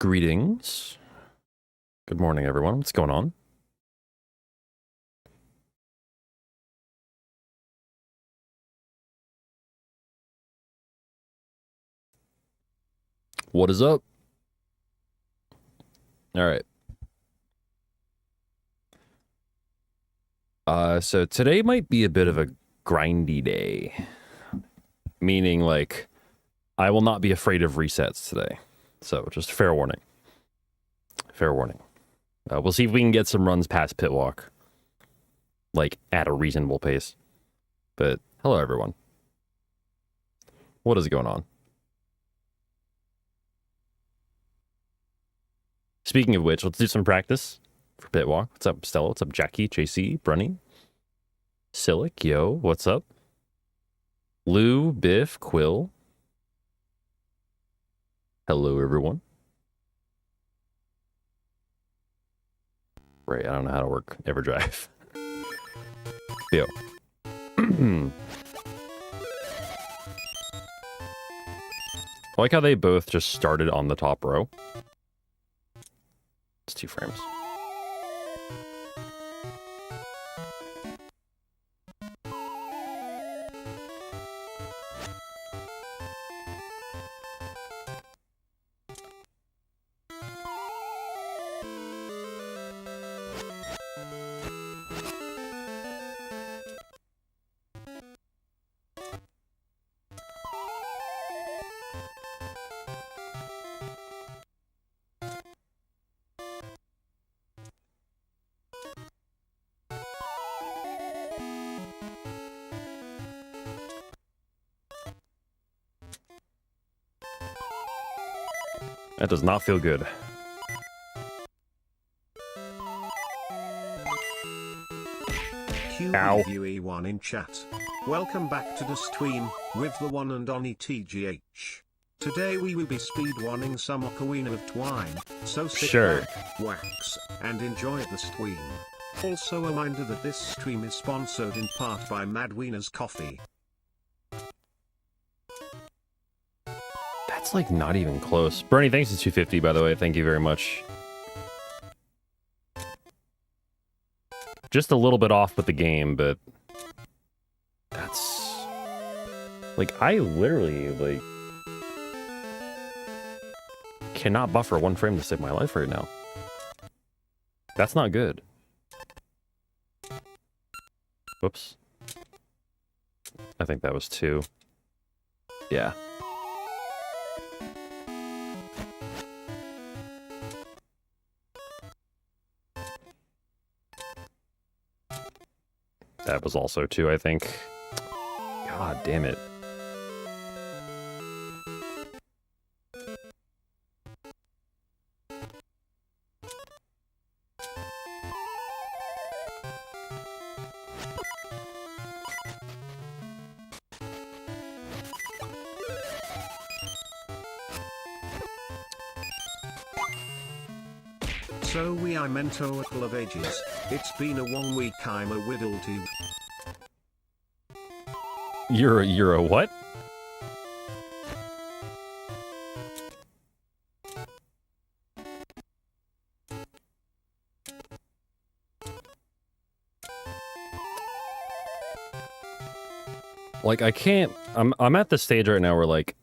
Greetings. Good morning, everyone. What's going on? What is up? All right. So today might be a bit of a grindy day. Meaning, like, I will not be afraid of resets today. So, just fair warning. Fair warning. We'll see if we can get some runs past pit walk. Like, at a reasonable pace. But, hello, everyone. What is going on? Speaking of which, let's do some practice for pit walk. What's up, Stella? What's up, Jackie, JC, Brunny? Silic, yo, what's up? Lou, Biff, Quill. Hello, everyone. Right, I don't know how to work EverDrive. Yo. I like how they both just started on the top row. It's 2 frames. That does not feel good. Ow. QE1 in chat. Welcome back to the stream, with the one and only TGH. Today we will be speedrunning some Ocarina of Time, so sit back, wax, and enjoy the stream. Also a reminder that this stream is sponsored in part by Madweena's Coffee. That's like not even close. Bernie, thanks to 250, by the way. Thank you very much. Just a little bit off with the game, but that's like, I literally like cannot buffer 1 frame to save my life right now. That's not good. Whoops. I think that was 2. Yeah. That was also 2, I think. God damn it. So we are mento a couple of ages. It's been a 1 week, I'm a whittle dude. You're a what? Like, I can't, I'm at the stage right now where, like,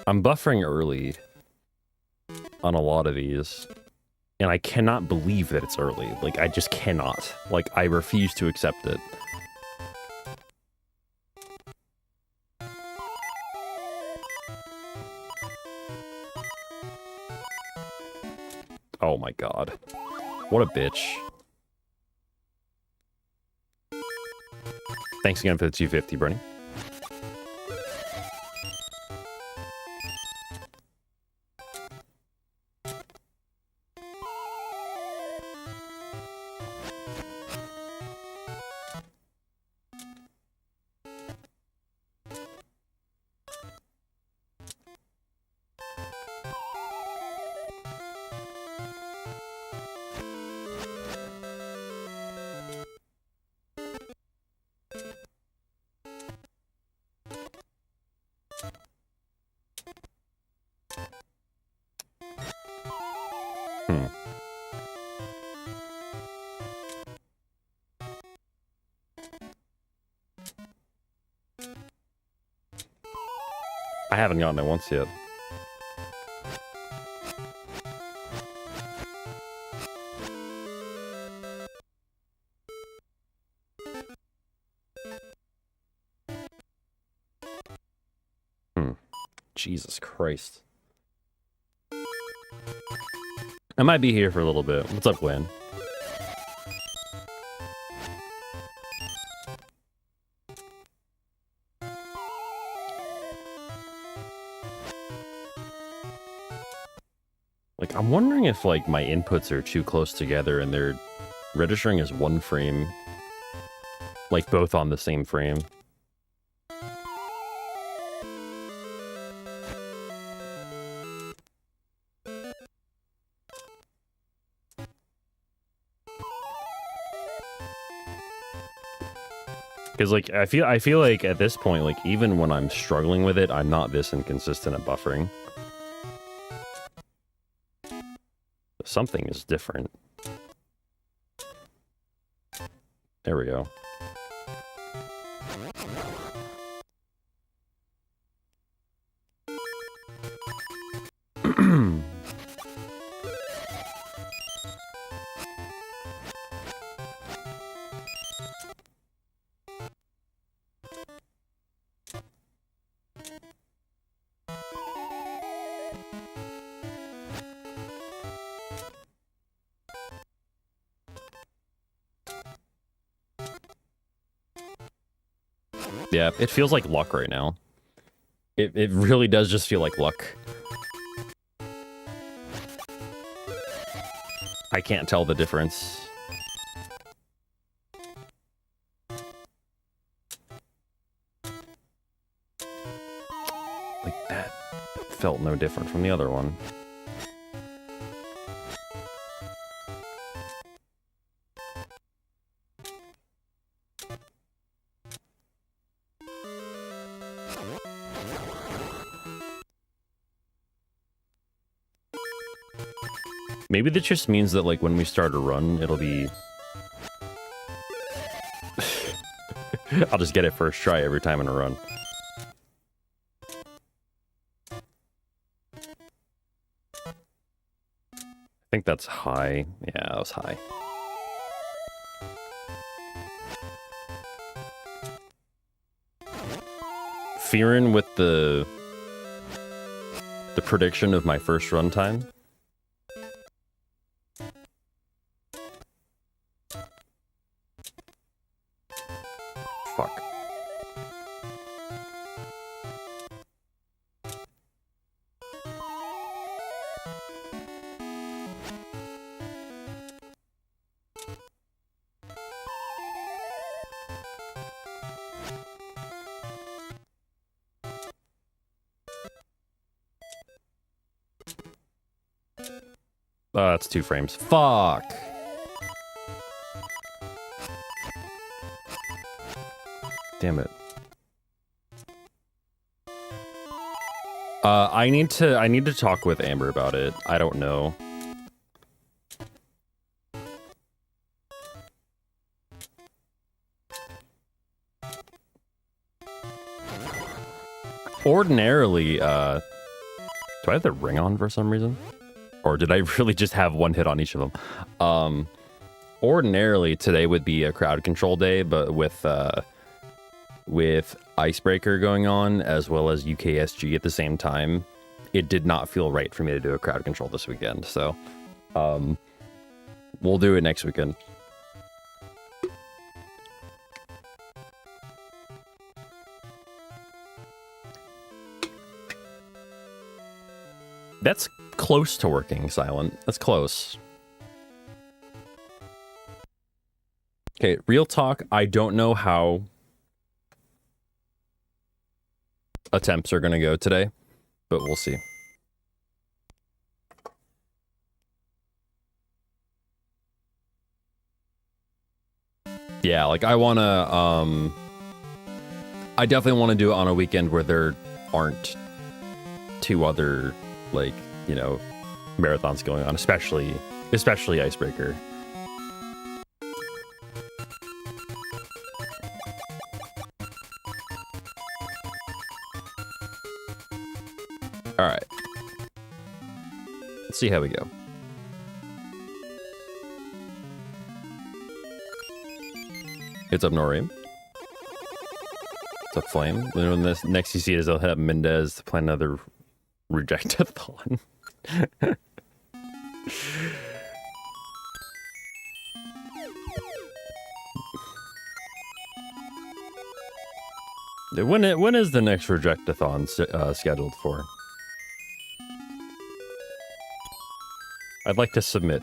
I'm buffering early on a lot of these, and I cannot believe that it's early. Like, I just cannot. Like, I refuse to accept it. Oh my god. What a bitch. Thanks again for the 250, Bernie. I haven't gotten it once yet. Jesus Christ. I might be here for a little bit. What's up, Gwen? Like, I'm wondering if, like, my inputs are too close together and they're registering as one frame. Like, both on the same frame. Because, like, I feel like at this point, like, even when I'm struggling with it, I'm not this inconsistent at buffering. Something is different. There we go. Yeah, it feels like luck right now. It really does just feel like luck. I can't tell the difference. Like, that felt no different from the other one. Maybe that just means that, like, when we start a run, it'll be... I'll just get it first try every time in a run. I think that's high. Yeah, that was high. Fearing with the prediction of my first run time. Fuck. That's 2 frames. Fuck. Damn it. I need to talk with Amber about it. I don't know. Ordinarily, do I have the ring on for some reason? Or did I really just have one hit on each of them? Ordinarily, today would be a crowd control day, but with Icebreaker going on, as well as UKSG at the same time, it did not feel right for me to do a crowd control this weekend. So, we'll do it next weekend. That's close to working, Silent. That's close. Okay, real talk. I don't know how attempts are going to go today, but we'll see. Yeah, like I want to, I definitely want to do it on a weekend where there aren't 2 other, like, you know, marathons going on, especially Icebreaker. All right. Let's see how we go. It's up Norim. It's up Flame. When this next you see is they'll have Mendez to plan another rejectathon. When is the next rejectathon scheduled for? I'd like to submit.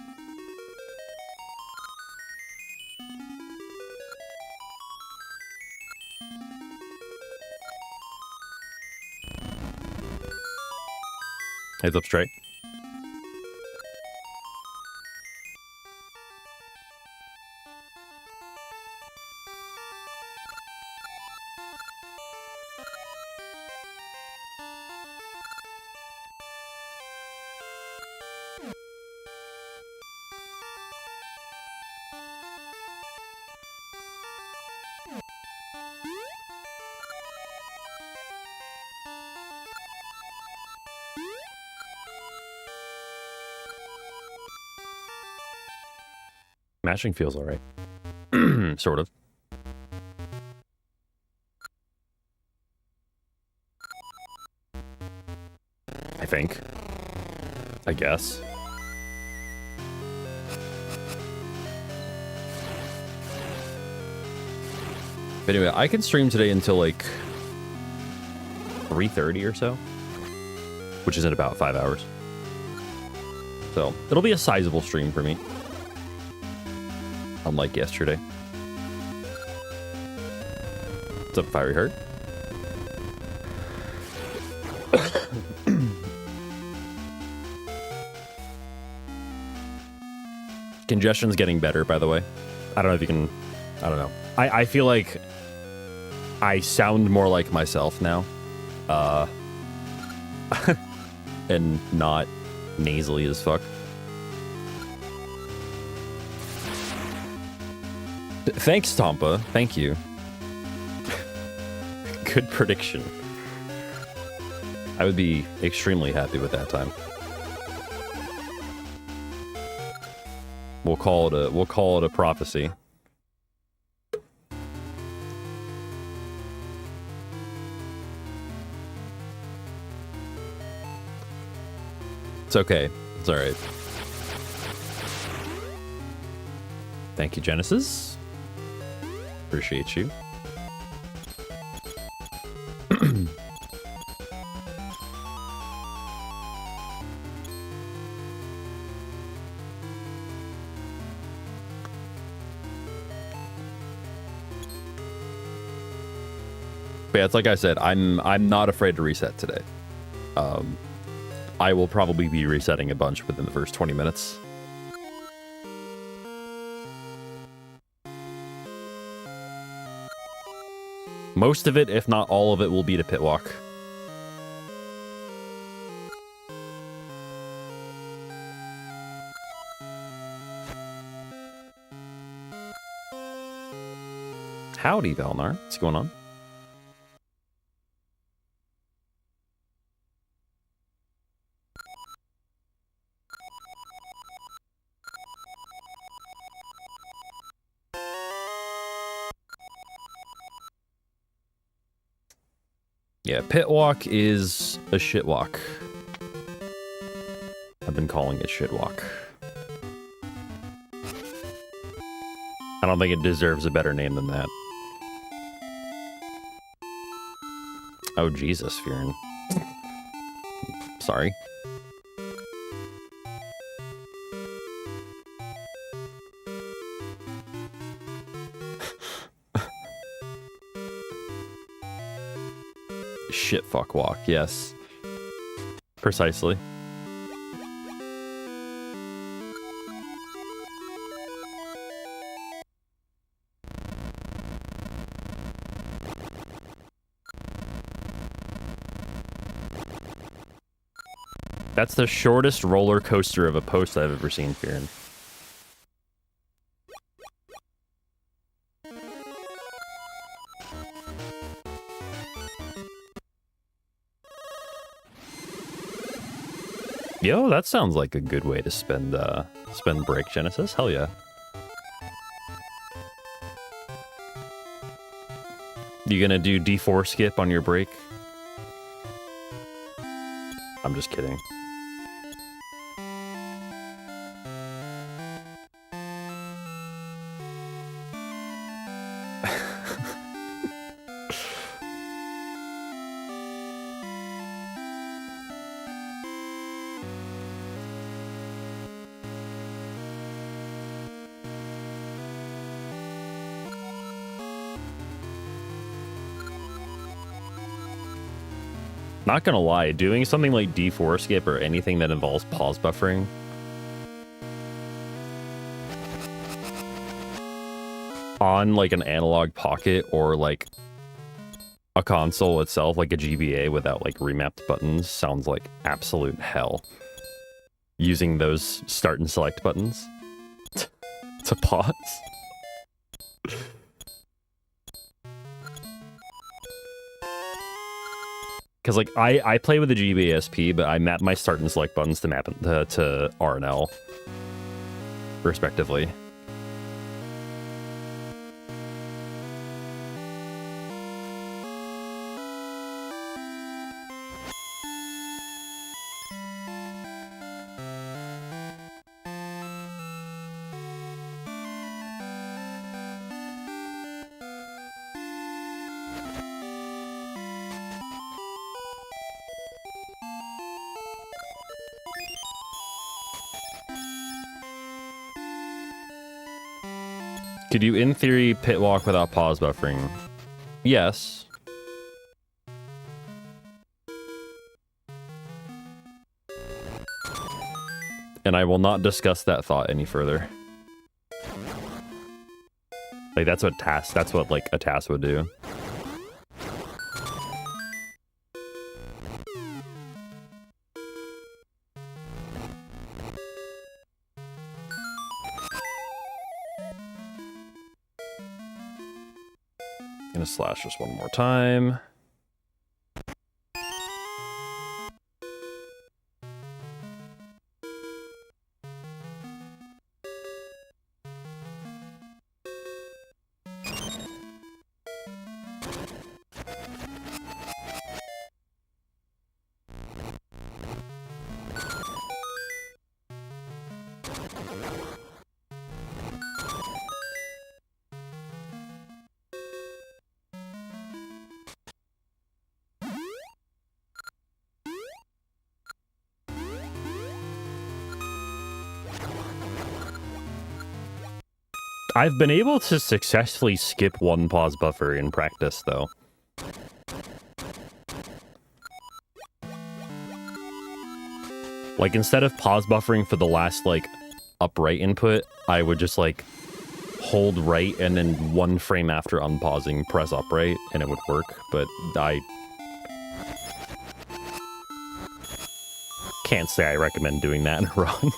Heads up straight. Mashing feels alright. Sort of. I think. I guess. But anyway, I can stream today until like 3:30 or so, which is in about 5 hours. So it'll be a sizable stream for me. Unlike yesterday. What's up, Fiery Heart? Congestion's getting better, by the way. I don't know if you can... I don't know. I feel like I sound more like myself now. And not nasally as fuck. Thanks, Tompa. Thank you. Good prediction. I would be extremely happy with that time. We'll call it a prophecy. It's okay. It's all right. Thank you, Genesis. Appreciate you. But yeah, it's like I said, I'm not afraid to reset today. I will probably be resetting a bunch within the first 20 minutes. Most of it, if not all of it, will be to pit walk. Howdy, Velnar. What's going on? Yeah, pit walk is a shit walk. I've been calling it shit walk. I don't think it deserves a better name than that. Oh, Jesus, Fearin. Sorry. Shit fuck walk, yes. Precisely. That's the shortest roller coaster of a post I've ever seen, Fearin. Yo, that sounds like a good way to spend break, Genesis. Hell yeah. You gonna do D4 skip on your break? I'm just kidding. Not gonna lie, doing something like D4 skip or anything that involves pause buffering on like an analog pocket or like a console itself, like a GBA without like remapped buttons, sounds like absolute hell. Using those start and select buttons to pause. Because like I play with the GBASP, but I map my start and select buttons to map to R and L, respectively. Could you, in theory, pit walk without pause buffering? Yes. And I will not discuss that thought any further. Like, that's what, like, a task would do. Gonna slash just one more time. I've been able to successfully skip one pause buffer in practice, though. Like, instead of pause buffering for the last, like, upright input, I would just, like, hold right and then one frame after unpausing, press upright, and it would work, but I can't say I recommend doing that in a run.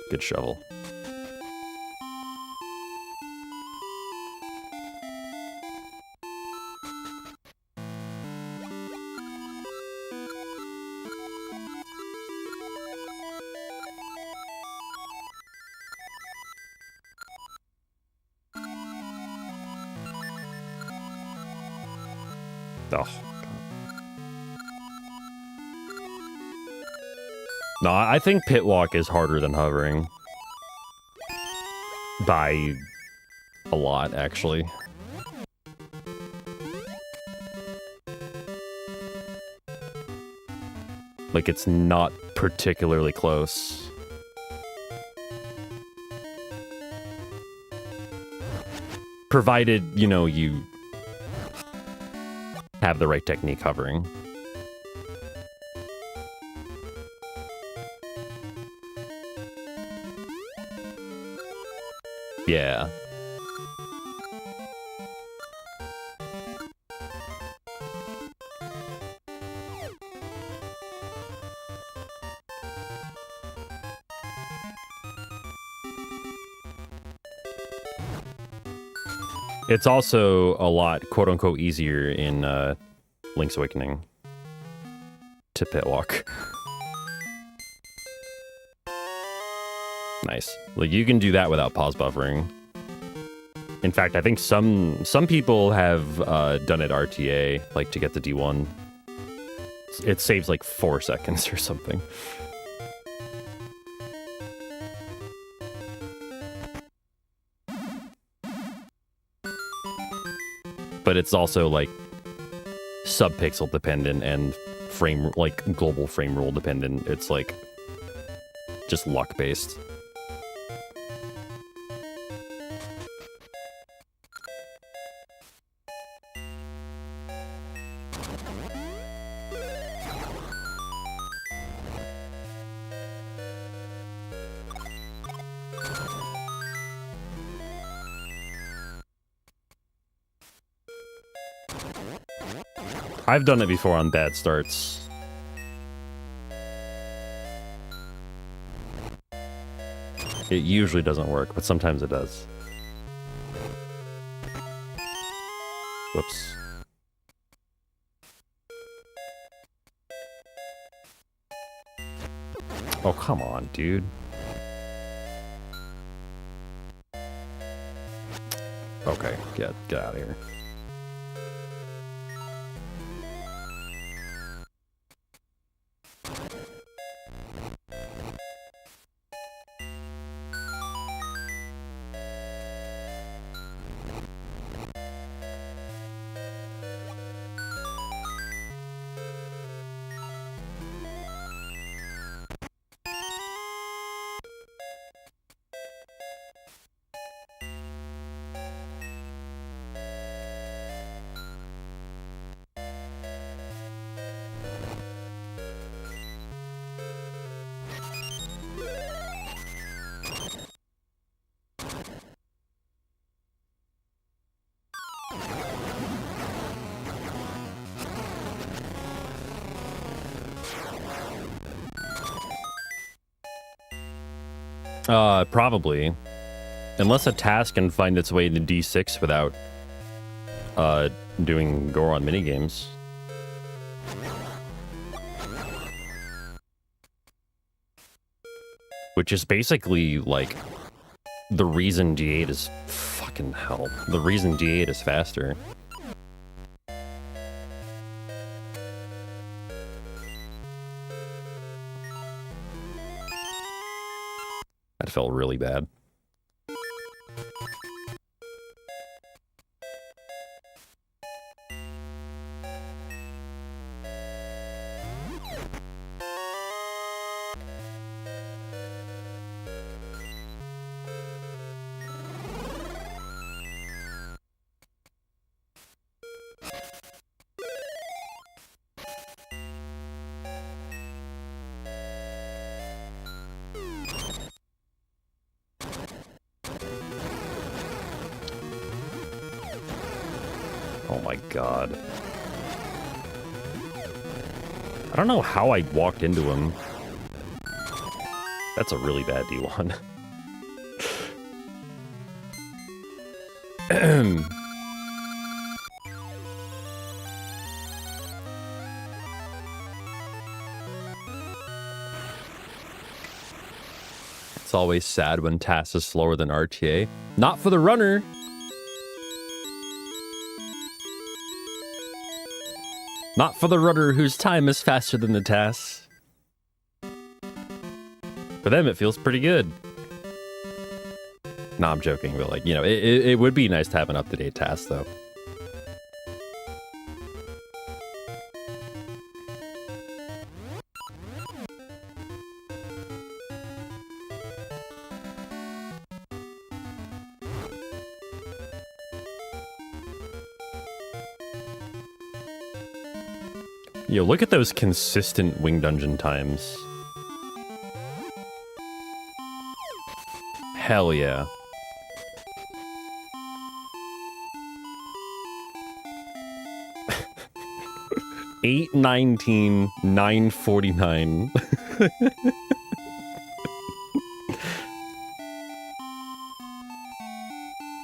Good shovel. Oh. No, I think pit walk is harder than hovering. By a lot, actually. Like, it's not particularly close. Provided, you know, you have the right technique hovering. Yeah. It's also a lot, quote-unquote, easier in Link's Awakening to pit walk. Nice. Like, you can do that without pause buffering. In fact, I think some people have done it RTA, like, to get the D1. It saves, like, 4 seconds or something. But it's also, like, sub-pixel dependent and global frame rule dependent. It's, like, just luck-based. I've done it before on bad starts. It usually doesn't work, but sometimes it does. Whoops. Oh, come on, dude. Okay, get out of here. Probably. Unless a task can find its way to D6 without doing Goron minigames. Which is basically, like, the reason D8 is fucking hell. The reason D8 is faster. That felt really bad. Oh my god. I don't know how I walked into him. That's a really bad D1. It's always sad when TAS is slower than RTA. Not for the runner. Not for the runner whose time is faster than the TAS. For them, it feels pretty good. Nah, I'm joking, but, like, you know, it would be nice to have an up-to-date TAS, though. Yo, look at those consistent wing dungeon times. Hell yeah. $8.19, $9.49.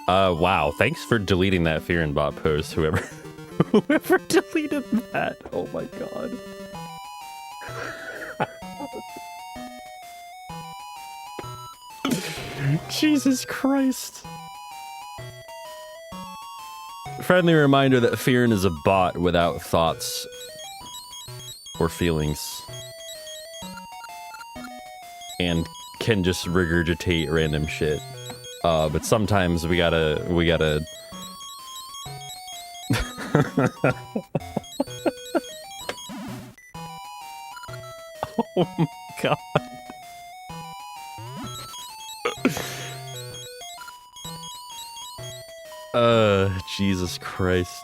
Wow. Thanks for deleting that Fear and Bot post, whoever whoever deleted that. Oh my god. Jesus Christ. Friendly reminder that Fearin is a bot without thoughts or feelings. And can just regurgitate random shit. But sometimes we gotta Oh my god. Jesus Christ.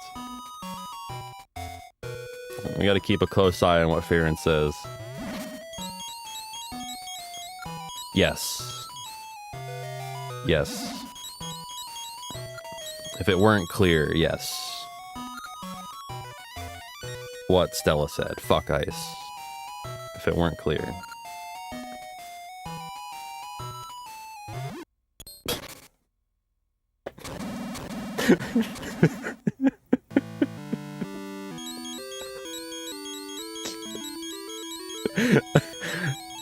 We gotta keep a close eye on what Farron says. Yes. Yes. If it weren't clear, yes. What Stella said. Fuck ice. If it weren't clear.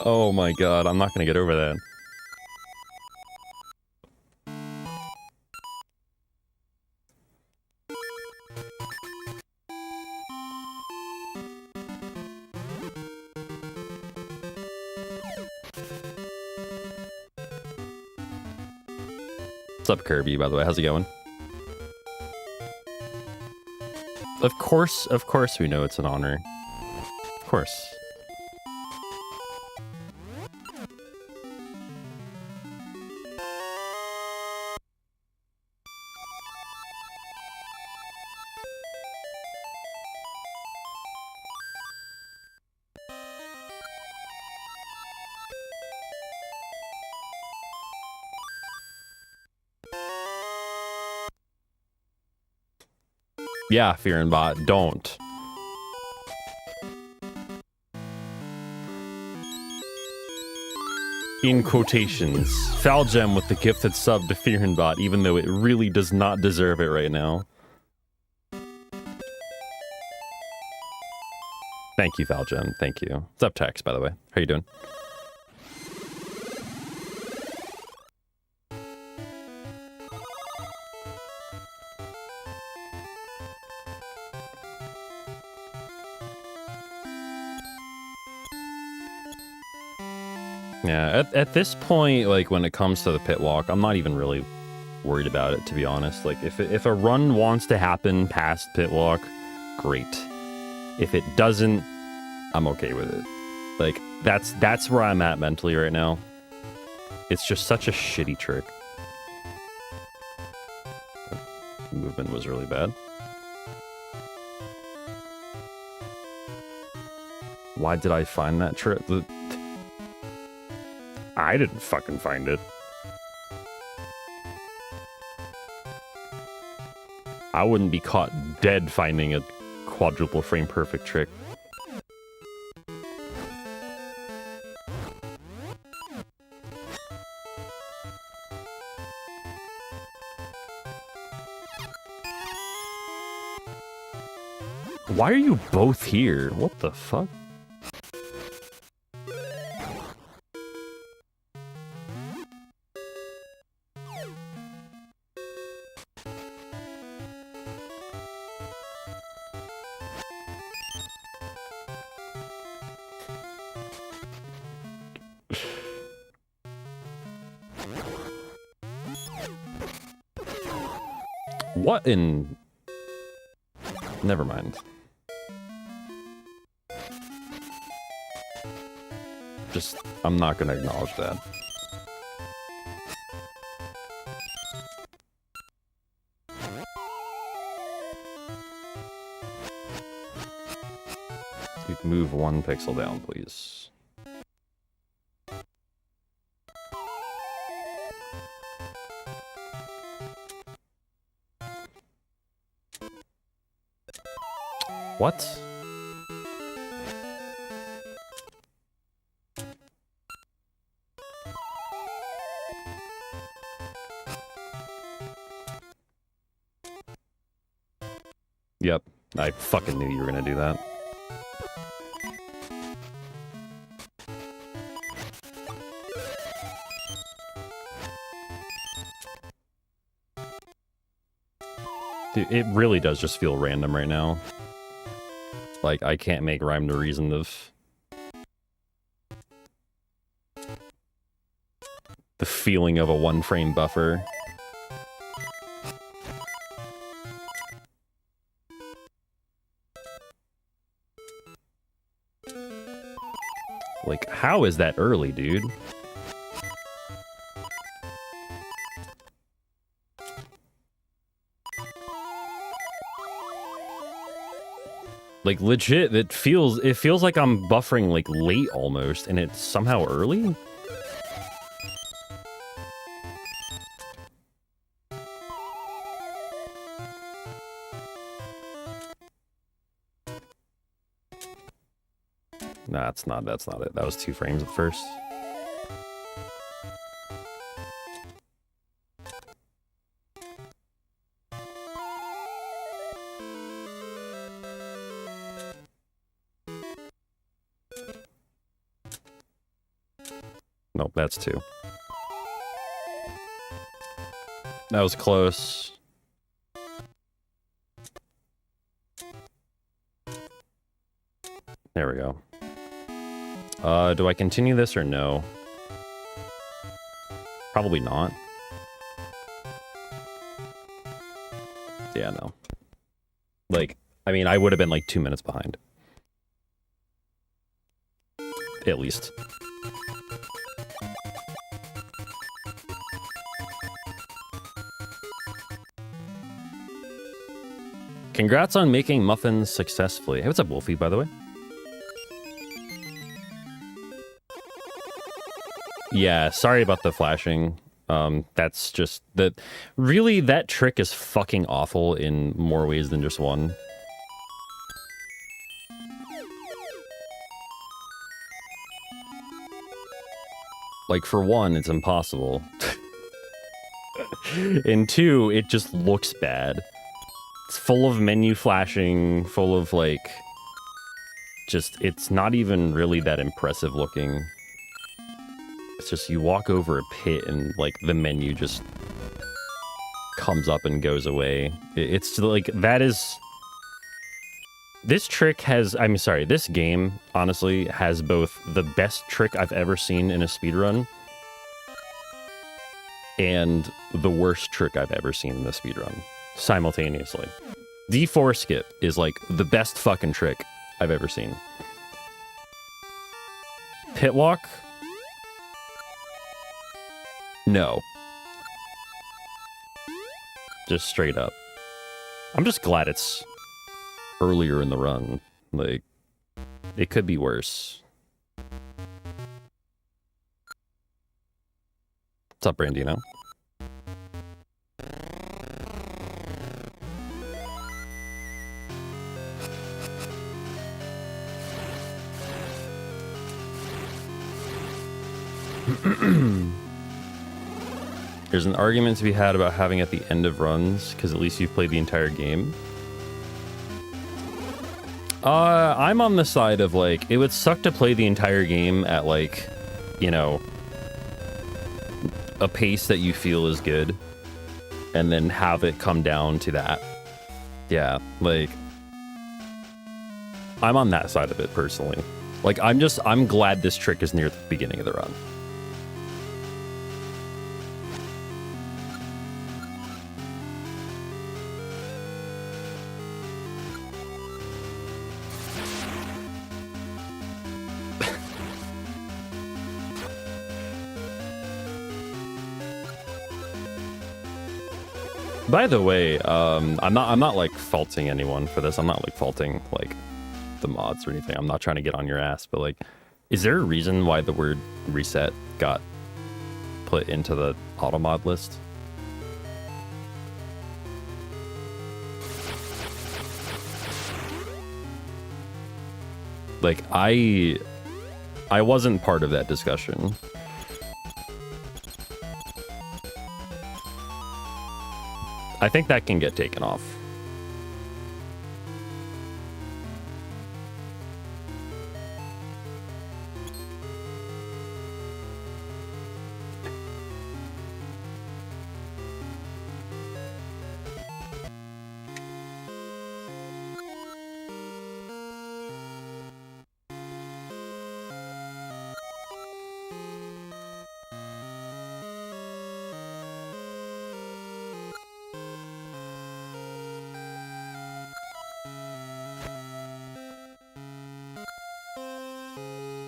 Oh my god, I'm not gonna get over that. What's up, Kirby, by the way? How's it going? Of course we know it's an honor. Of course. Yeah, Fear and Bot, don't. In quotations, Foul Gem with the gifted sub to Fear and Bot, even though it really does not deserve it right now. Thank you, Foul Gem. Thank you. What's up, Tex, by the way? How you doing? Yeah, at this point, like, when it comes to the pit walk, I'm not even really worried about it, to be honest. Like, if a run wants to happen past pit walk, great. If it doesn't, I'm okay with it. Like, that's where I'm at mentally right now. It's just such a shitty trick. The movement was really bad. Why did I find that trick? I didn't fucking find it. I wouldn't be caught dead finding a quadruple frame perfect trick. Why are you both here? What the fuck? What in... Never mind. Just, I'm not gonna acknowledge that. You'd move one pixel down, please. What? Yep, I fucking knew you were gonna do that. Dude, it really does just feel random right now. Like, I can't make rhyme to reason of the feeling of a one-frame buffer. Like, how is that early, dude? Like, legit, it feels like I'm buffering, like, late almost, and it's somehow early? Nah, that's not it. That was 2 frames at first. Nope, that's 2. That was close. There we go. Do I continue this or no? Probably not. Yeah, no. Like, I mean, I would have been like 2 minutes behind. At least. Congrats on making muffins successfully. Hey, what's up, Wolfie, by the way? Yeah, sorry about the flashing. That's just that. Really, that trick is fucking awful in more ways than just one. Like, for one, it's impossible. And 2, it just looks bad. It's full of menu flashing, full of, like, just, it's not even really that impressive looking. It's just you walk over a pit and, like, the menu just comes up and goes away. It's, like, that is... This trick has... I'm sorry, this game, honestly, has both the best trick I've ever seen in a speedrun and the worst trick I've ever seen in a speedrun. Simultaneously. D4 skip is like the best fucking trick I've ever seen. Pit walk? No. Just straight up. I'm just glad it's earlier in the run. Like, it could be worse. What's up, Brandino? There's an argument to be had about having at the end of runs, because at least you've played the entire game. I'm on the side of, like, it would suck to play the entire game at, like, you know, a pace that you feel is good, and then have it come down to that. Yeah, like, I'm on that side of it, personally. Like, I'm glad this trick is near the beginning of the run. By the way, I'm not like faulting anyone for this. I'm not like faulting like the mods or anything. I'm not trying to get on your ass, but like, is there a reason why the word reset got put into the auto mod list? Like, I wasn't part of that discussion. I think that can get taken off.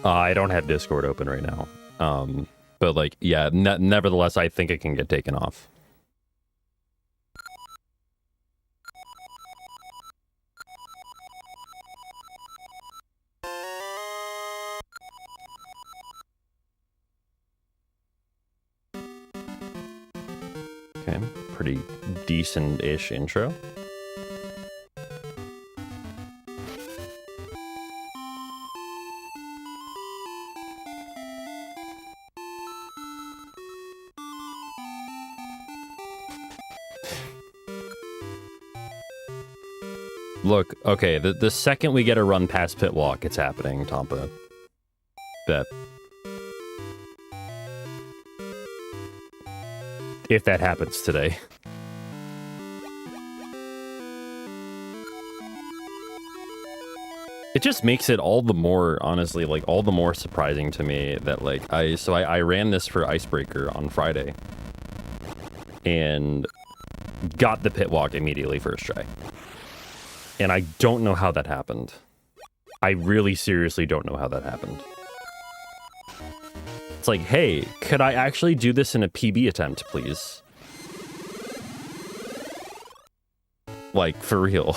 I don't have Discord open right now. But like, yeah, nevertheless, I think it can get taken off. Okay, pretty decent-ish intro. Look, okay, the second we get a run past pit walk, it's happening, Tampa. Bet. If that happens today. It just makes it all the more, honestly, like, all the more surprising to me that, like, I ran this for Icebreaker on Friday. And got the pit walk immediately first try. And I don't know how that happened. I really seriously don't know how that happened. It's like, hey, could I actually do this in a PB attempt, please? Like, for real.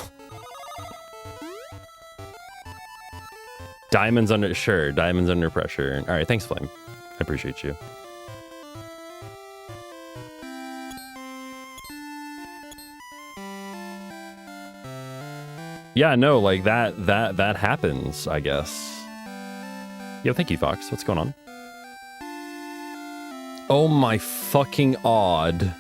Diamonds under... Sure, diamonds under pressure. Alright, thanks, Flame. I appreciate you. Yeah, no, like, that happens, I guess. Yo, thank you, Fox. What's going on? Oh my fucking odd.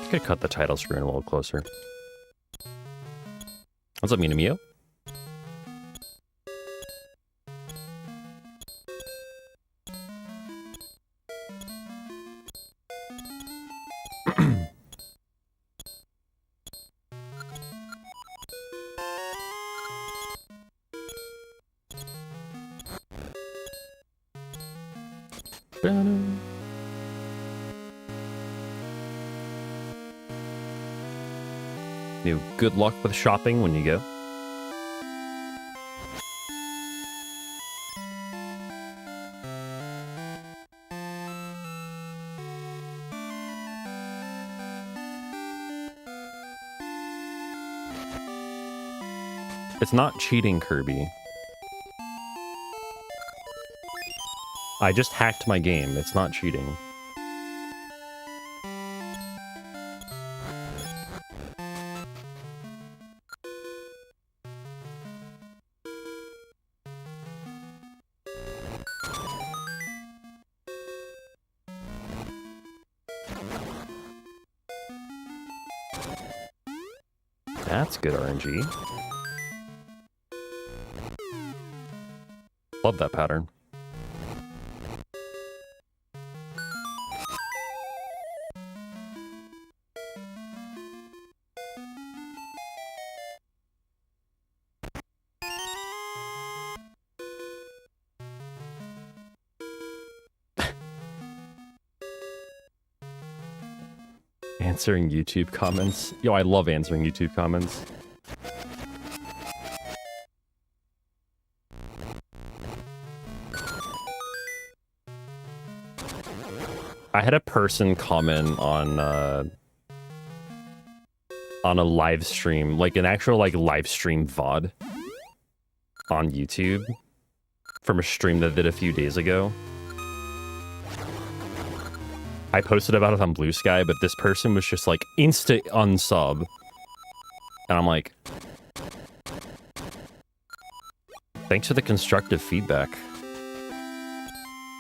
I could cut the title screen a little closer. What's up, Minamio? New good luck with shopping when you go. It's not cheating, Kirby. I just hacked my game. It's not cheating. That's good RNG. Love that pattern. Answering YouTube comments. Yo, I love answering YouTube comments. I had a person comment on a live stream, like an actual like live stream VOD on YouTube from a stream that I did a few days ago. I posted about it on Blue Sky, but this person was just like instant unsub. And I'm like, thanks for the constructive feedback.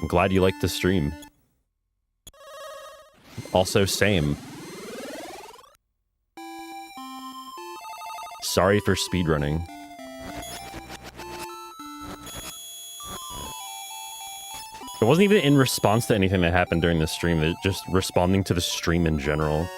I'm glad you liked the stream. Also, same. Sorry for speedrunning. It wasn't even in response to anything that happened during the stream, it just responding to the stream in general.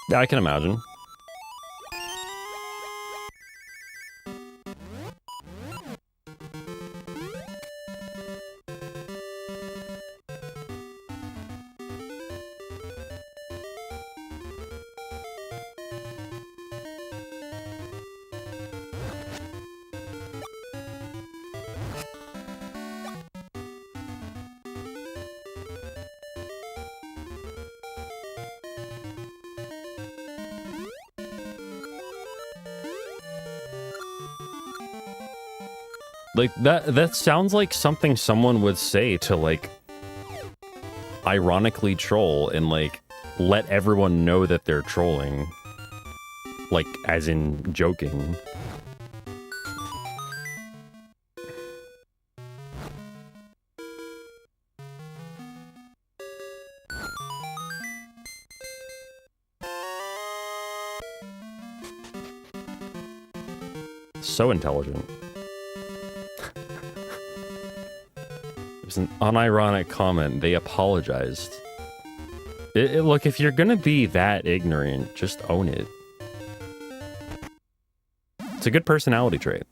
Yeah, I can imagine. Like, that sounds like something someone would say to, like, ironically troll and, like, let everyone know that they're trolling. Like, as in joking. So intelligent. There's an unironic comment. They apologized. Look, if you're gonna be that ignorant, just own it. It's a good personality trait.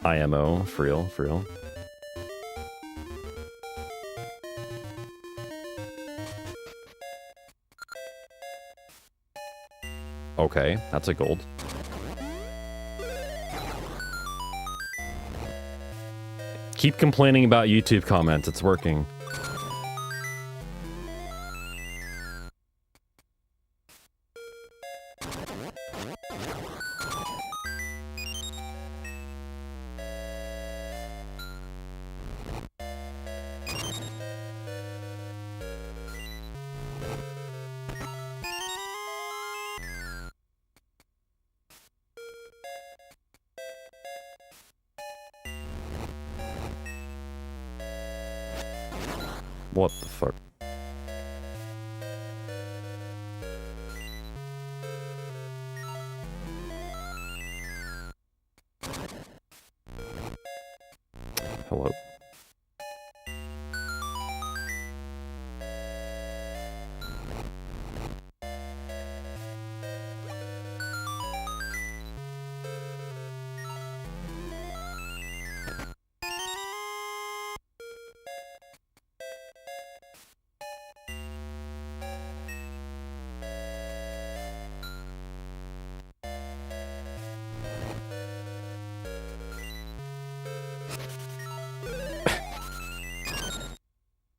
IMO, for real, for real. Okay, that's a gold. Keep complaining about YouTube comments, it's working. What the fuck? Hello?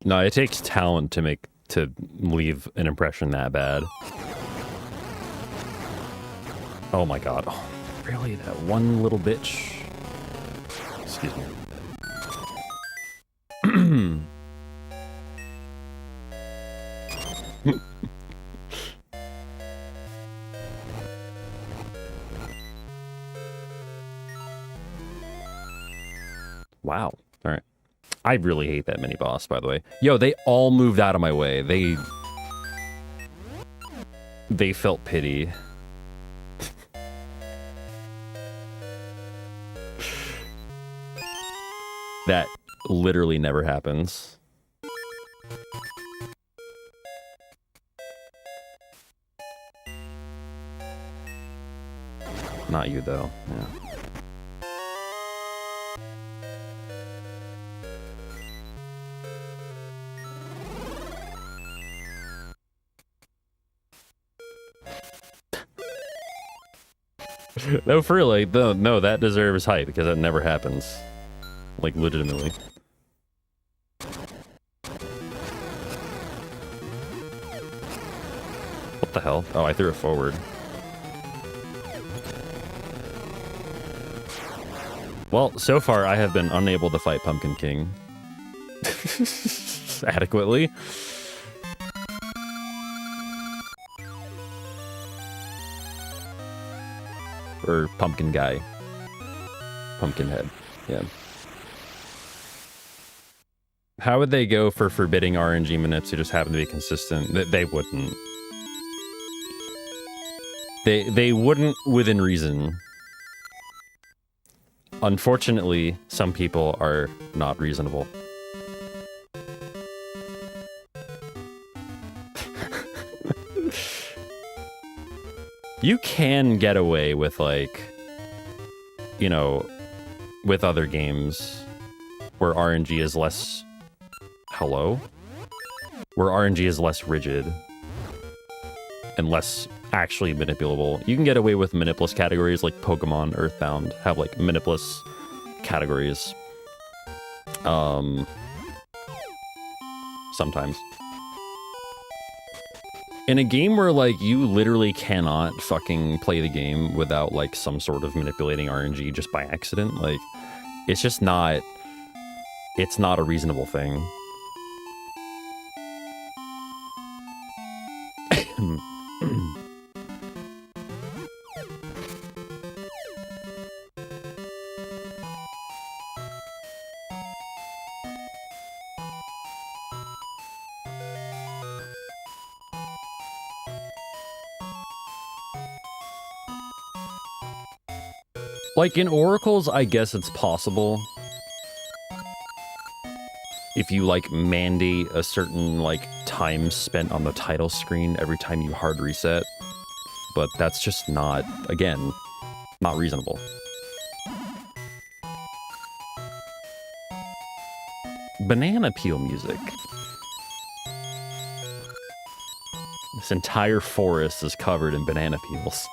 No, it takes talent to leave an impression that bad. Oh my god. Oh, really? That one little bitch? Excuse me. Wow. All right. I really hate that mini boss, by the way. Yo, they all moved out of my way. They felt pity. That literally never happens. Not you, though. Yeah. No, for real, like, no, that deserves hype because that never happens. Like, legitimately. What the hell? Oh, I threw it forward. Well, so far I have been unable to fight Pumpkin King adequately. Or Pumpkin Guy. Pumpkin Head. Yeah. How would they go for forbidding RNG manips who just happen to be consistent? They wouldn't. They wouldn't within reason. Unfortunately, some people are not reasonable. You can get away with, like, you know, with other games where RNG is less... Hello? Where RNG is less rigid and less actually manipulable. You can get away with manipulous categories like Pokemon Earthbound have, like, manipulous categories. Sometimes. In a game where, like, you literally cannot fucking play the game without, like, some sort of manipulating RNG just by accident, like, it's just not... It's not a reasonable thing. Like, in Oracles, I guess it's possible. If you, like, mandate a certain, like, time spent on the title screen every time you hard reset. But that's just not, again, not reasonable. Banana peel music. This entire forest is covered in banana peels.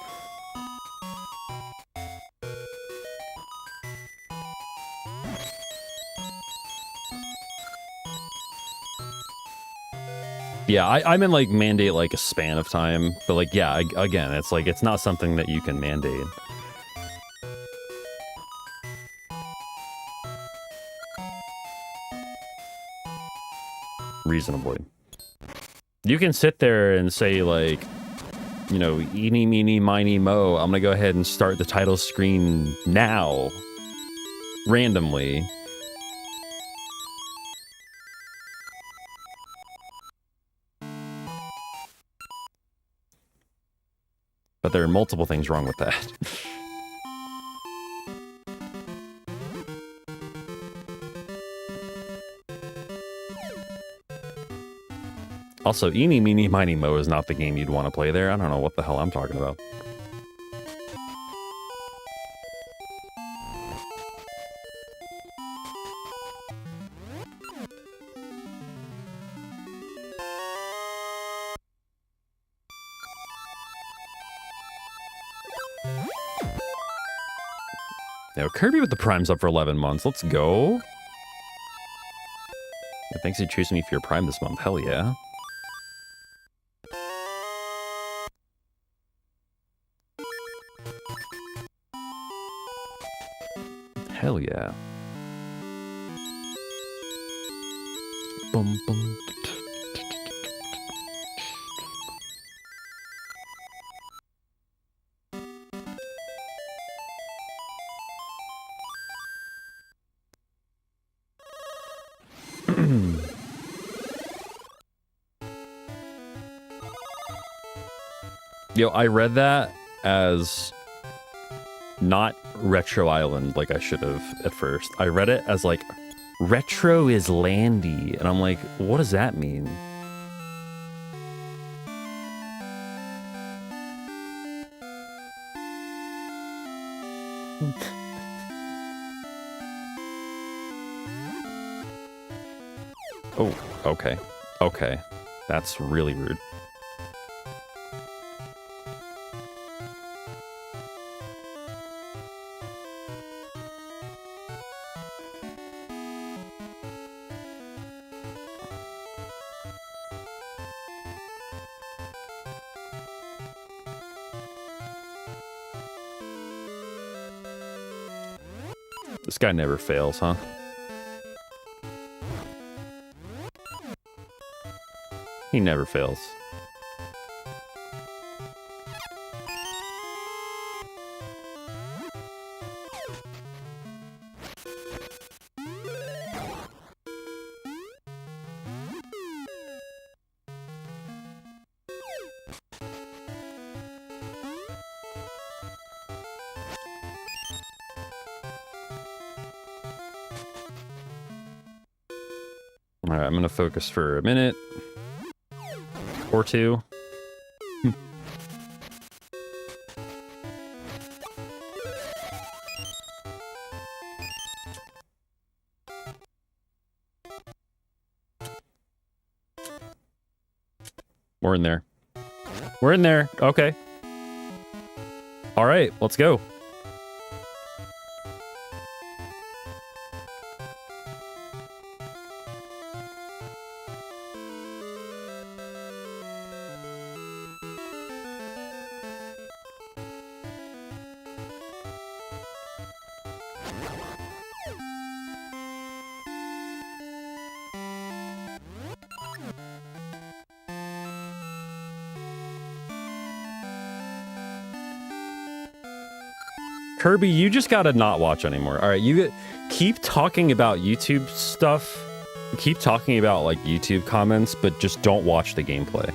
Yeah, I meant, like, mandate, like, a span of time. But, like, yeah, again, it's, like, it's not something that you can mandate. Reasonably. You can sit there and say, like, you know, eeny, meeny, miny, mo, I'm gonna go ahead and start the title screen now. Randomly. But there are multiple things wrong with that. Also, eeny, meeny, miny, mo is not the game you'd want to play there. I don't know what the hell I'm talking about. Now, Kirby with the Prime's up for 11 months. Let's go. Yeah, thanks for choosing me for your Prime this month. Hell yeah. Hell yeah. Bum, bum. Yo, I read that as not Retro Island like I should have at first. I read it as like Retro is Landy, and I'm like, what does that mean? Oh, okay. Okay. That's really rude. This guy never fails, huh? He never fails. All right, I'm gonna focus for a minute or two. We're in there. We're in there. Okay. All right, let's go. Kirby, you just gotta not watch anymore. All right, keep talking about YouTube stuff. Keep talking about like YouTube comments, but just don't watch the gameplay.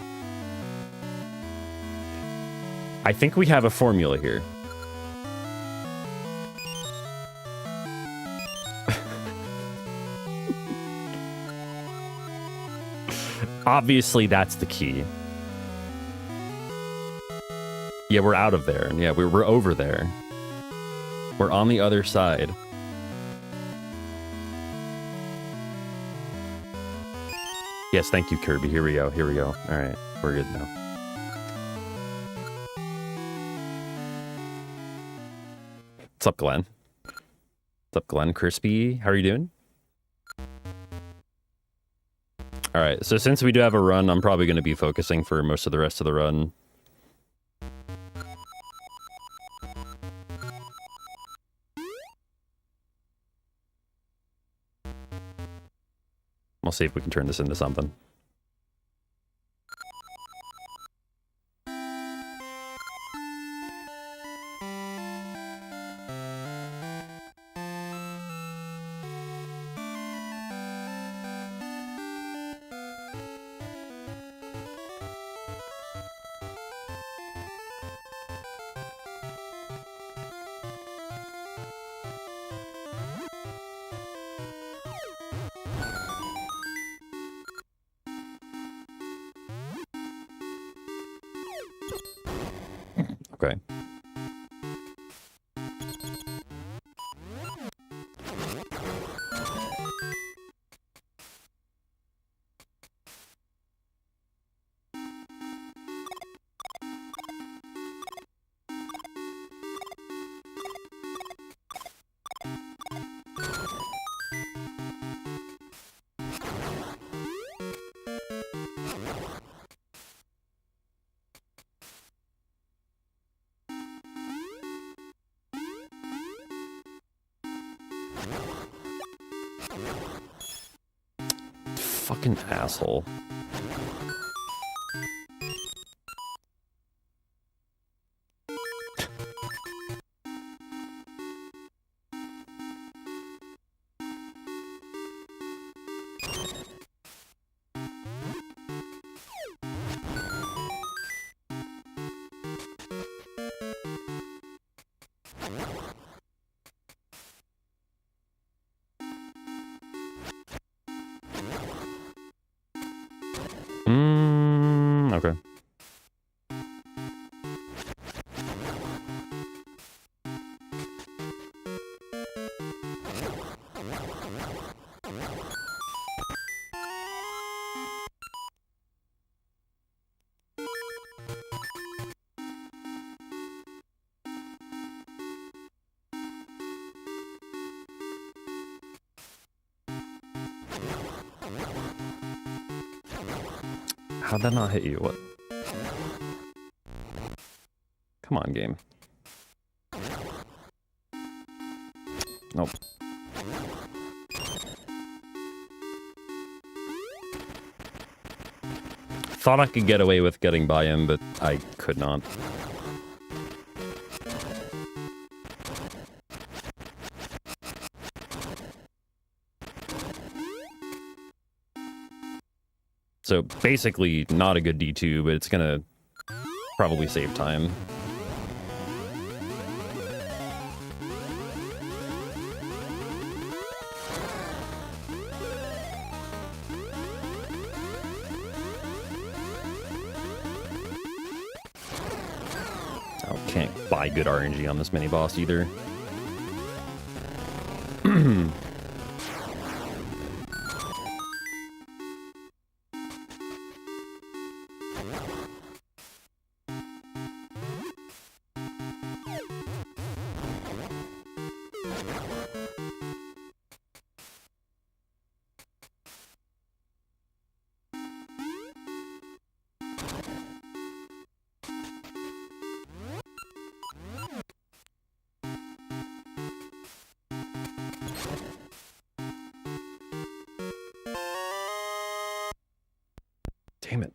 I think we have a formula here. Obviously, that's the key. Yeah, we're out of there. Yeah, we're over there. We're on the other side. Yes, thank you, Kirby. Here we go. Here we go. All right, we're good now. What's up, Glenn? What's up, Glenn? Crispy, how are you doing? All right, so since we do have a run, I'm probably going to be focusing for most of the rest of the run. We'll see if we can turn this into something. Okay. Fucking asshole. Okay. How'd that not hit you? What? Come on, game. Nope. Thought I could get away with getting by him, but I could not. So basically not a good D2, but it's gonna probably save time. Oh, can't buy good RNG on this mini boss either. Damn it.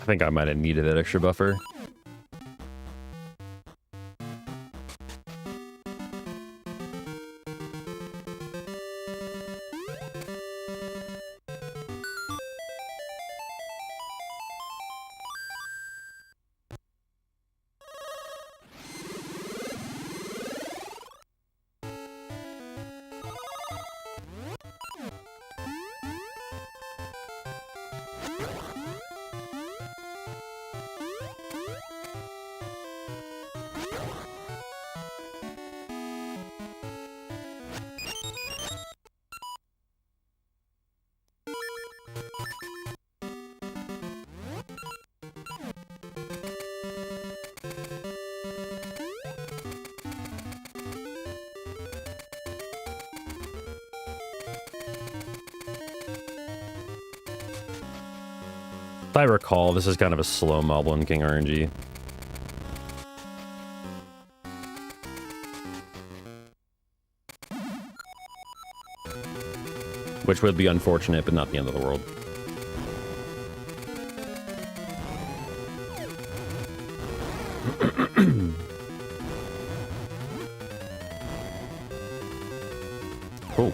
I think I might have needed that extra buffer. If I recall, this is kind of a slow Moblin King RNG. Which would be unfortunate, but not the end of the world. Cool.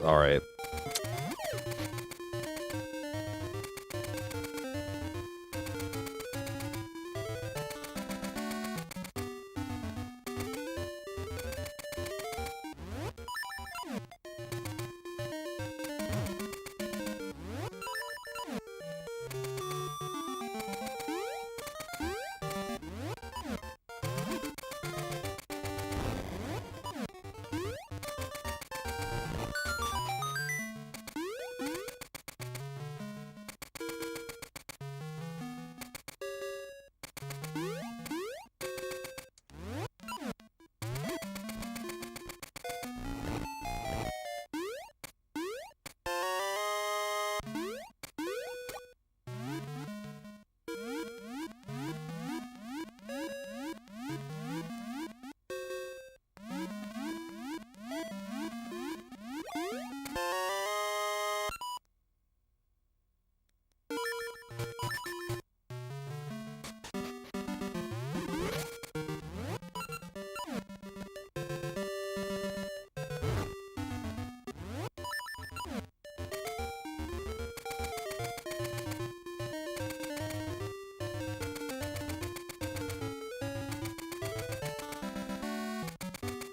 All right.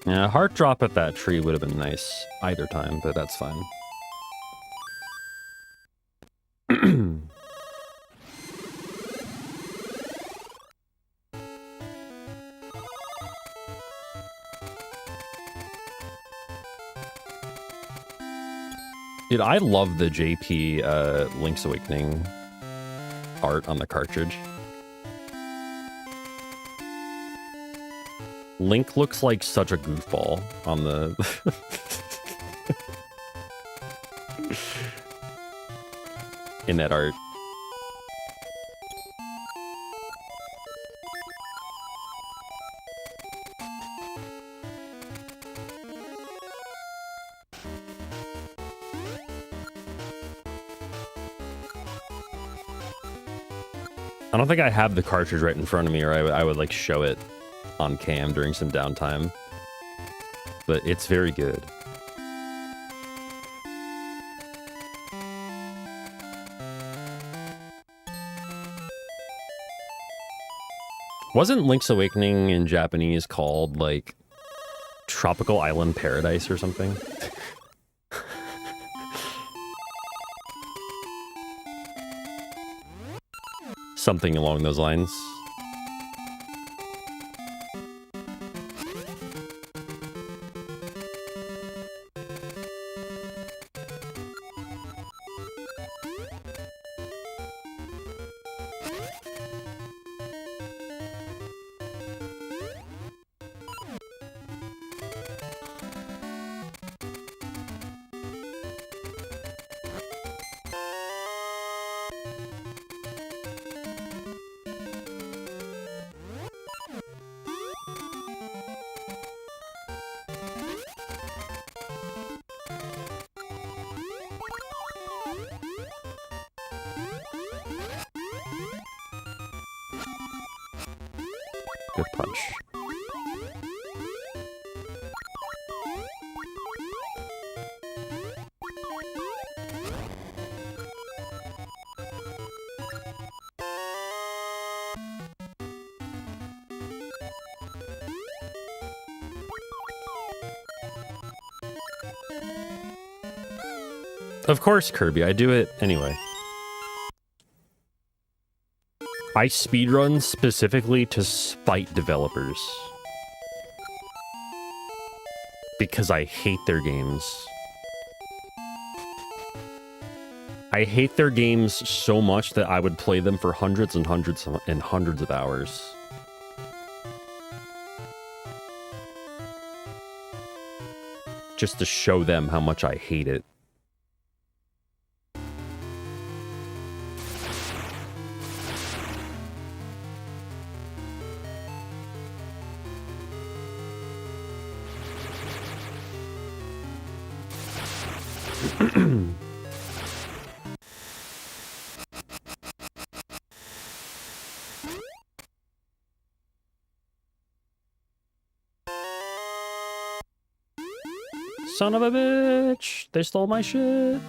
Yeah, heart drop at that tree would have been nice either time, but that's fine. Dude, I love the JP Link's Awakening art on the cartridge. Link looks like such a goofball on the... in that art. I don't think I have the cartridge right in front of me, or I would like show it on cam during some downtime. But it's very good. Wasn't Link's Awakening in Japanese called like Tropical Island Paradise or something? Something along those lines. Good punch. Of course, Kirby, I do it anyway. I speedrun specifically to spite developers. Because I hate their games. I hate their games so much that I would play them for hundreds and hundreds and hundreds of hours. Just to show them how much I hate it. Son of a bitch! They stole my shit!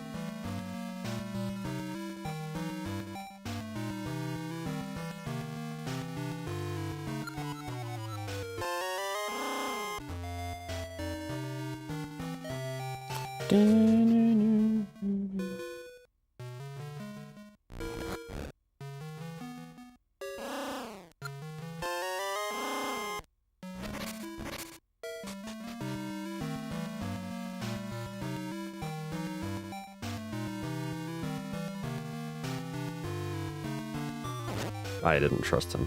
I didn't trust him.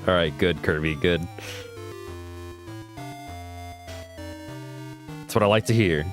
All right, good, Kirby, good. That's what I like to hear.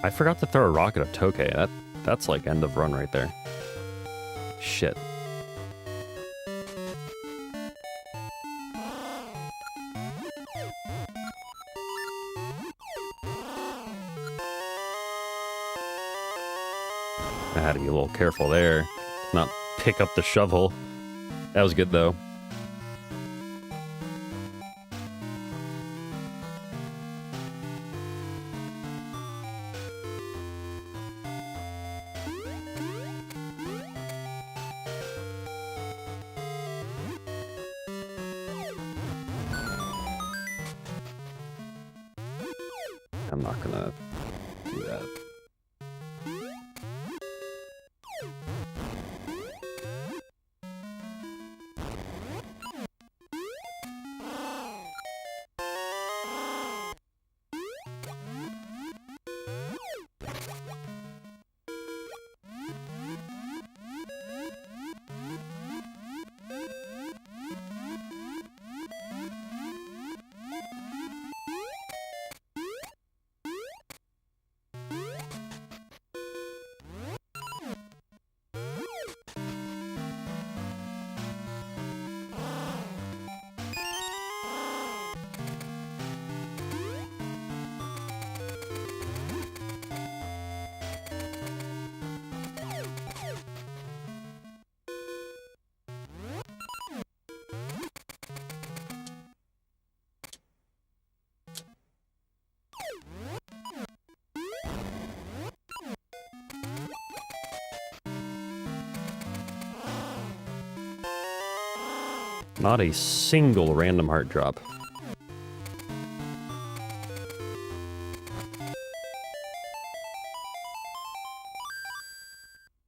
I forgot to throw a rocket at Tokay. That's like end of run right there. Shit. I had to be a little careful there. Not pick up the shovel. That was good though. I'm not gonna do that. Not a single random heart drop.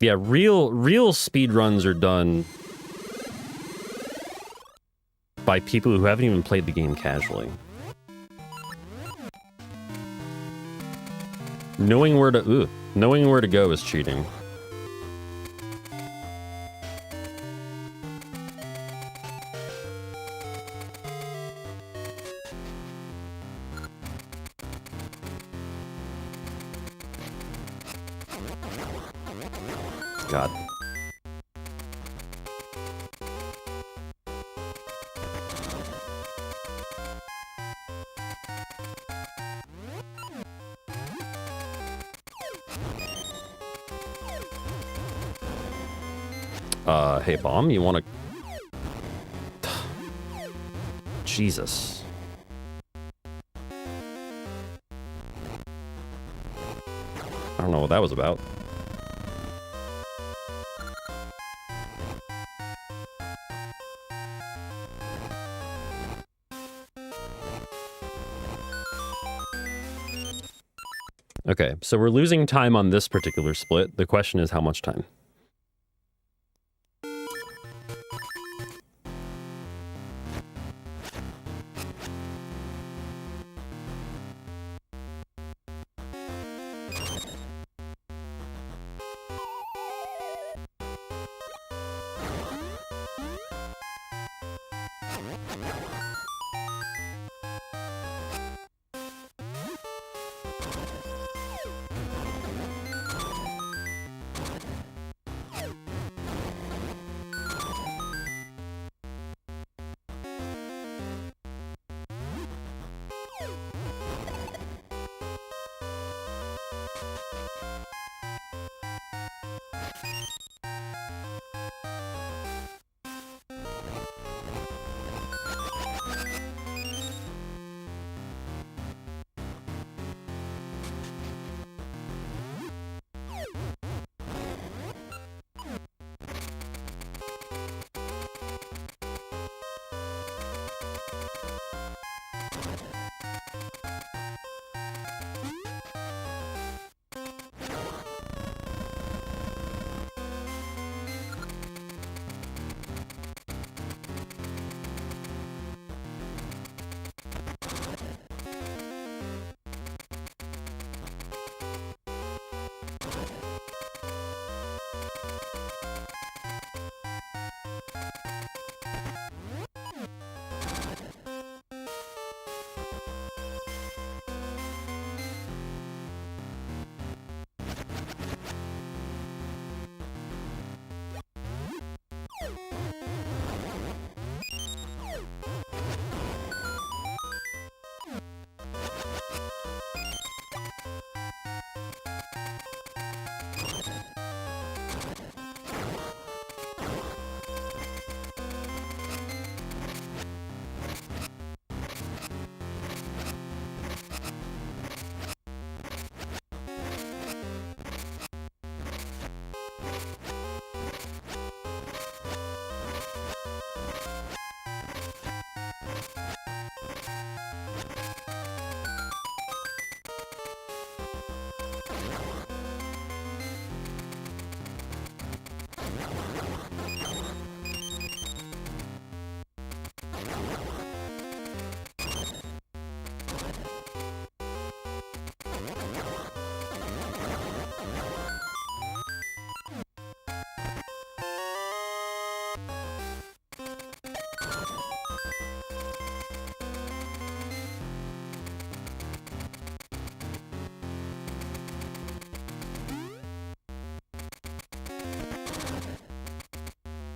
Yeah, real speed runs are done by people who haven't even played the game casually. Knowing where to go is cheating. God. Hey, Bomb, you want to... Jesus. I don't know what that was about. Okay, so we're losing time on this particular split. The question is how much time?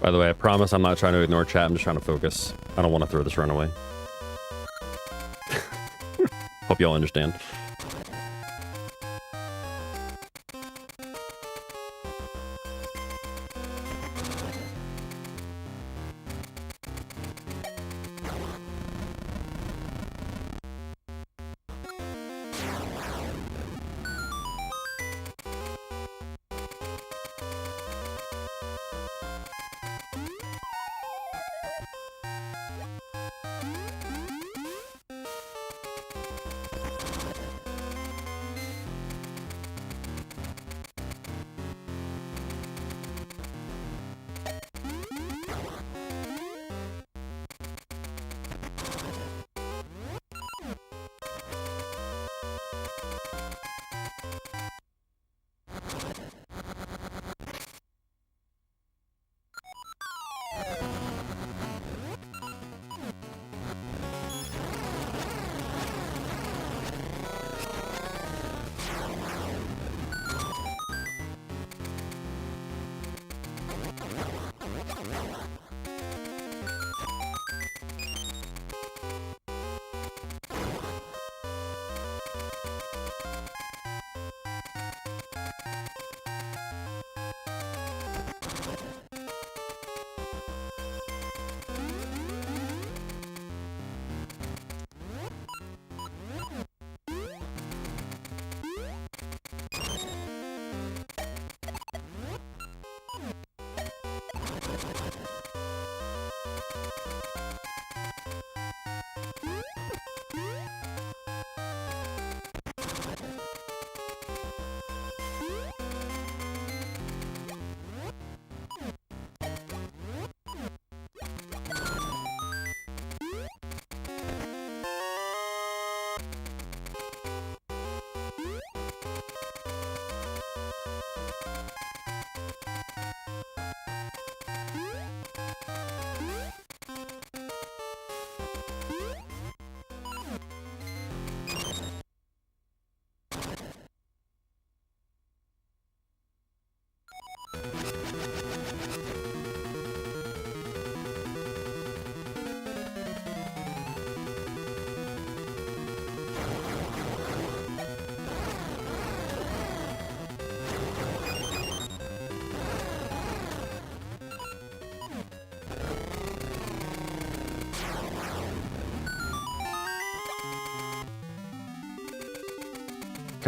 By the way, I promise I'm not trying to ignore chat. I'm just trying to focus. I don't want to throw this run away. Hope y'all understand.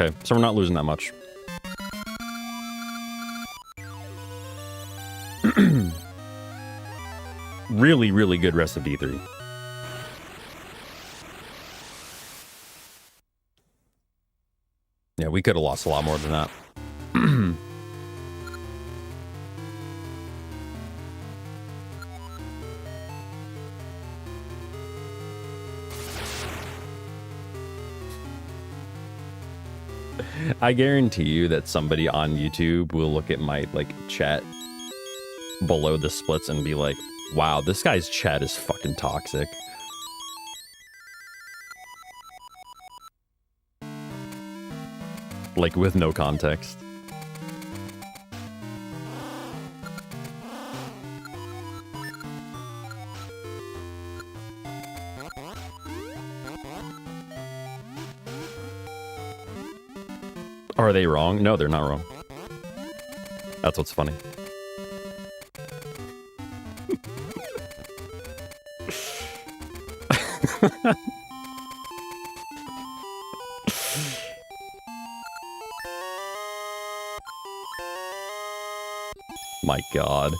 Okay, so we're not losing that much. Really, really good rest of D3. Yeah, we could have lost a lot more than that. I guarantee you that somebody on YouTube will look at my chat below the splits and be like, wow, this guy's chat is fucking toxic. Like, with no context. Are they wrong? No, they're not wrong. That's what's funny. My God.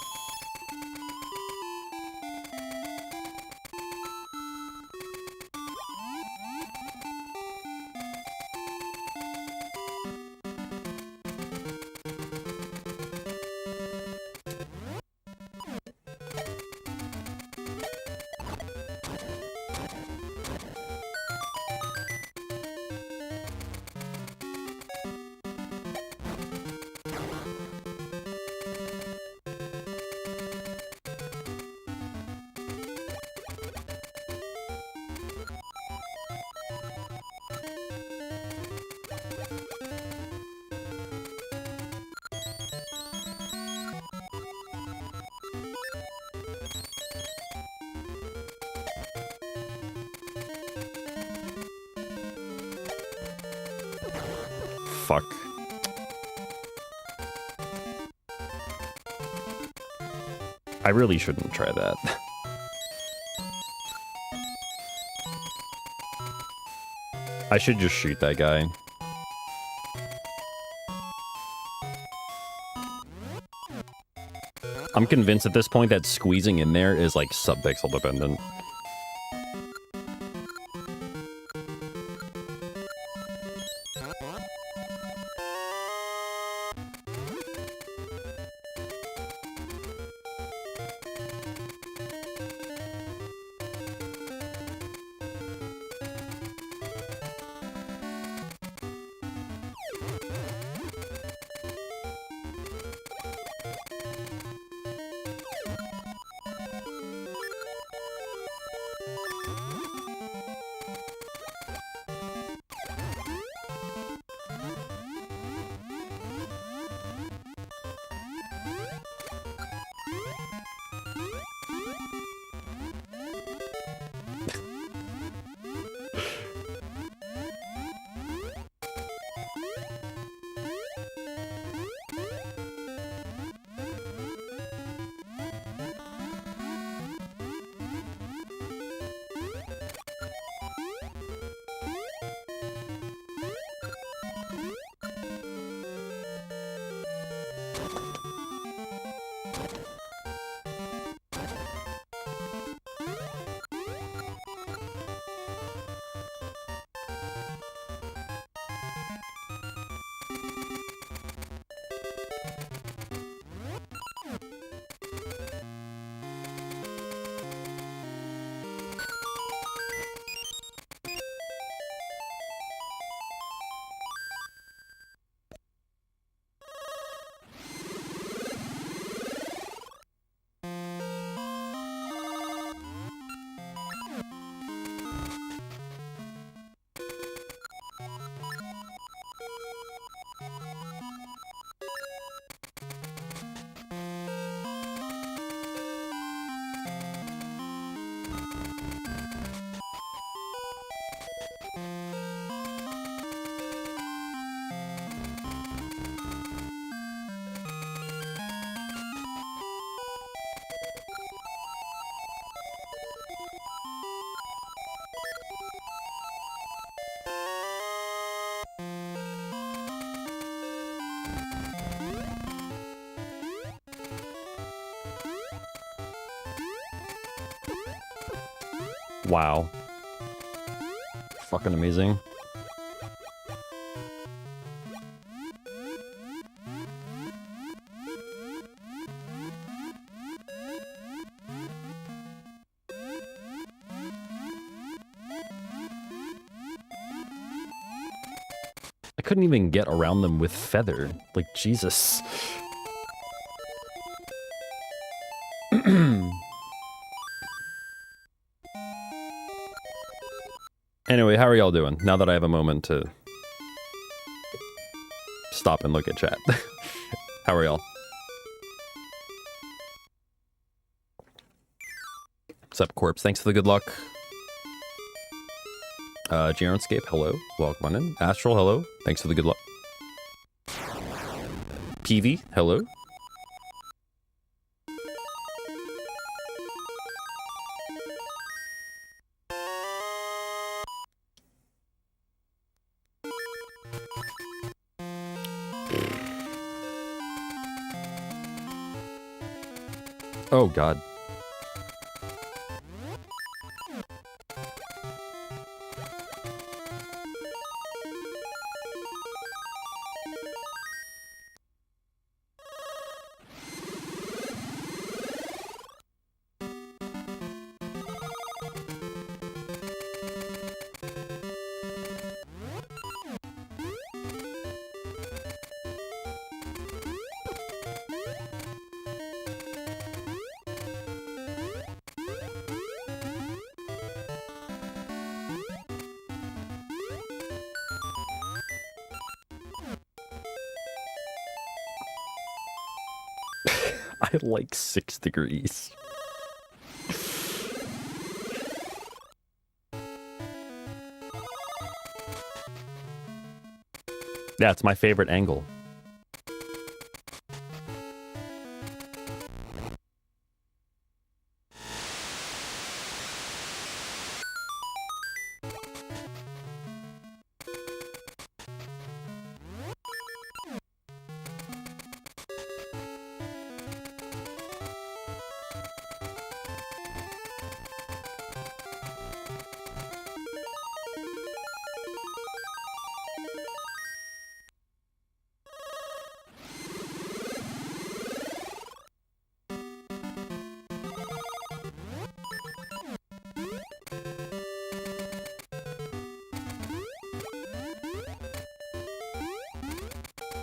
fuck. I really shouldn't try that. I should just shoot that guy. I'm convinced at this point that squeezing in there is like sub-pixel dependent. Wow. Fucking amazing. I couldn't even get around them with feather. Like, Jesus. Anyway, how are y'all doing? Now that I have a moment to stop and look at chat. How are y'all? What's up, Corpse? Thanks for the good luck. Geronscape, hello. Welcome on in. Astral, hello. Thanks for the good luck. PV, hello. Oh, God. I like 6 degrees. Yeah, it's my favorite angle.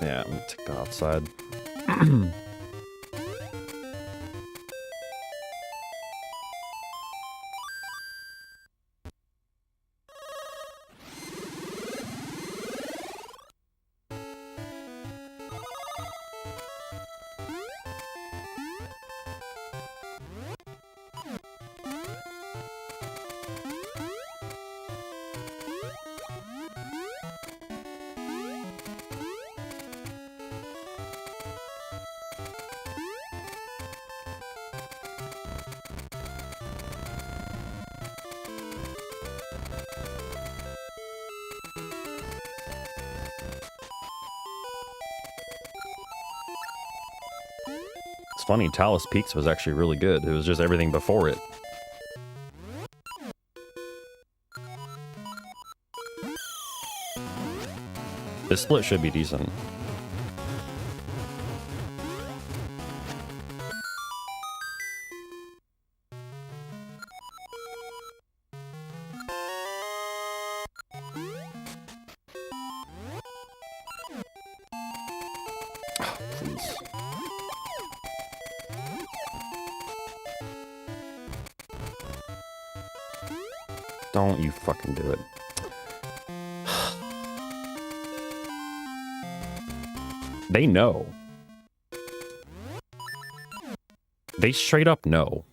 Yeah, I'm gonna take the outside. It's funny, Talus Peaks was actually really good. It was just everything before it. This split should be decent. Oh, please. Don't you fucking do it. They know. They straight up know.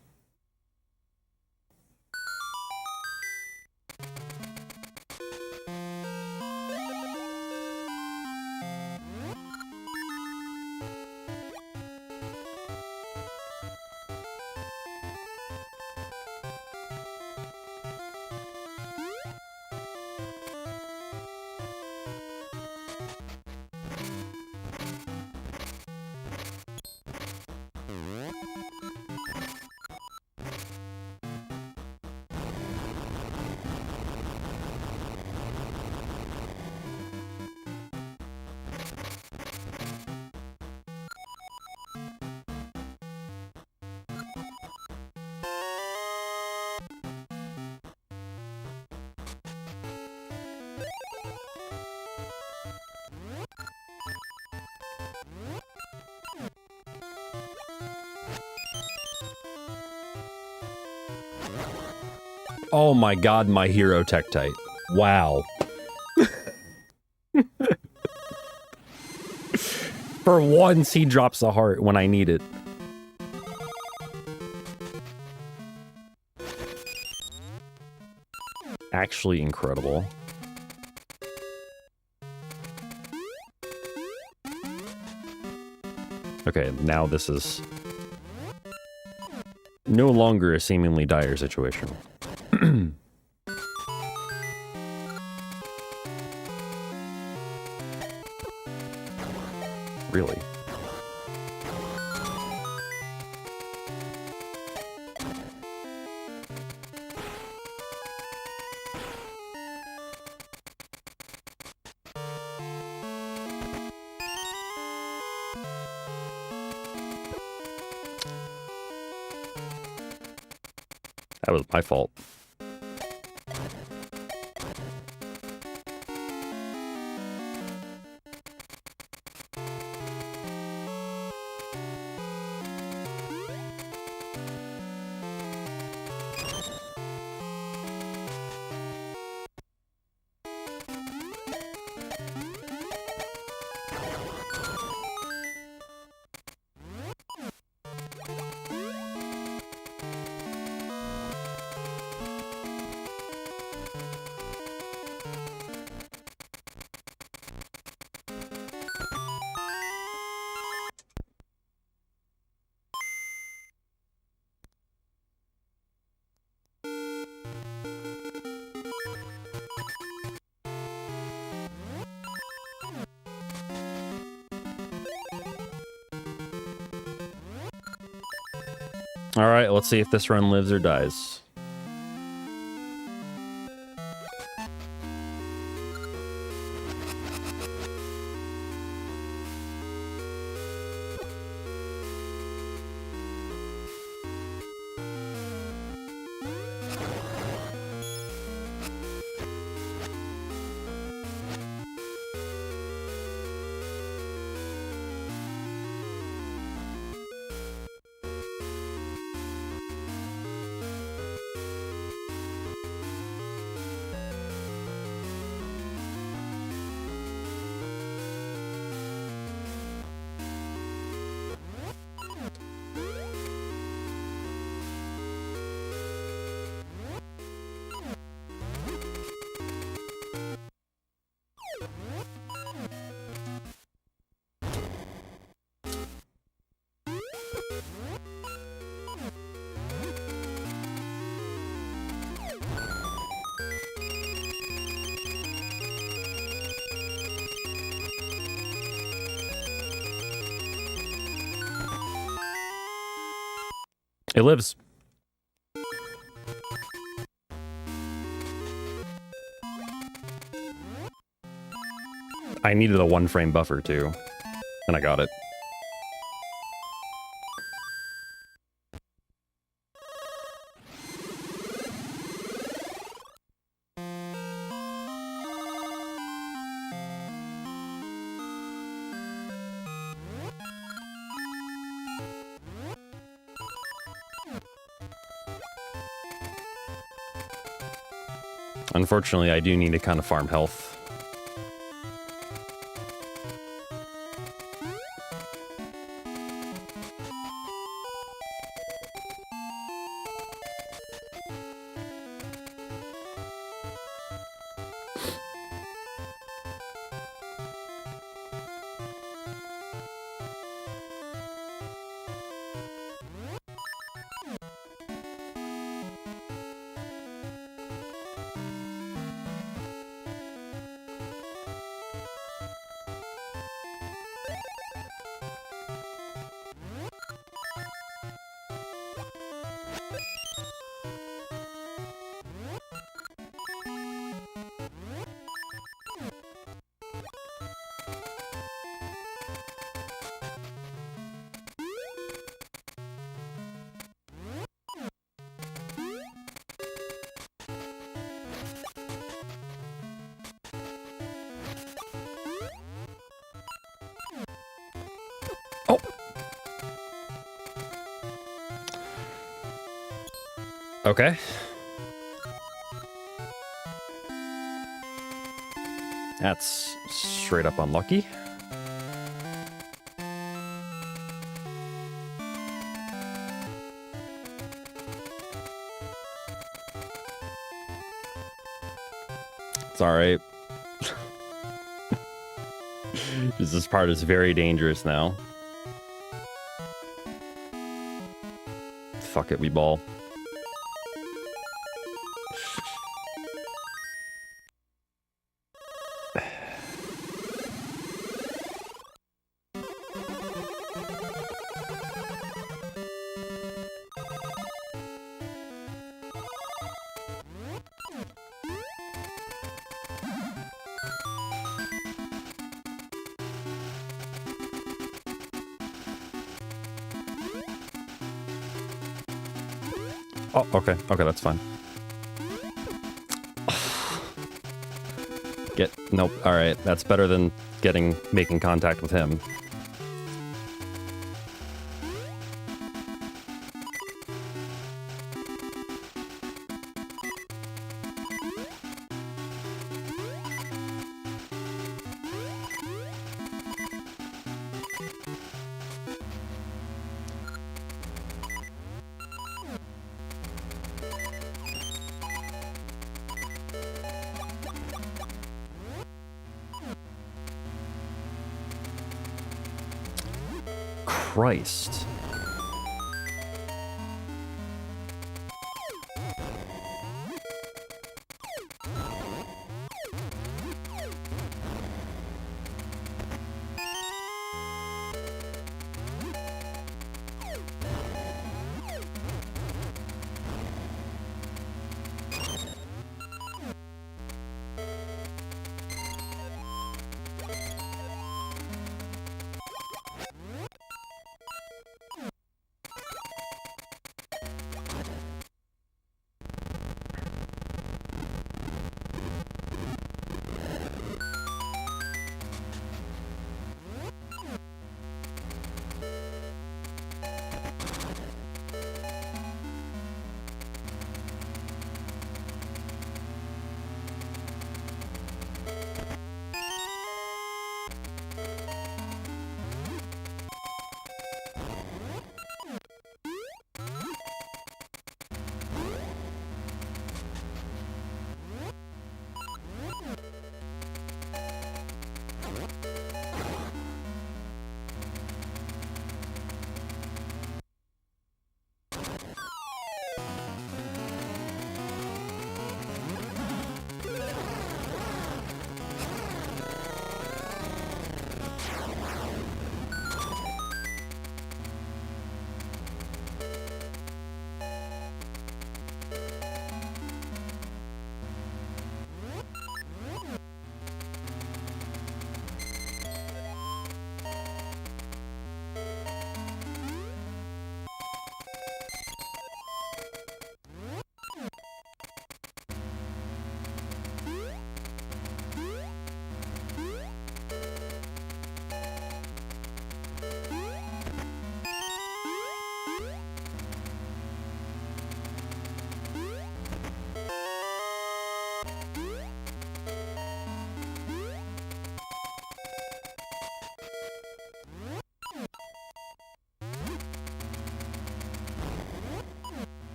Oh my god, my hero Tektite. Wow. For once, he drops a heart when I need it. Actually incredible. Okay, now this is no longer a seemingly dire situation. Really? That was my fault. All right, let's see if this run lives or dies. It lives. I needed a 1-frame buffer too, and I got it. Unfortunately, I do need to kind of farm health. Oh! Okay. That's straight up unlucky. It's alright. This part is very dangerous now. Fuck it, we ball. Oh, okay. Okay, that's fine. Nope. All right. That's better than making contact with him. Christ.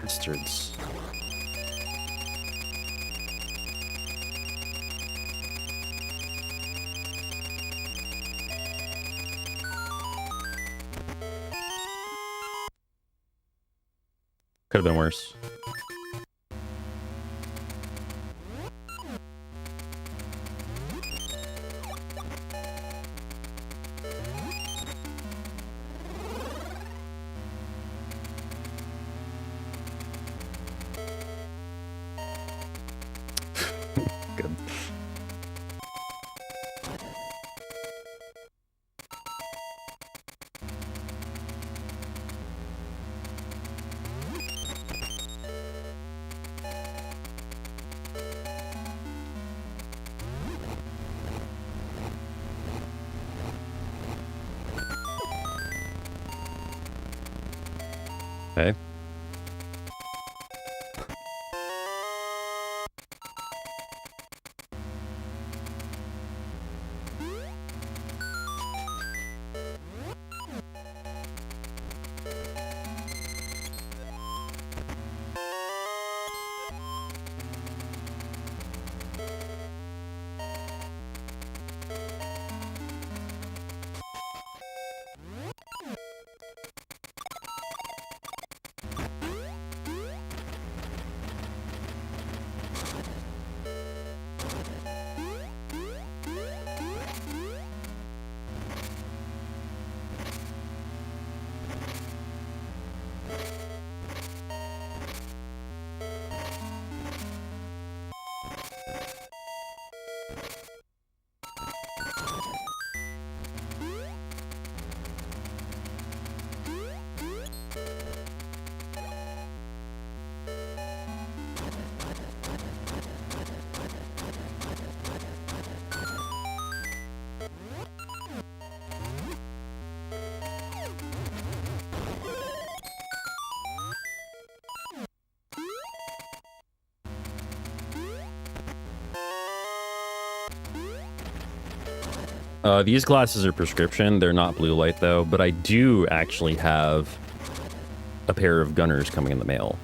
Bastards. Could have been worse. Good. Okay. These glasses are prescription. They're not blue light, though, but I do actually have a pair of Gunners coming in the mail.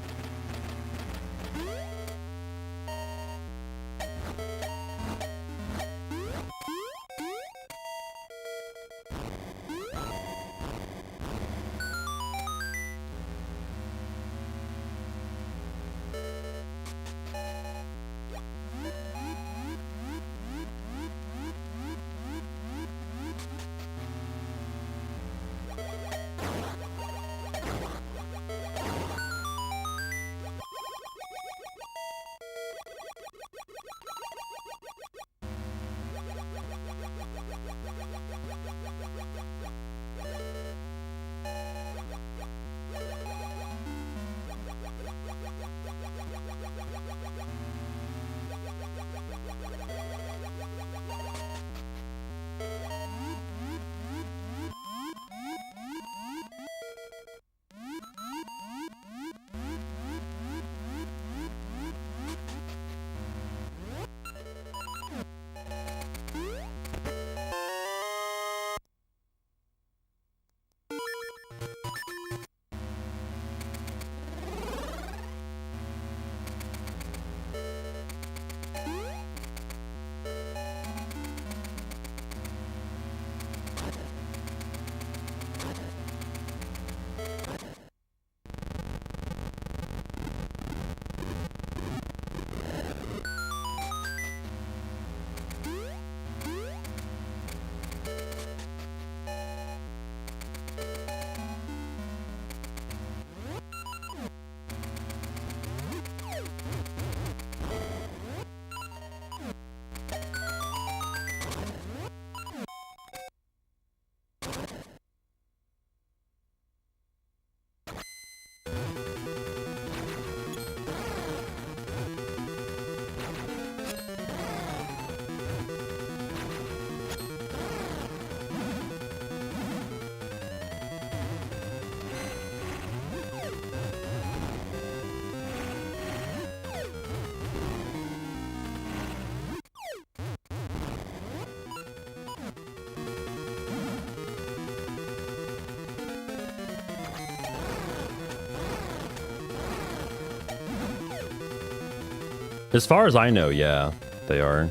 As far as I know, yeah, they are.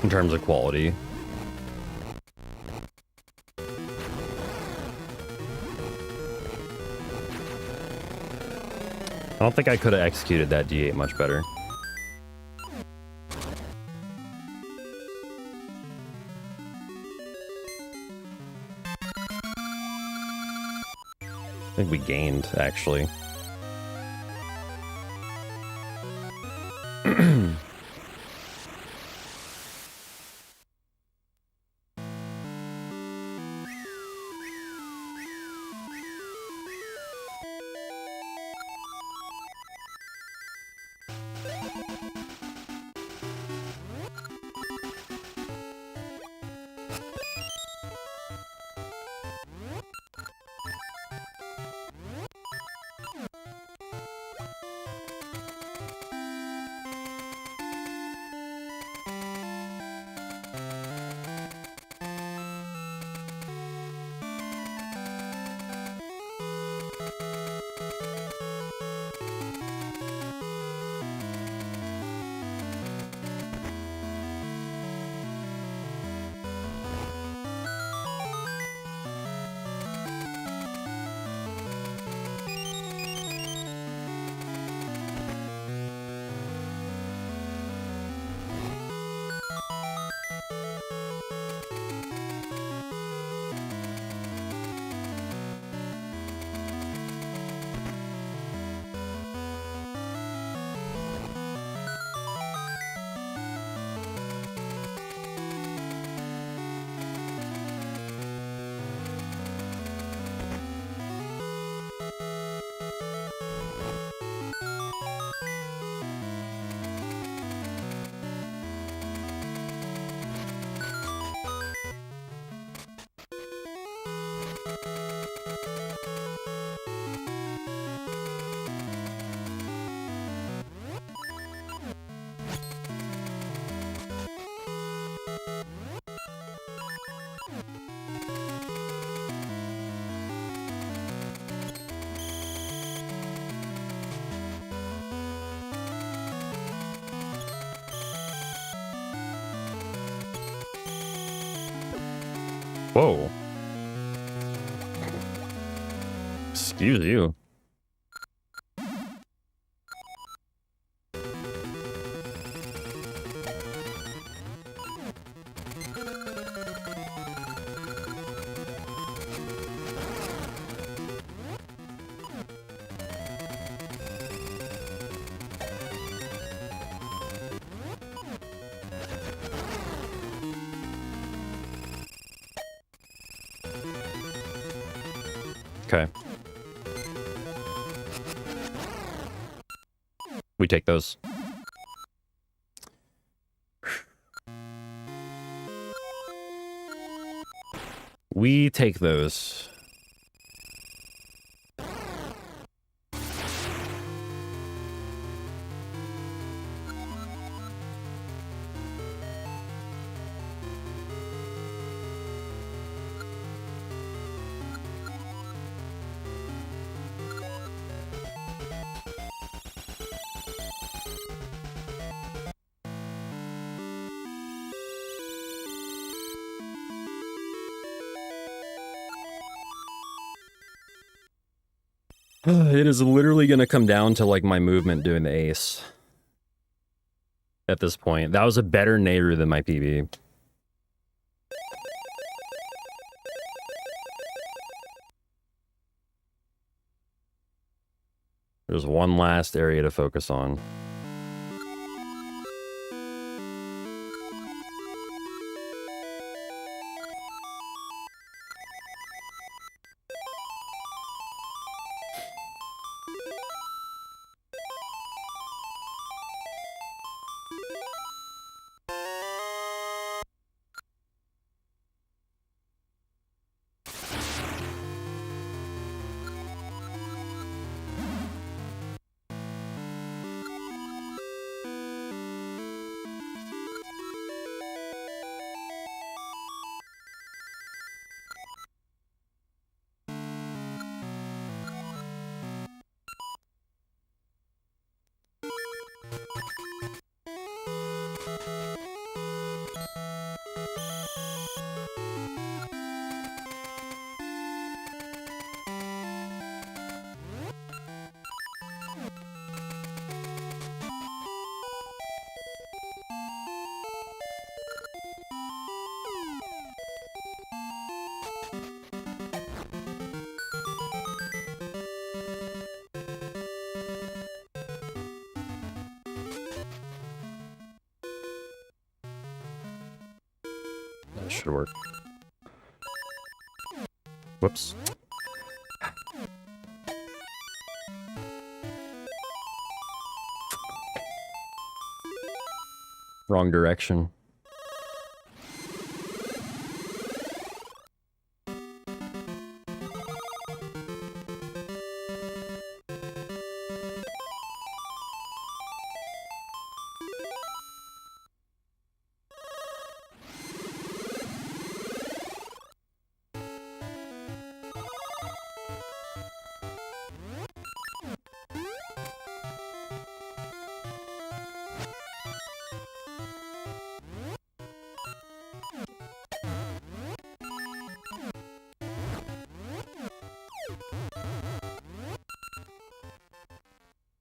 In terms of quality. I don't think I could have executed that D8 much better. I think we gained, actually. Whoa. Excuse you. Okay. We take those. We take those. It is literally going to come down to like my movement doing the ace. At this point. That was a better Nehru than my PB. There's one last area to focus on. should work. Whoops. Wrong direction.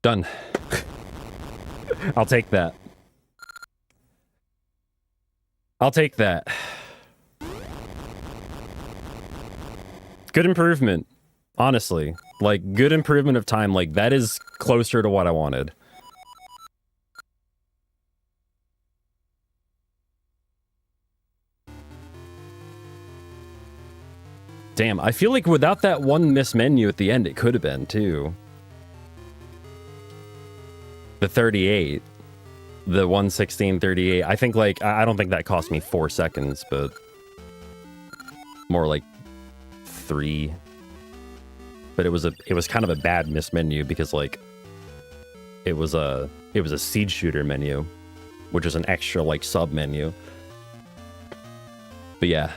Done. I'll take that. I'll take that. Good improvement. Honestly. Like, good improvement of time. Like, that is closer to what I wanted. Damn, I feel like without that one miss menu at the end, it could have been, too. The 38. The 1:16:38. I think, like, I don't think that cost me 4 seconds, but more like 3. But it was kind of a bad miss menu because, like, it was a seed shooter menu, which is an extra, like, sub menu. But yeah.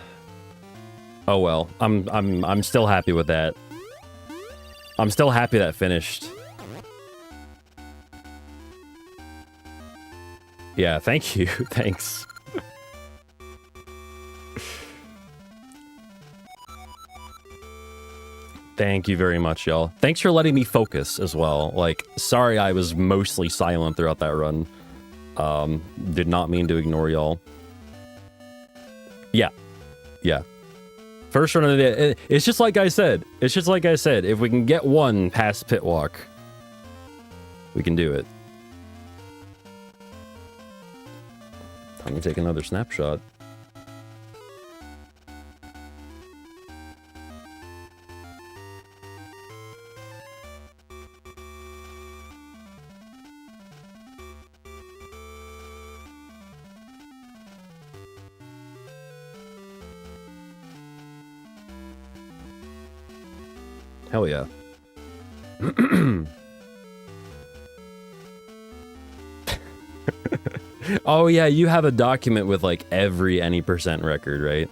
Oh well. I'm still happy with that. I'm still happy that finished. Yeah, thank you. Thanks. Thank you very much, y'all. Thanks for letting me focus as well. Like, sorry I was mostly silent throughout that run. Did not mean to ignore y'all. Yeah. Yeah. First run of the day. It's just like I said. It's just like I said. If we can get one past pit walk, we can do it. Time to take another snapshot. Hell yeah. Oh yeah, you have a document with like every any percent record, right?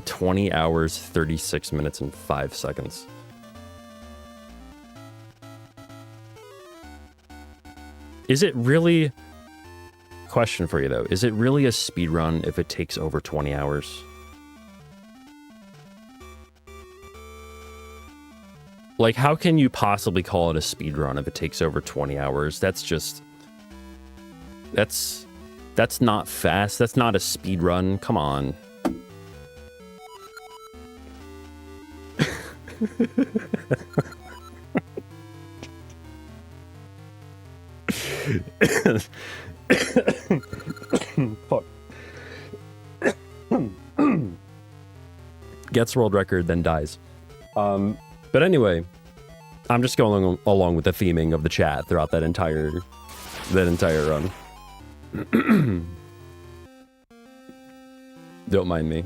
20 hours, 36 minutes, and 5 seconds. Is it really... Question for you though. Is it really a speedrun if it takes over 20 hours? Like, how can you possibly call it a speedrun if it takes over 20 hours? That's just... That's not fast. That's not a speedrun. Come on. Fuck. Gets world record, then dies. But anyway, I'm just going along with the theming of the chat throughout that entire run. Don't mind me.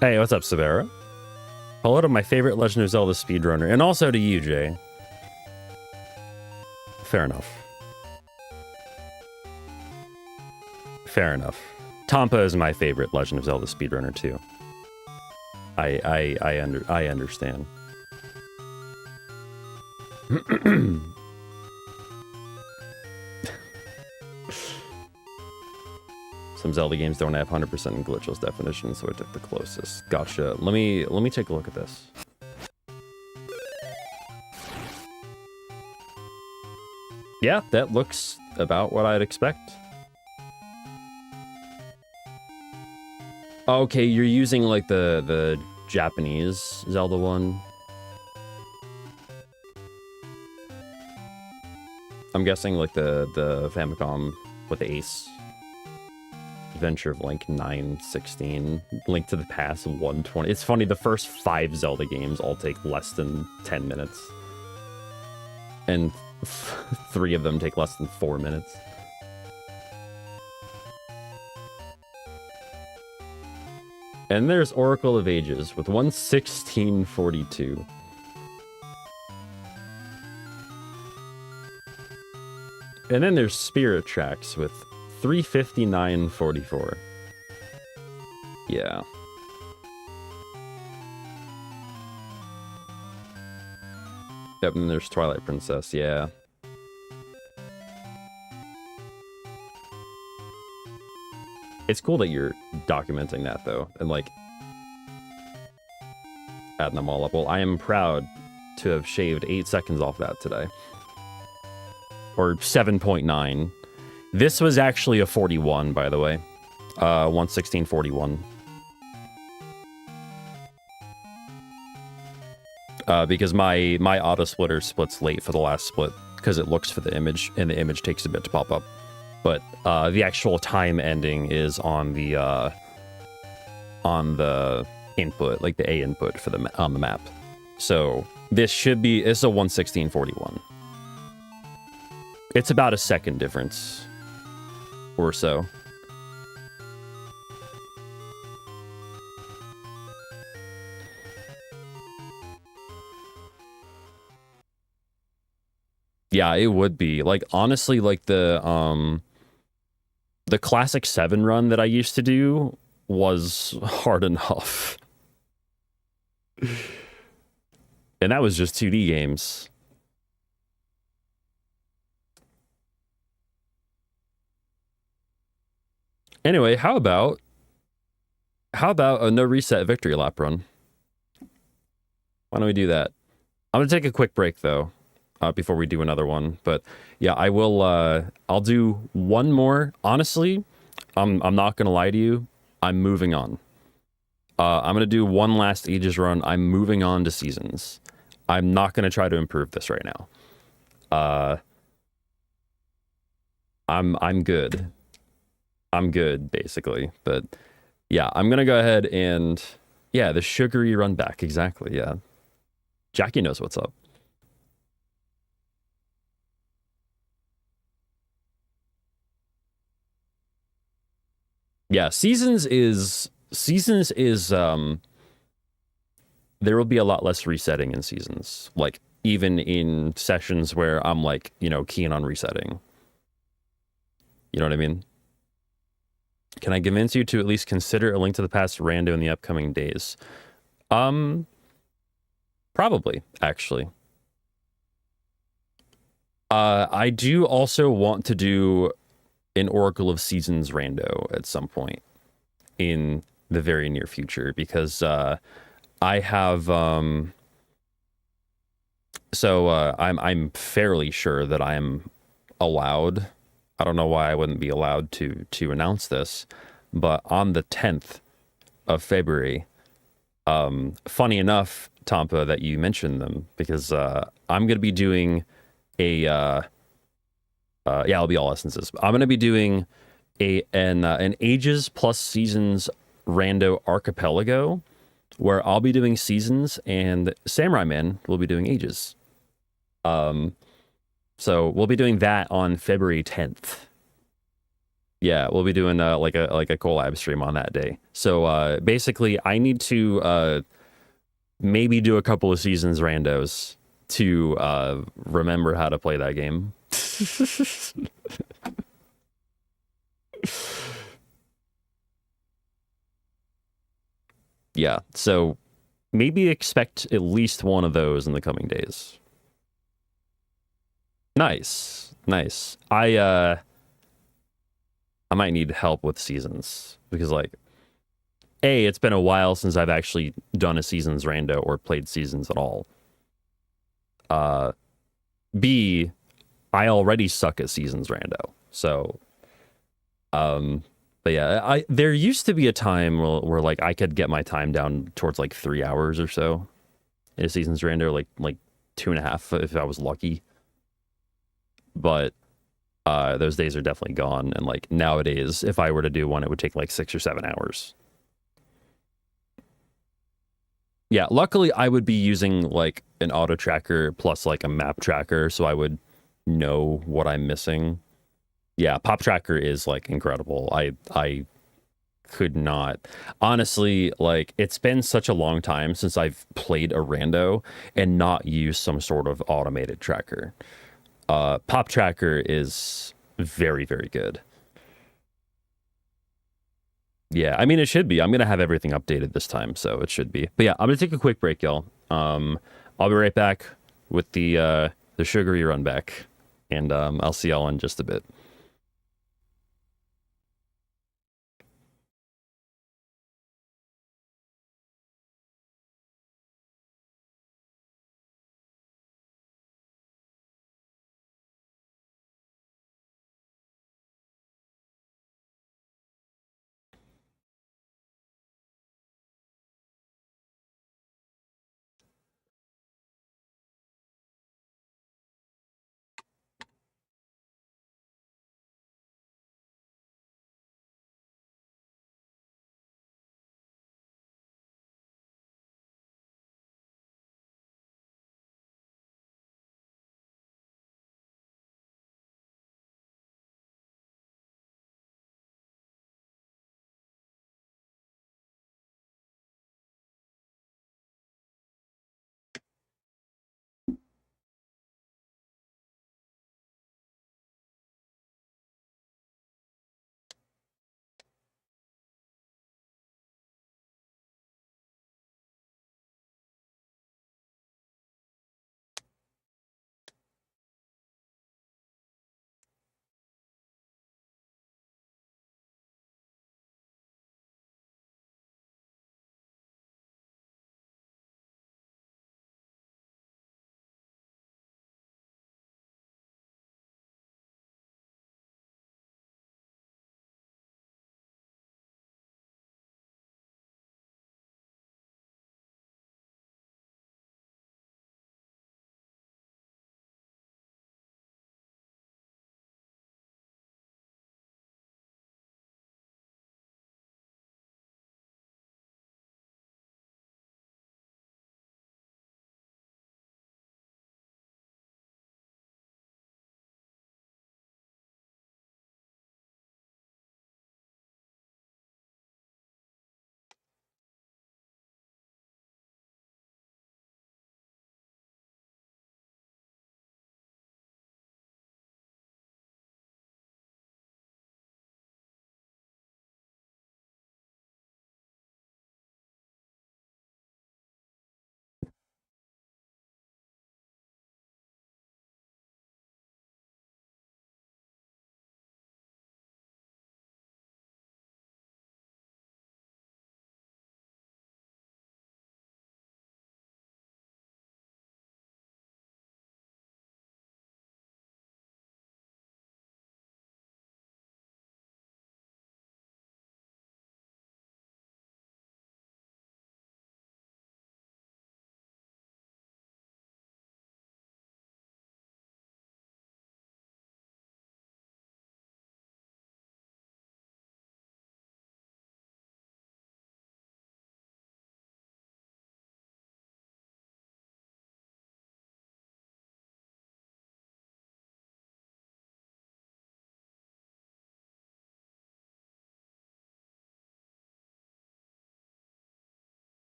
Hey, what's up, Sabera? Hello to my favorite Legend of Zelda speedrunner, and also to you, Jay. Fair enough. Fair enough. Tampa is my favorite Legend of Zelda speedrunner too. I understand. Some Zelda games don't have 100% glitchless definition, so I took the closest. Gotcha. Let me take a look at this. Yeah, that looks about what I'd expect. Okay, you're using like the Japanese Zelda one. I'm guessing like the Famicom with the Ace. Adventure of Link 916, Link to the Past 120. It's funny, the first 5 Zelda games all take less than 10 minutes. And 3 of them take less than 4 minutes. And there's Oracle of Ages with 11642. And then there's Spirit Tracks with 35944. Yeah. Yep, and there's Twilight Princess, yeah. It's cool that you're documenting that, though, and, like, adding them all up. Well, I am proud to have shaved 8 seconds off that today. Or 7.9. This was actually a 41, by the way. 11641. Because my auto splitter splits late for the last split, because it looks for the image, and the image takes a bit to pop up. But the actual time ending is on the input, like the A input for on the map. So this is a 11641. It's about a second difference or so. Yeah, it would be. Like, honestly, like the Classic 7 run that I used to do was hard enough. And that was just 2D games. Anyway, how about a no reset victory lap run? Why don't we do that? I'm gonna take a quick break though, before we do another one. But yeah, I will. I'll do one more. Honestly, I'm not gonna lie to you. I'm moving on. I'm gonna do one last Aegis run. I'm moving on to Seasons. I'm not gonna try to improve this right now. I'm good. I'm good, basically. But yeah, I'm gonna go ahead and the sugary run back. Exactly, yeah. Jackie knows what's up. Yeah, Seasons is there will be a lot less resetting in Seasons. Like, even in sessions where I'm like, keen on resetting. You know what I mean? Can I convince you to at least consider A Link to the Past rando in the upcoming days? Probably, actually. I do also want to do an Oracle of Seasons rando at some point in the very near future, because I have I'm fairly sure that I'm allowed. I don't know why I wouldn't be allowed to announce this, but on the 10th of February, funny enough, Tampa, that you mentioned them, because I'm going to be doing it'll be all essences. I'm going to be doing an Ages plus Seasons rando archipelago, where I'll be doing Seasons and Samurai Man will be doing Ages. So we'll be doing that on February 10th. Yeah, we'll be doing like a collab stream on that day. So basically, I need to maybe do a couple of Seasons randos to remember how to play that game. Yeah, so maybe expect at least one of those in the coming days. Nice. Nice. I might need help with seasons because like A, it's been a while since I've actually done a seasons rando or played seasons at all. B, I already suck at seasons rando. So but yeah, there used to be a time where like I could get my time down towards like 3 hours or so in a seasons rando, like 2.5 if I was lucky. But those days are definitely gone. And like nowadays, if I were to do one, it would take like 6 or 7 hours. Yeah, luckily I would be using like an auto tracker plus like a map tracker, so I would know what I'm missing. Yeah, pop tracker is like incredible. I could not honestly, like it's been such a long time since I've played a rando and not used some sort of automated tracker. Pop tracker is very, very good. Yeah, I mean it should be. I'm gonna have everything updated this time, so it should be. But yeah, I'm gonna take a quick break, y'all. I'll be right back with the sugary run back, and I'll see y'all in just a bit.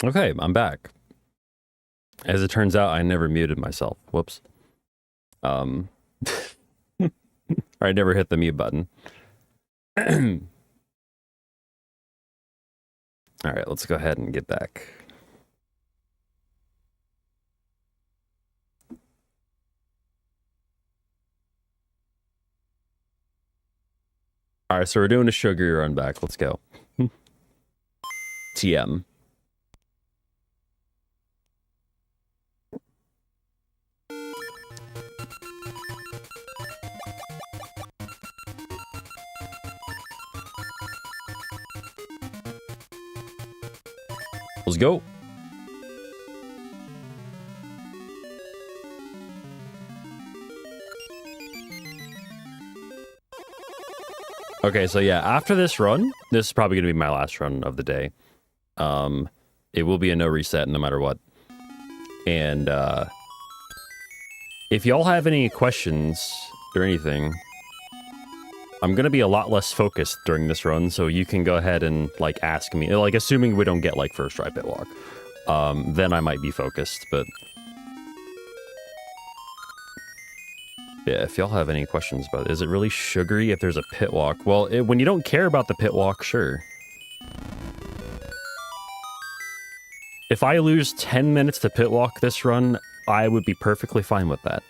Okay, I'm back. As it turns out, I never muted myself. Whoops. Or I never hit the mute button. All right, let's go ahead and get back. All right, so we're doing a sugary run back. Let's go. TM. Let's go. Okay, so yeah, after this run, this is probably going to be my last run of the day. It will be a no reset no matter what. And if y'all have any questions or anything, I'm going to be a lot less focused during this run, so you can go ahead and, like, ask me. Like, assuming we don't get, like, first try pit walk. Then I might be focused, but... yeah, if y'all have any questions about it. Is it really sugary if there's a pit walk? Well, when you don't care about the pit walk, sure. If I lose 10 minutes to pit walk this run, I would be perfectly fine with that.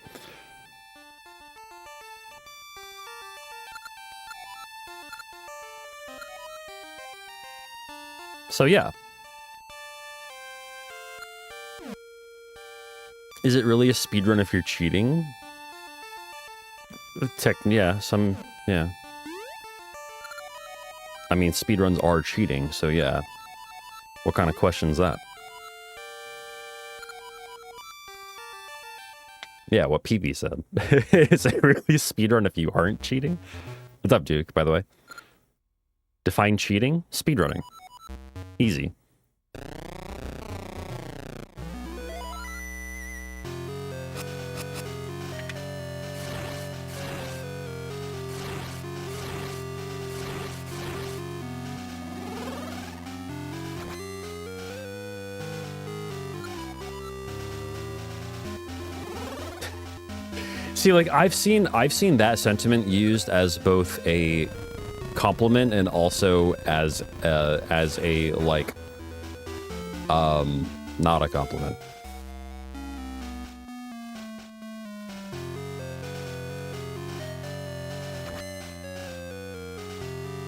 So yeah. Is it really a speedrun if you're cheating? Yeah, yeah. I mean, speedruns are cheating, so yeah. What kind of question is that? Yeah, what PB said. Is it really a speedrun if you aren't cheating? What's up, Duke, by the way? Define cheating? Speedrunning. Easy. See, like, I've seen that sentiment used as both a compliment and also as a like not a compliment.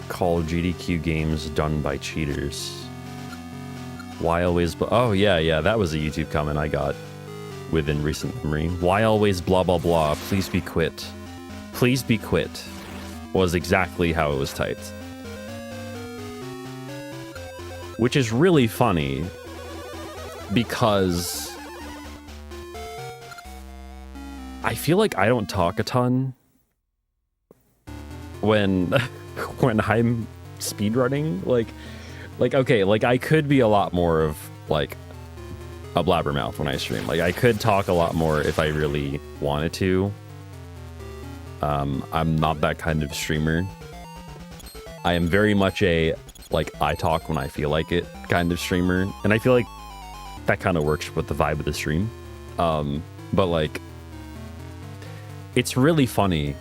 Call GDQ games done by cheaters. Why always? Oh yeah, that was a YouTube comment I got within recent memory. Why always blah blah blah? Please be quit. Please be quit. Was exactly how it was typed. Which is really funny because I feel like I don't talk a ton when when I'm speedrunning. Like okay, like I could be a lot more of like a blabbermouth when I stream. Like I could talk a lot more if I really wanted to. I'm not that kind of streamer. I am very much a like I talk when I feel like it kind of streamer, and I feel like that kind of works with the vibe of the stream. But like it's really funny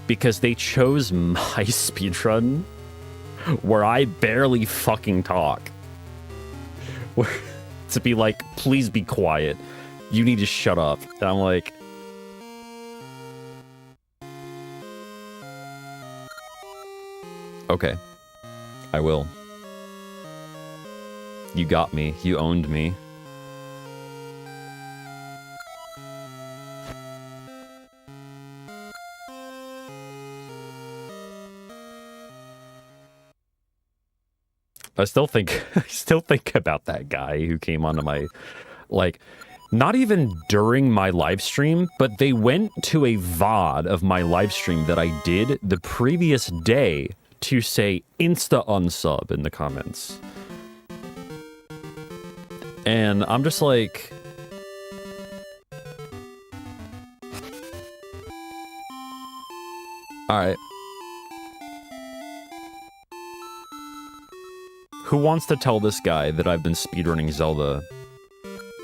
because they chose my speedrun where I barely fucking talk. To be like, please be quiet. You need to shut up. And I'm like... okay. I will. You got me. You owned me. I still think about that guy who came onto my, like, not even during my live stream, but they went to a VOD of my live stream that I did the previous day to say insta unsub in the comments. And I'm just like, all right. Who wants to tell this guy that I've been speedrunning Zelda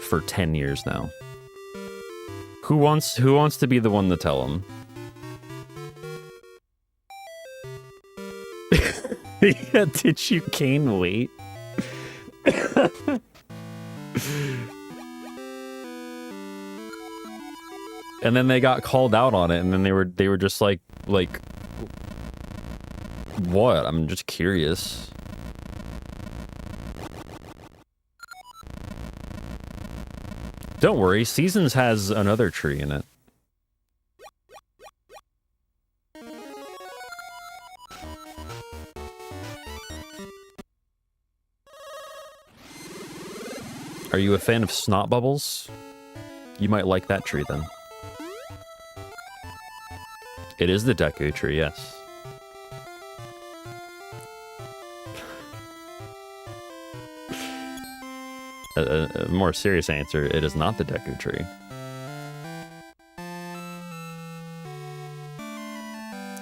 for 10 years now? Who wants to be the one to tell him? Yeah, did you gain weight? And then they got called out on it, and then they were just like, what? I'm just curious. Don't worry, Seasons has another tree in it. Are you a fan of snot bubbles? You might like that tree then. It is the Deku tree, yes. A more serious answer, it is not the Deku tree.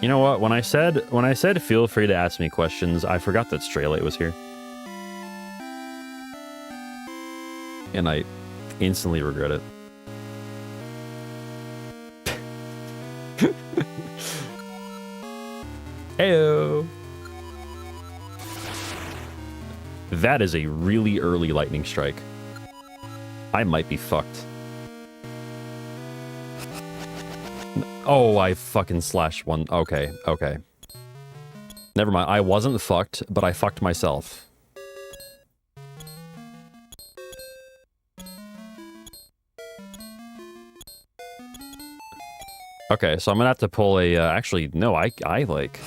You know what? When I said feel free to ask me questions, I forgot that Straylite was here. And I instantly regret it. Heyo! That is a really early lightning strike. I might be fucked. Oh, I fucking slashed one. Okay, okay. Never mind. I wasn't fucked, but I fucked myself. Okay, so I'm gonna have to pull a, actually, no, I like...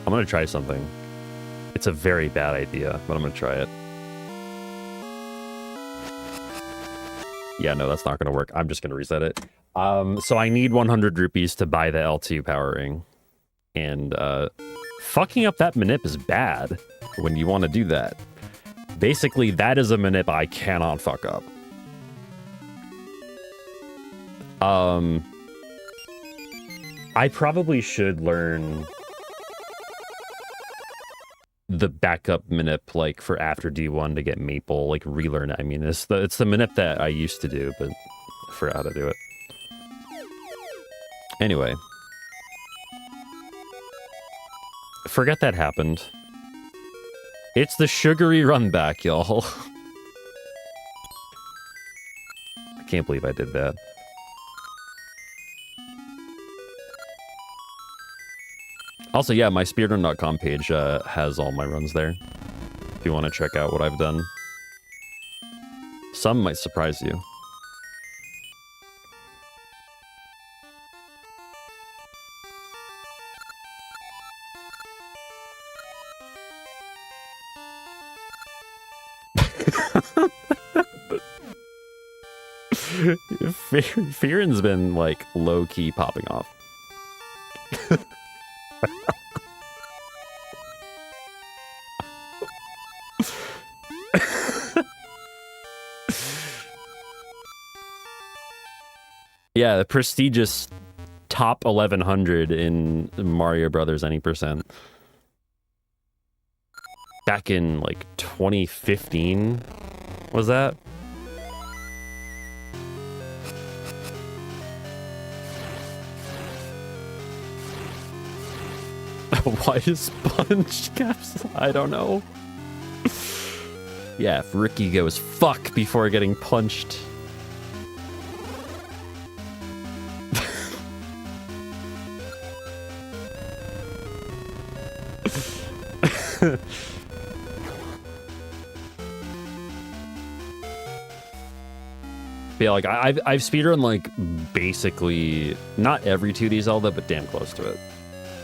I'm gonna try something. It's a very bad idea, but I'm gonna try it. Yeah, no, that's not gonna work. I'm just gonna reset it. So I need 100 rupees to buy the L2 power ring. And, fucking up that manip is bad when you want to do that. Basically, that is a manip I cannot fuck up. I probably should learn the backup manip, like, for after D1 to get Maple, like, relearn it. I mean, it's the manip that I used to do, but I forgot how to do it. Anyway. Forget that happened. It's the sugary run back, y'all. I can't believe I did that. Also, yeah, my speedrun.com page has all my runs there. If you want to check out what I've done. Some might surprise you. Fearin's been, like, low-key popping off. Yeah, the prestigious top 1100 in Mario Brothers any percent. Back in, like, 2015, was that? Why is Sponge Caps? I don't know. Yeah, if Ricky goes fuck before getting punched. Yeah, like, I've speedrun, like, basically, not every 2D Zelda, but damn close to it.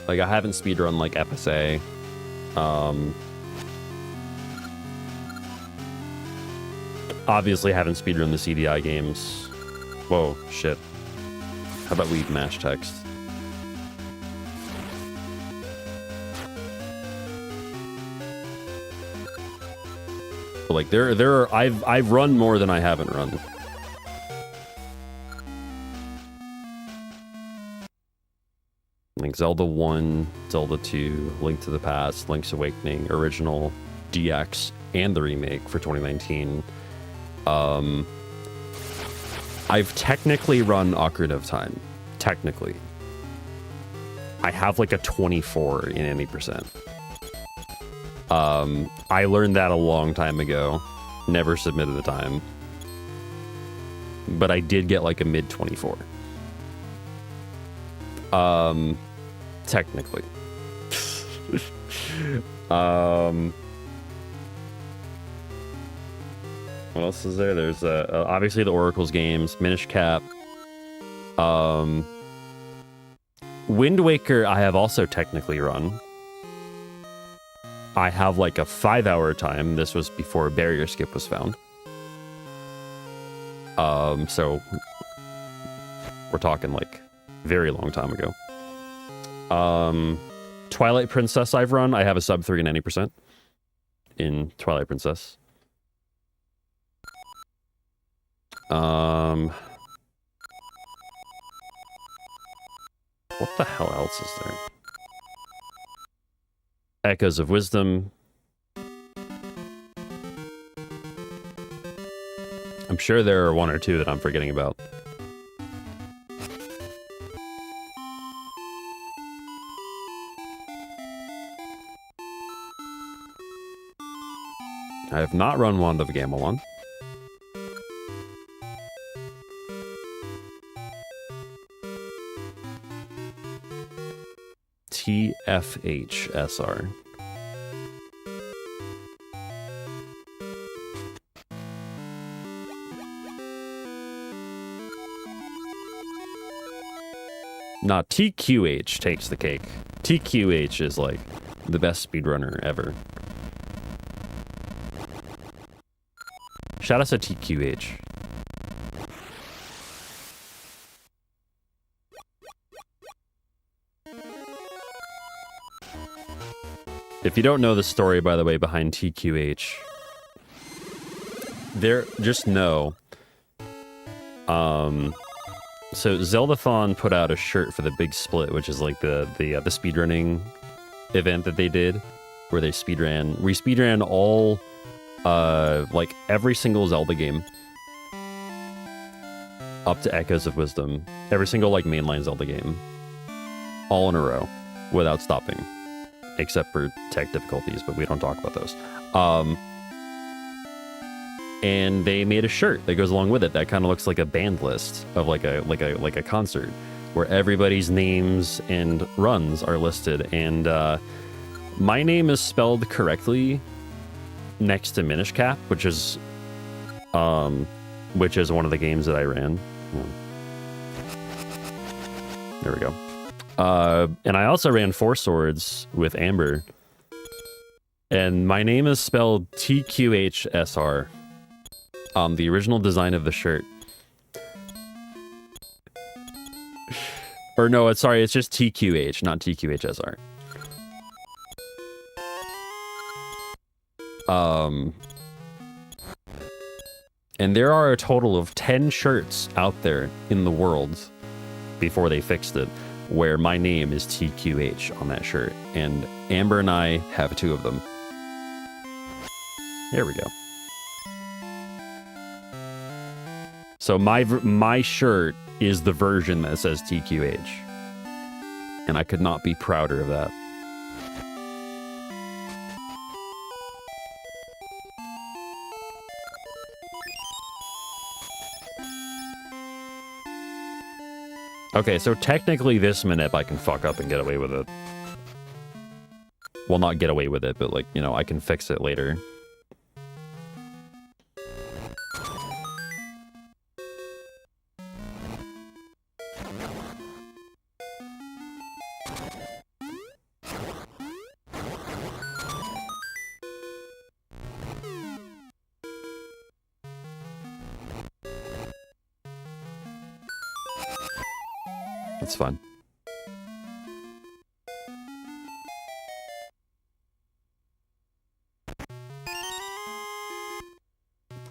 Like, I haven't speedrun, like, FSA. Obviously haven't speedrun the CDI games. Whoa, shit. How about we mash text? But like I've run more than I haven't run. Like Zelda 1, Zelda 2, Link to the Past, Link's Awakening, Original, DX, and the remake for 2019. I've technically run Ocarina of Time. Technically. I have like a 24 in any percent. I learned that a long time ago. Never submitted a time. But I did get like a mid 24. Technically. What else is there? There's obviously the Oracle's games, Minish Cap. Wind Waker I have also technically run. I have like a 5-hour time. This was before Barrier Skip was found. So we're talking like very long time ago. Twilight Princess I've run. I have a sub 3 in any percent in Twilight Princess. What the hell else is there? Echoes of Wisdom. I'm sure there are one or two that I'm forgetting about. I have not run Wand of Gamelon. TFHSR. Nah, TQH takes the cake. TQH is like the best speedrunner ever. Shout out to TQH. If you don't know the story, by the way, behind TQH, just know. So Zeldathon put out a shirt for the Big Split, which is like the speedrunning event that they did, where we speedran all, like every single Zelda game up to Echoes of Wisdom, every single like mainline Zelda game, all in a row without stopping. Except for tech difficulties, but we don't talk about those. And they made a shirt that goes along with it that kind of looks like a band list of like a concert, where everybody's names and runs are listed. And my name is spelled correctly next to Minish Cap, which is one of the games that I ran. There we go. And I also ran Four Swords with Amber. And my name is spelled TQHSR. The original design of the shirt. Or no, it's just TQH, not TQHSR. And there are a total of 10 shirts out there in the world before they fixed it, where my name is TQH on that shirt, and Amber and I have 2 of them. There we go. So my shirt is the version that says TQH, and I could not be prouder of that. Okay, so technically this minute I can fuck up and get away with it. Well, not get away with it, but like, you know, I can fix it later. It's fun.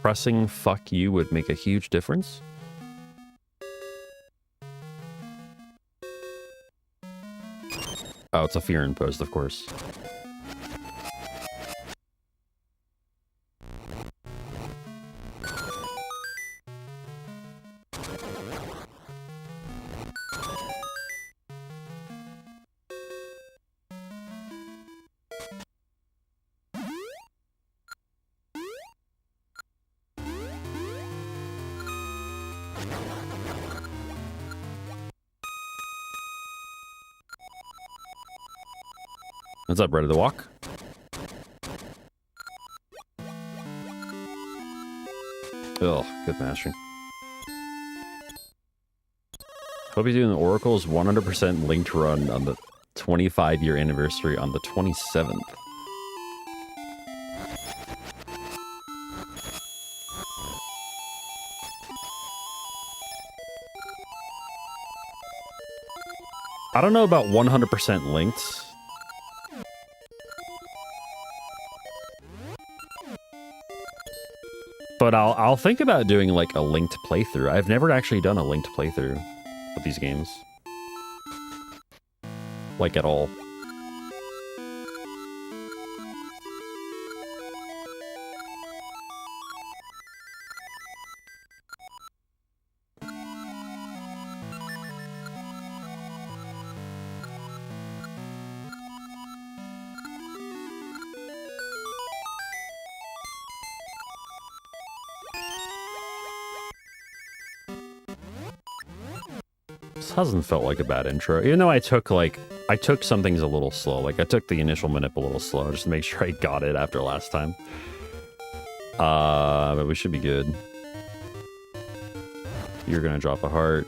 pressing fuck you would make a huge difference. Oh, it's a fear imposed, of course. What's up, ready to walk? Ugh, good mashing. Hope you're doing the Oracle's 100% linked run on the 25-year anniversary on the 27th. I don't know about 100% linked. But I'll think about doing like a linked playthrough. I've never actually done a linked playthrough of these games. Like at all. Hasn't felt like a bad intro, even though I took some things a little slow. Like I took the initial manip a little slow just to make sure I got it after last time. But we should be good. You're gonna drop a heart.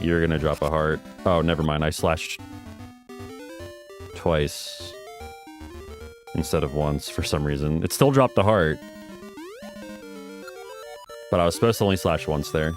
You're gonna drop a heart. Oh, never mind. I slashed twice instead of once for some reason. It still dropped the heart, but I was supposed to only slash once there.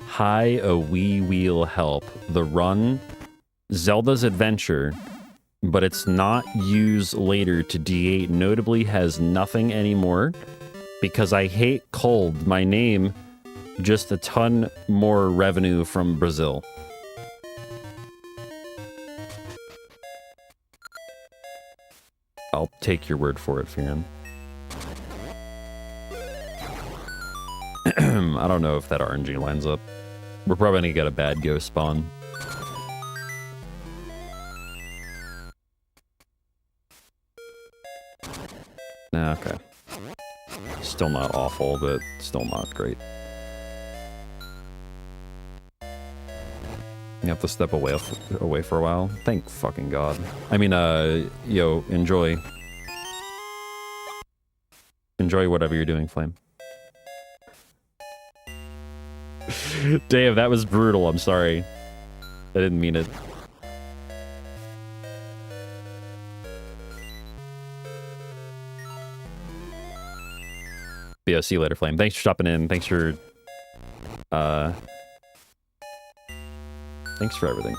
Hi, a wee wheel help. The run, Zelda's Adventure, but it's not use later to D8 notably has nothing anymore because I hate cold. My name, just a ton more revenue from Brazil. I'll take your word for it, Fian. I don't know if that RNG lines up. We're probably gonna get a bad ghost spawn. Nah, okay. Still not awful, but still not great. You have to step away for a while. Thank fucking God. I mean, yo, enjoy. Enjoy whatever you're doing, Flame. Dave, that was brutal. I'm sorry. I didn't mean it. Yeah, see you later, Flame. Thanks for stopping in. Thanks for everything.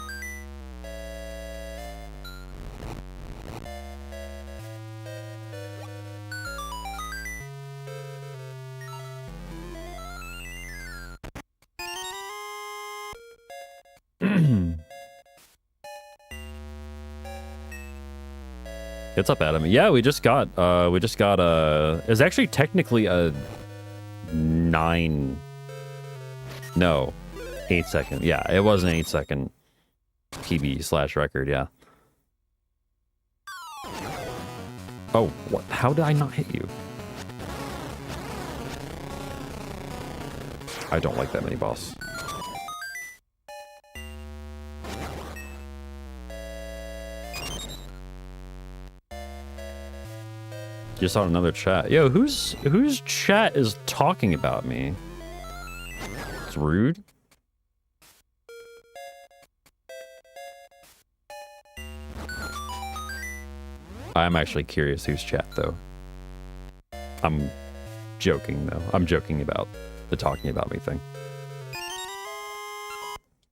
What's up, Adam? Yeah, we just got it's actually technically a 8 second. Yeah, it was an 8 second PB/record, yeah. Oh, what? How did I not hit you? I don't like that mini boss. Just on another chat. Yo, whose chat is talking about me? It's rude. I'm actually curious whose chat though. I'm joking though. I'm joking about the talking about me thing.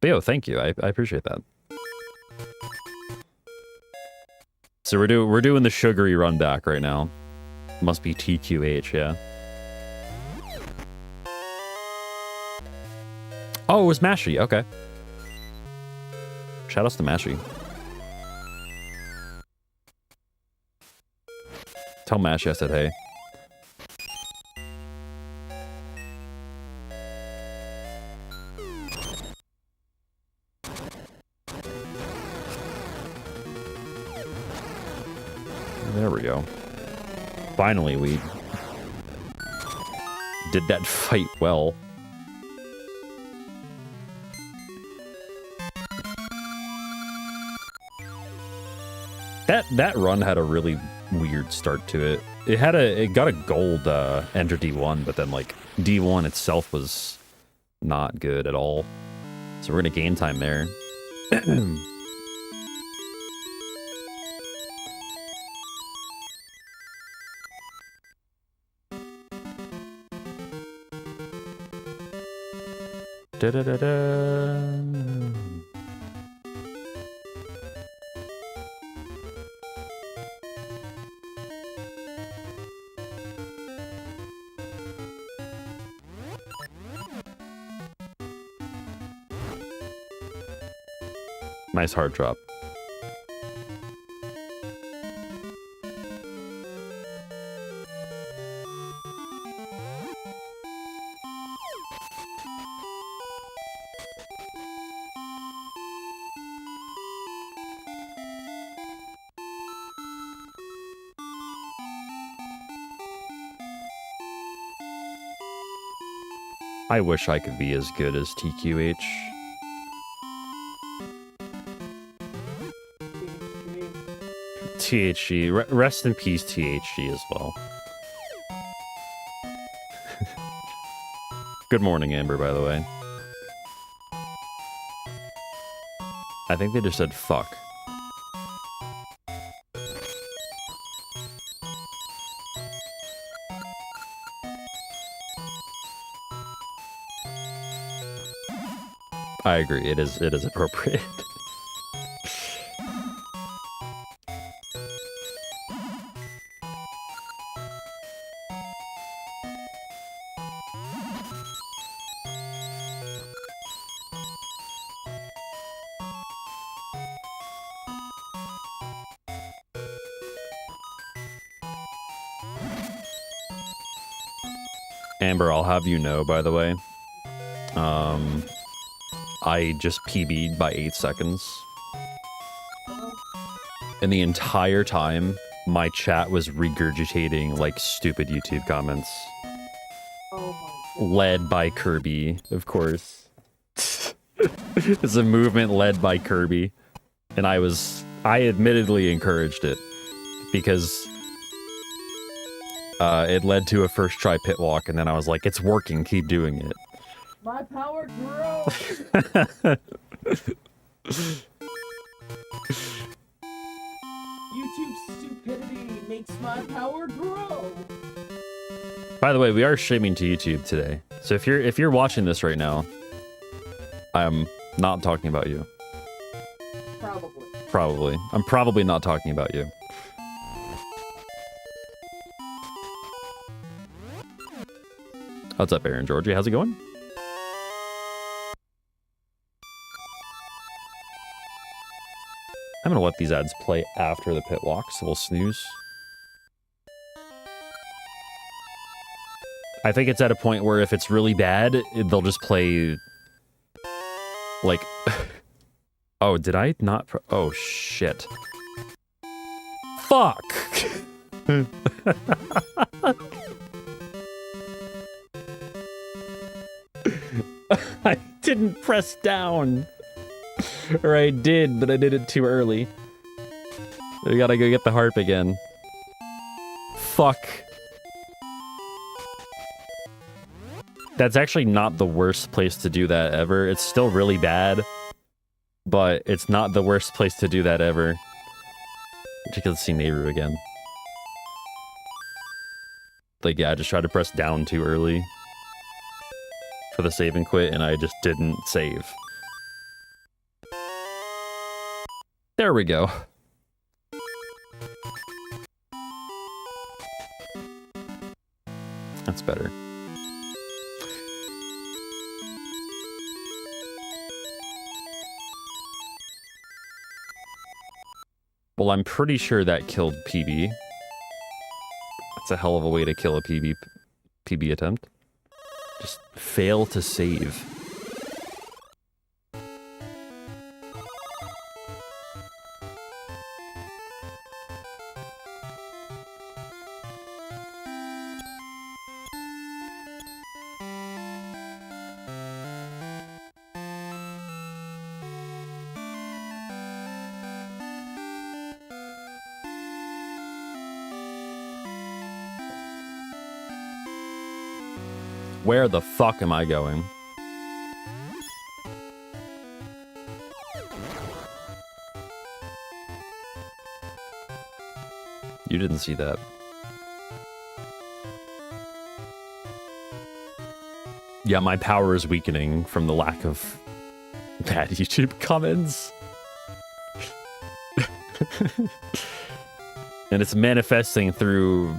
But yo, thank you. I appreciate that. So we're doing the sugary run back right now. Must be TQH, yeah. Oh, it was Mashy. Okay. Shout outs to Mashy. Tell Mashy I said hey. There we go. Finally, we did that fight well. That run had a really weird start to it. It got a gold enter D1, but then like D1 itself was not good at all. So we're gonna gain time there. Da da da da. Nice hard drop. I wish I could be as good as TQH. THG. Rest in peace, THG, as well. Good morning, Amber, by the way. I think they just said fuck. I agree, it is appropriate. Amber, I'll have you know, by the way, I just PB'd by 8 seconds. And the entire time, my chat was regurgitating, like, stupid YouTube comments. Led by Kirby, of course. It's a movement led by Kirby. And I admittedly encouraged it. Because it led to a first try pit walk, and then I was like, it's working, keep doing it. My power grows! YouTube stupidity makes my power grow! By the way, we are streaming to YouTube today. So if you're watching this right now, I'm not talking about you. Probably. Probably. I'm probably not talking about you. What's up, Aaron Georgie? How's it going? I'm gonna let these ads play after the pit walk, so we'll snooze. I think it's at a point where if it's really bad, they'll just play... Like... Oh, did I not... Oh, shit. Fuck! I didn't press down. Or I did, but I did it too early. We gotta go get the harp again. fuck? That's actually not the worst place to do that ever. It's still really bad, but it's not the worst place to do that ever. Particularly see Nehru again. Like, yeah, I just tried to press down too early for the save and quit, and I just didn't save. There we go. That's better. Well, I'm pretty sure that killed PB. That's a hell of a way to kill a PB attempt. Just fail to save. Where the fuck am I going? You didn't see that. Yeah, my power is weakening from the lack of bad YouTube comments. And it's manifesting through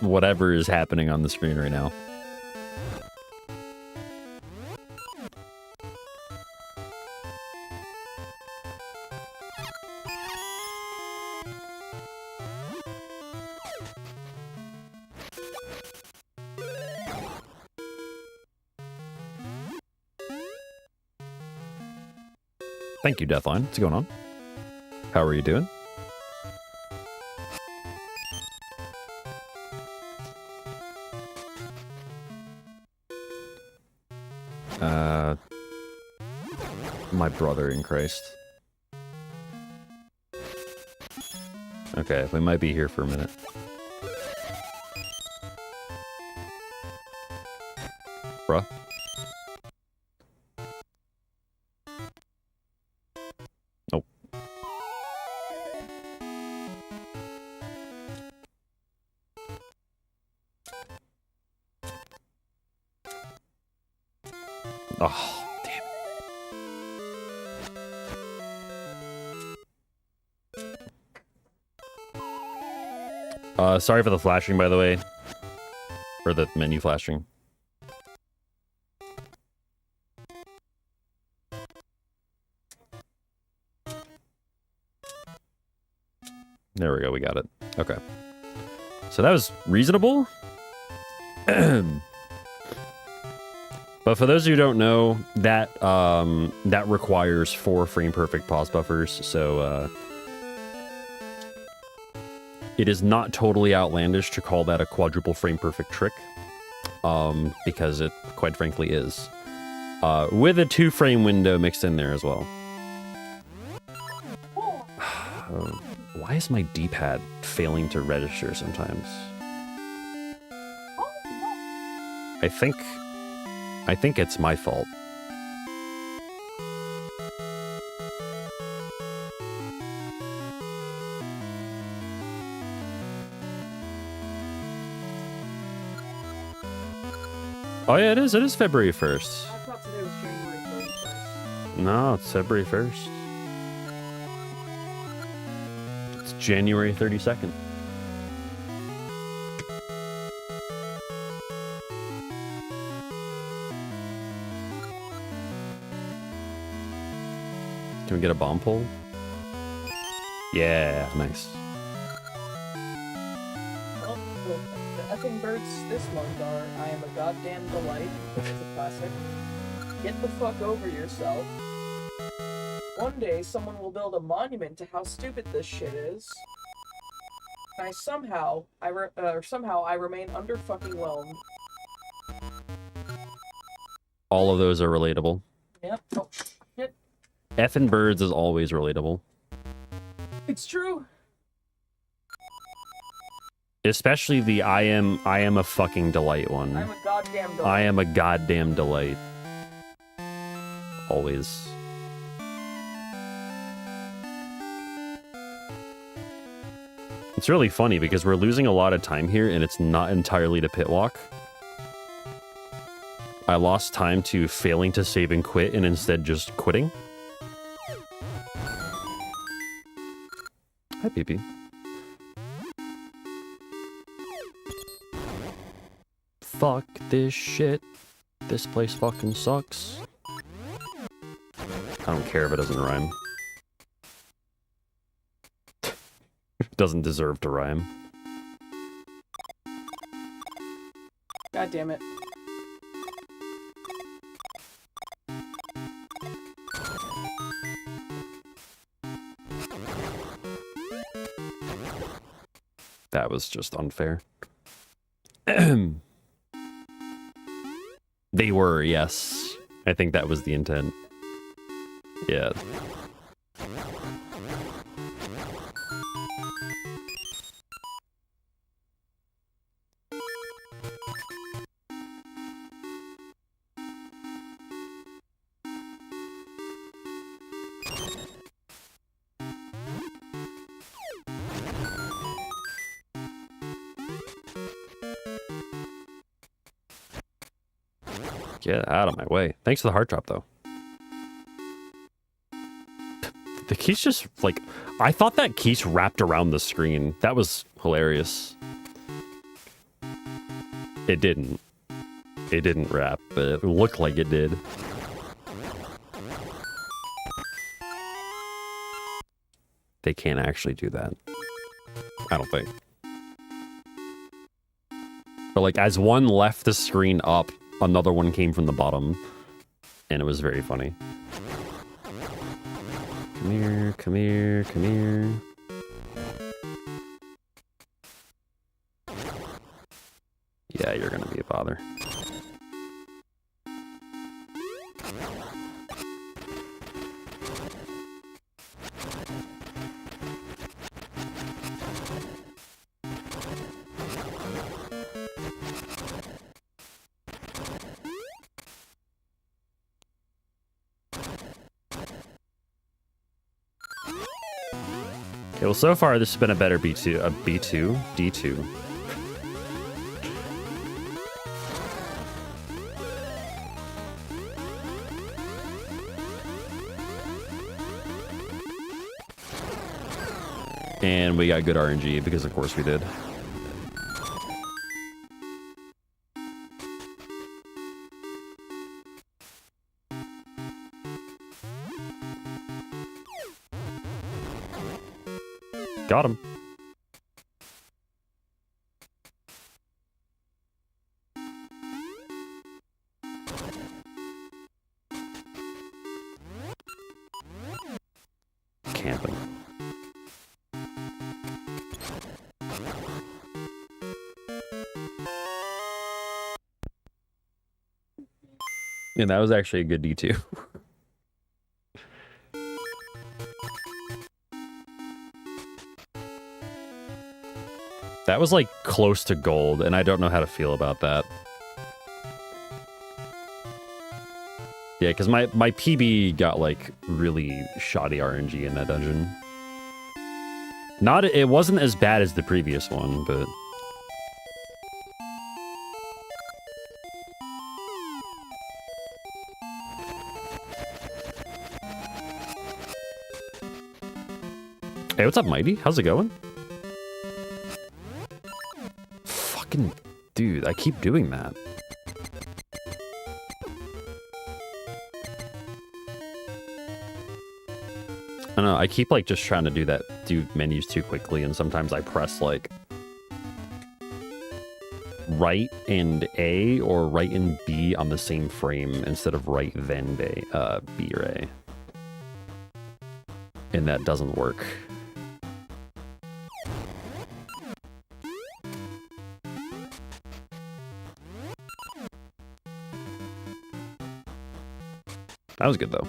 whatever is happening on the screen right now. Thank you, Deathline. What's going on? How are you doing? My brother in Christ. Okay, we might be here for a minute. Bruh. Nope. Oh. Sorry for the flashing, by the way. Or the menu flashing. There we go, we got it. Okay. So that was reasonable. But for those of you who don't know, that that requires 4 frame perfect pause buffers, so it is not totally outlandish to call that a quadruple frame perfect trick, because it quite frankly is. With a 2 frame window mixed in there as well. Why is my D-pad failing to register sometimes? I think it's my fault. Oh yeah, it is. It is February 1st. I thought today was January 31st. No, it's February 1st. It's January 32nd. Can we get a bomb pole? Yeah, nice. Well, the effing birds this month are I Am a Goddamn Delight, which is a classic. Get the fuck over yourself. One day, someone will build a monument to how stupid this shit is. And somehow I remain under fucking whelmed. All of those are relatable. Yep. Oh, shit. Effing birds is always relatable. It's true. Especially the I am a fucking delight one. I'm a goddamn delight. I am a goddamn delight. Always. It's really funny because we're losing a lot of time here and it's not entirely to pit walk. I lost time to failing to save and quit and instead just quitting. Hi, PP. Fuck this shit. This place fucking sucks. I don't care if it doesn't rhyme. It doesn't deserve to rhyme. God damn it. That was just unfair. They were, yes. I think that was the intent. Yeah. Get out of my way. Thanks for the heart drop, though. The keys just, like... I thought that keys wrapped around the screen. That was hilarious. It didn't. It didn't wrap, but it looked like it did. They can't actually do that. I don't think. But, like, as one left the screen up, another one came from the bottom, and it was very funny. Come here, come here, come here. Yeah, you're gonna be a bother. Okay, well, so far this has been a better B2, a B2, D2. And we got good RNG because of course we did. Got him. Camping. And that was actually a good D2. That was like close to gold, and I don't know how to feel about that. Yeah, because my PB got like really shoddy RNG in that dungeon. It wasn't as bad as the previous one, but... Hey, what's up, Mighty? How's it going? Fucking dude, I keep doing that. I don't know, I keep like just trying to do menus too quickly, and sometimes I press like right and A or right and B on the same frame instead of right then B or A. And that doesn't work. That was good, though.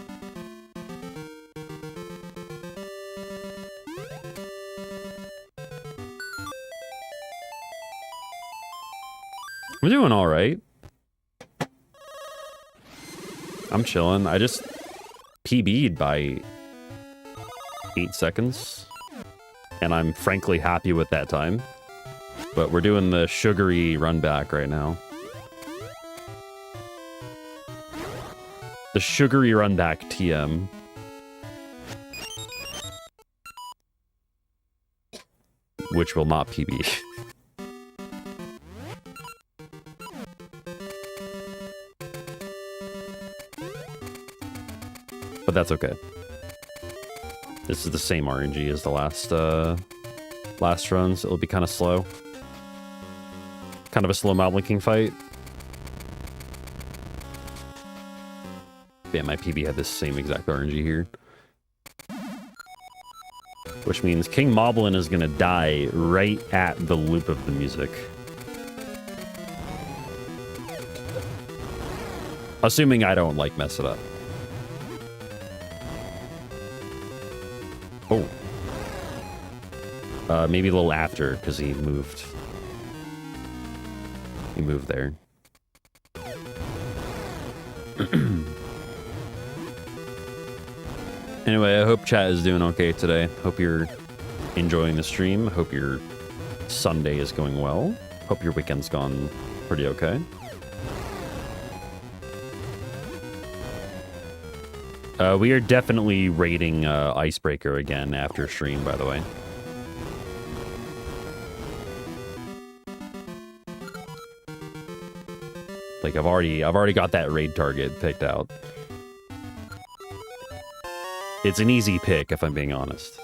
I'm doing all right. I'm chilling. I just PB'd by 8 seconds. And I'm frankly happy with that time. But we're doing the sugary run back right now. The sugary run back TM. Which will not PB. But that's okay. This is the same RNG as the last runs. It'll be kind of slow. Kind of a slow mob linking fight. Yeah, my PB had this same exact RNG here. Which means King Moblin is gonna die right at the loop of the music. Assuming I don't, like, mess it up. Oh. Maybe a little after, because he moved. He moved there. Anyway, I hope chat is doing okay today. Hope you're enjoying the stream. Hope your Sunday is going well. Hope your weekend's gone pretty okay. We are definitely raiding Icebreaker again after stream, by the way. Like I've already got that raid target picked out. It's an easy pick, if I'm being honest.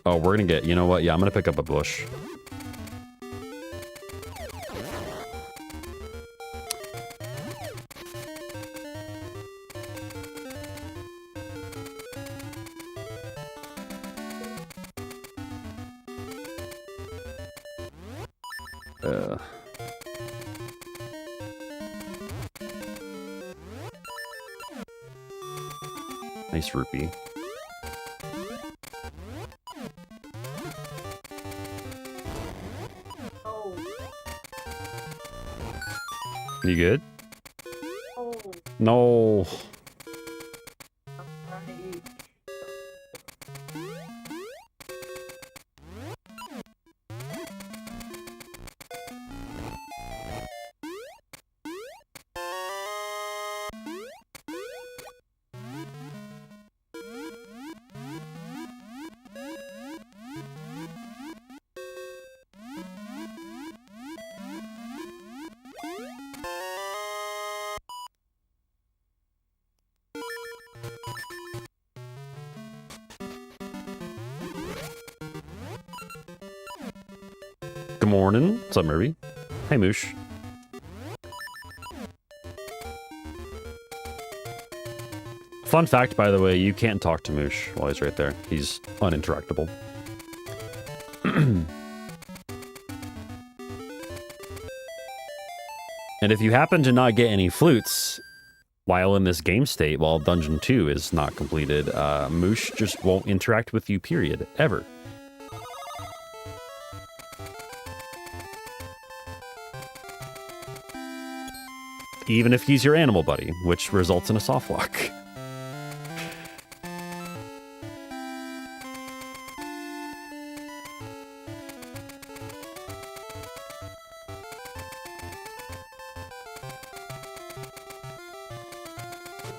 Oh, we're gonna get... You know what? Yeah, I'm gonna pick up a bush. Nice rupee. Oh. You good? Oh. No. I'm trying to eat. Good morning. What's up, Murray? Hey, Moosh. Fun fact, by the way, you can't talk to Moosh while he's right there. He's uninteractable. And if you happen to not get any flutes while in this game state, while Dungeon 2 is not completed, Moosh just won't interact with you, period. Ever. Even if he's your animal buddy, which results in a soft lock.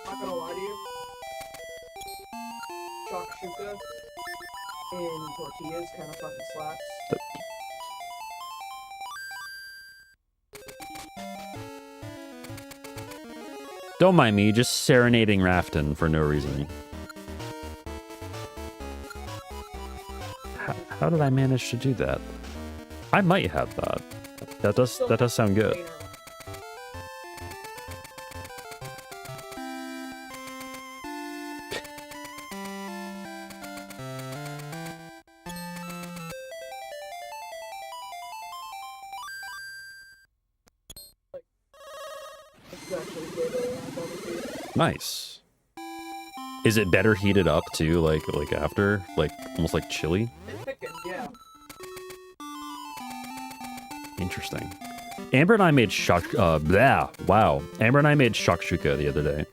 Not gonna lie to you. Shakshuka in tortillas kind of fucking slaps. Don't mind me, just serenading Rafton for no reason. How did I manage to do that? I might have that. That does sound good. actually way better than I thought it'd be. Nice. Is it better heated up too, like after? Like, almost like chili? It thickened, yeah. Interesting. Amber and I made wow. Amber and I made shakshuka the other day.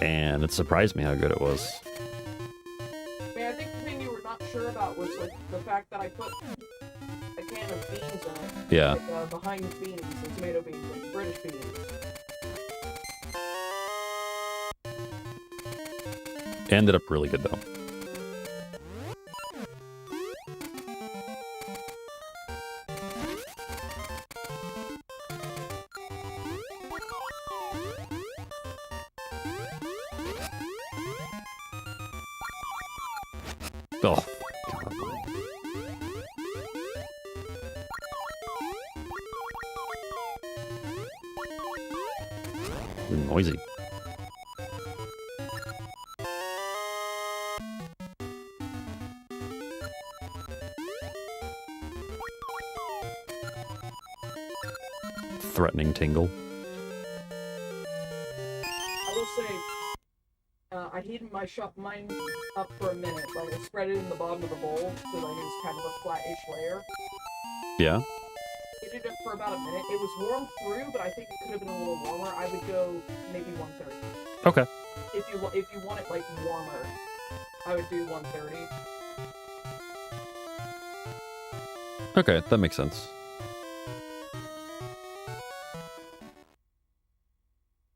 And it surprised me how good it was. I mean, I think the thing you were not sure about was, like, the fact that I put a can of beans in it. Yeah. Like, behind beans, and tomato beans, like British beans. Ended up really good though. Oh, God. Noisy. Threatening tingle. I will say, I heated mine up for a minute. Like, I spread it in the bottom of the bowl, so like it was kind of a flat-ish layer. Yeah. Heated it for about a minute. It was warm through, but I think it could have been a little warmer. I would go maybe 130. Okay. If you want it like warmer, I would do 130. Okay, that makes sense.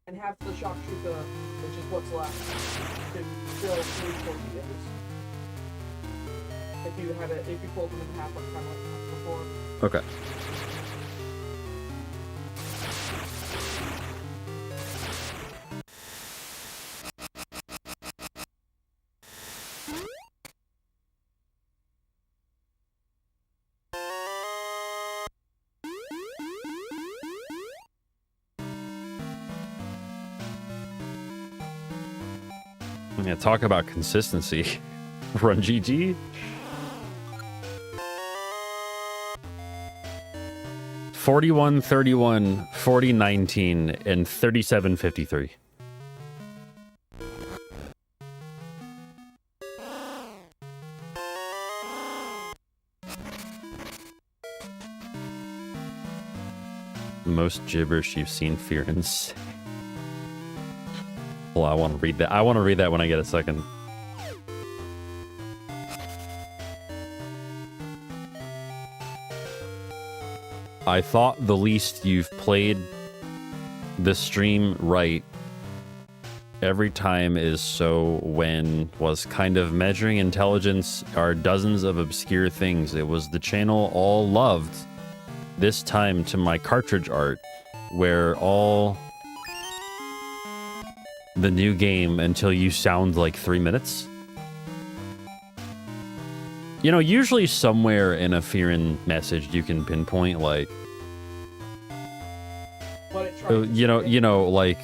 And half the shakshuka, which is what's left, to fill 3 tortillas. If you fold them in half, like kind of like before. Okay. Yeah, talk about consistency. Run GG. 41-31, 40-19, and 37-53. Most gibberish you've seen, Fear and Say. Well, I want to read that. I want to read that when I get a second. I thought the least you've played the stream right every time is so when was kind of measuring intelligence are dozens of obscure things. It was the channel all loved this time to my cartridge art where all the new game until you sound like 3 minutes. You know, usually somewhere in a Fearin message you can pinpoint like What it tries you know like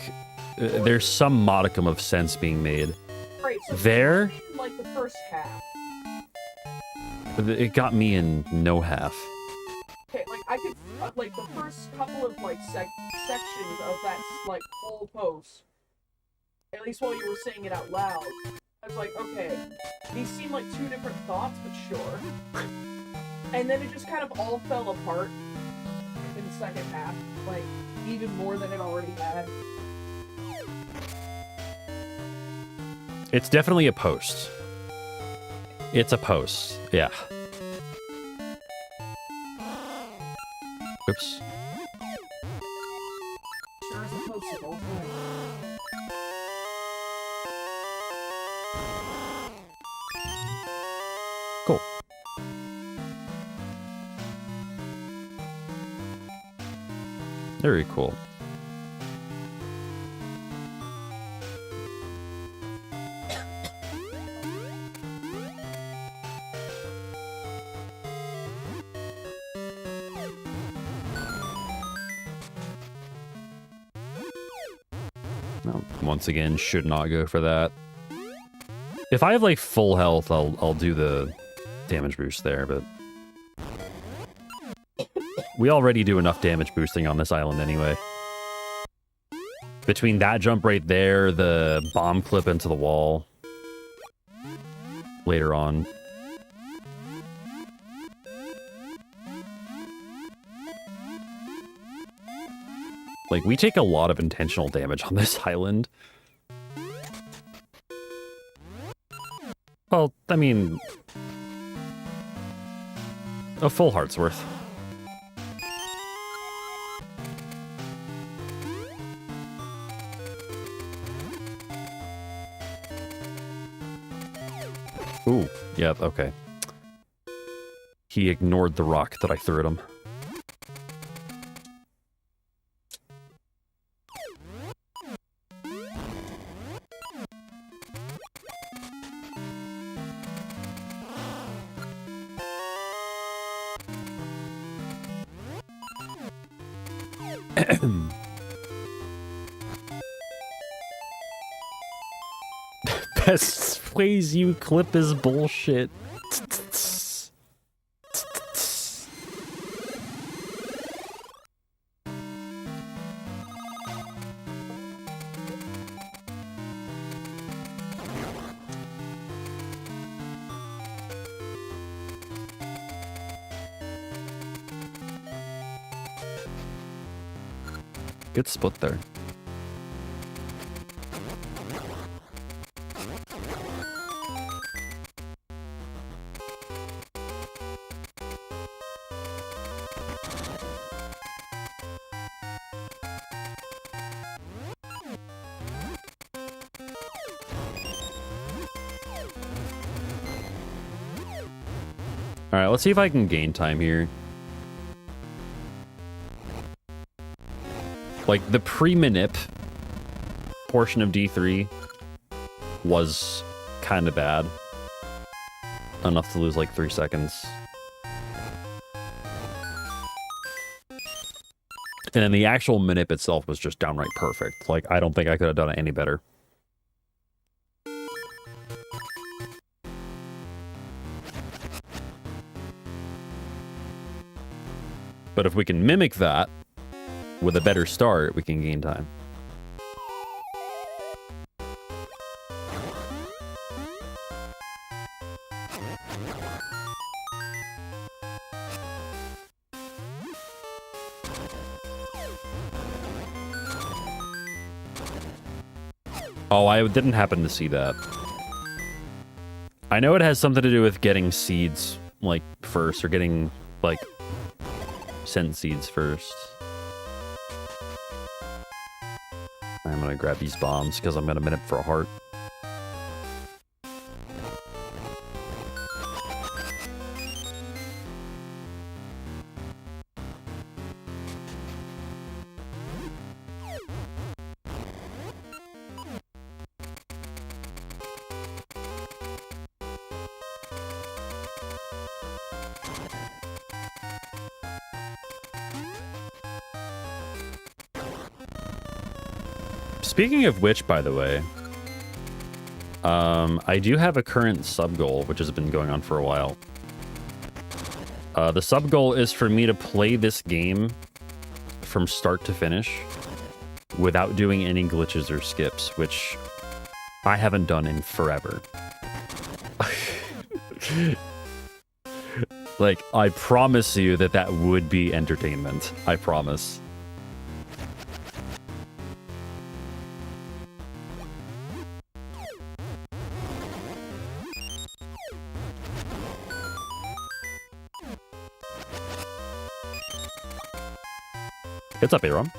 there's some modicum of sense being made. Right, so There, in, like the first half. it got me in no half. Okay, like I could like the first couple of like sections of that like whole post. At least while you were saying it out loud, I was like, okay, these seem like 2 different thoughts, but sure. And then it just kind of all fell apart in the second half, like even more than it already had. It's definitely a post. It's a post, yeah. Oops. Sure as a post the whole time. Cool. Very cool. No, once again, should not go for that. If I have like full health, I'll do the damage boost there, but We already do enough damage boosting on this island anyway. Between that jump right there, the bomb clip into the wall later on. Like, we take a lot of intentional damage on this island. Well, I mean, a full heart's worth. Ooh, yeah, okay. He ignored the rock that I threw at him. Best ways you clip is bullshit. Good split there. Alright, let's see if I can gain time here. Like, the pre-manip portion of D3 was kind of bad. Enough to lose like 3 seconds. And then the actual manip itself was just downright perfect. Like, I don't think I could have done it any better. But if we can mimic that with a better start, we can gain time. Oh, I didn't happen to see that. I know it has something to do with getting seeds, like, first, or getting, like, sent seeds first. I'm gonna grab these bombs because I'm gonna minute for a heart. Speaking of which, by the way, I do have a current sub goal, which has been going on for a while. The sub goal is for me to play this game from start to finish without doing any glitches or skips, which I haven't done in forever. Like, I promise you that that would be entertainment. I promise. It's up, Aram.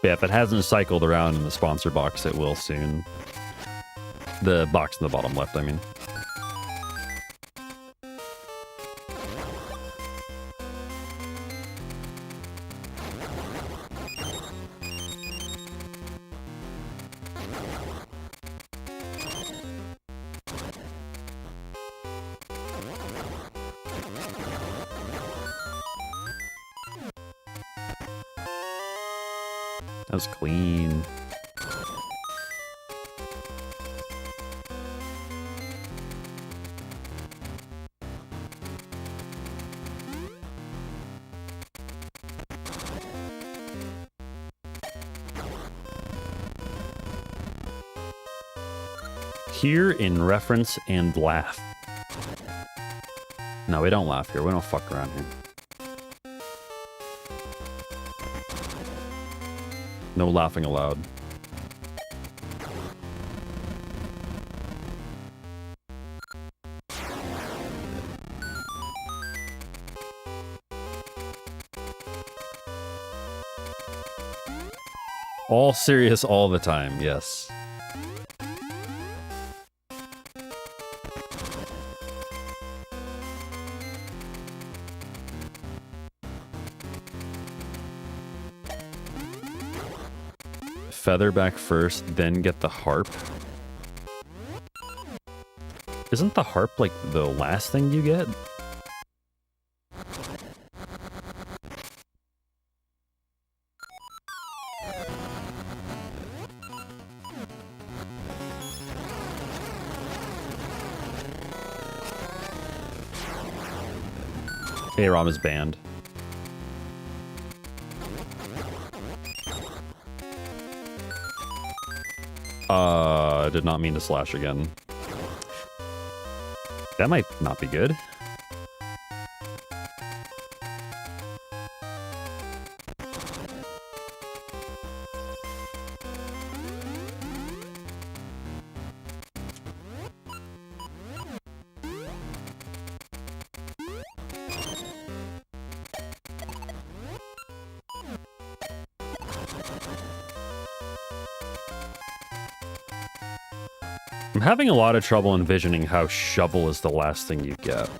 Yeah, if it hasn't cycled around in the sponsor box, it will soon. The box in the bottom left, I mean. That was clean. Hear in reference and laugh. No, we don't laugh here. We don't fuck around here. No laughing aloud. All serious all the time, yes. Featherback first, then get the harp. Isn't the harp like the last thing you get? A-ROM is banned. I did not mean to slash again. That might not be good. I'm having a lot of trouble envisioning how shovel is the last thing you get.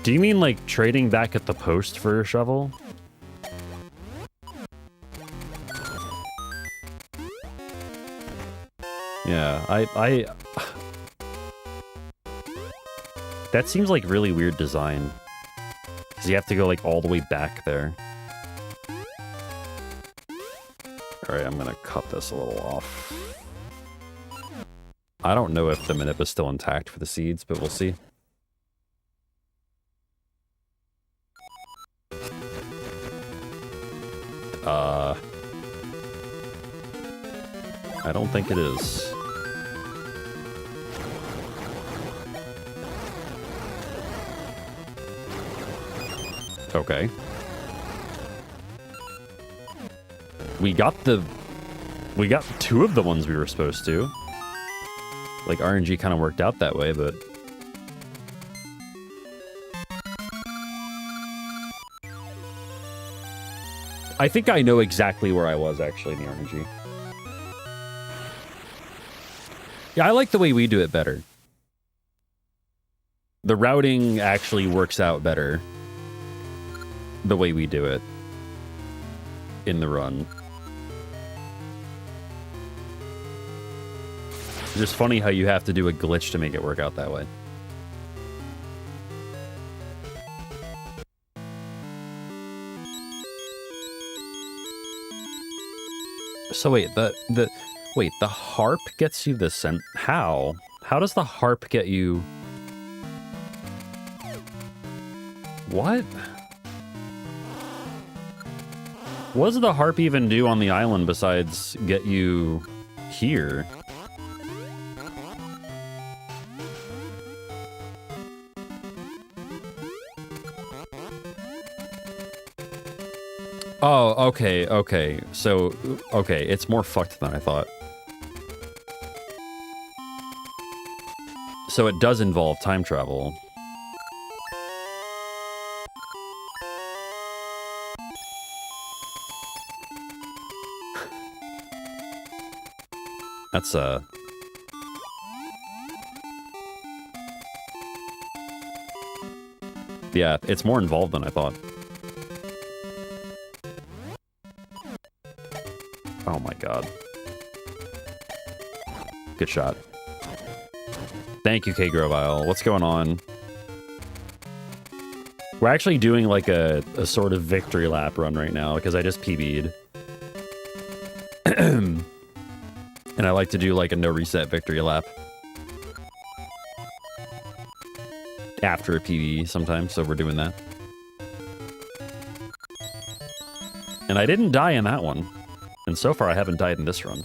Do you mean like trading back at the post for a shovel? Yeah, I that seems like really weird design. Because you have to go like all the way back there. Alright, I'm gonna cut this a little off. I don't know if the manip is still intact for the seeds, but we'll see. I don't think it is. Okay. We got two of the ones we were supposed to. Like, RNG kind of worked out that way, but... I think I know exactly where I was, actually, in the RNG. Yeah, I like the way we do it better. The routing actually works out better the way we do it in the run. It's just funny how you have to do a glitch to make it work out that way. So wait, the harp gets you the scent. How? How does the harp get you? What? What does the harp even do on the island besides get you here? Oh, okay, okay. So, okay, it's more fucked than I thought. So it does involve time travel. That's, yeah, it's more involved than I thought. Oh my god. Good shot. Thank you, K. Grovile. What's going on? We're actually doing like a sort of victory lap run right now because I just PB'd. And I like to do like a no reset victory lap after a PB sometimes, so we're doing that. And I didn't die in that one. And so far I haven't died in this run.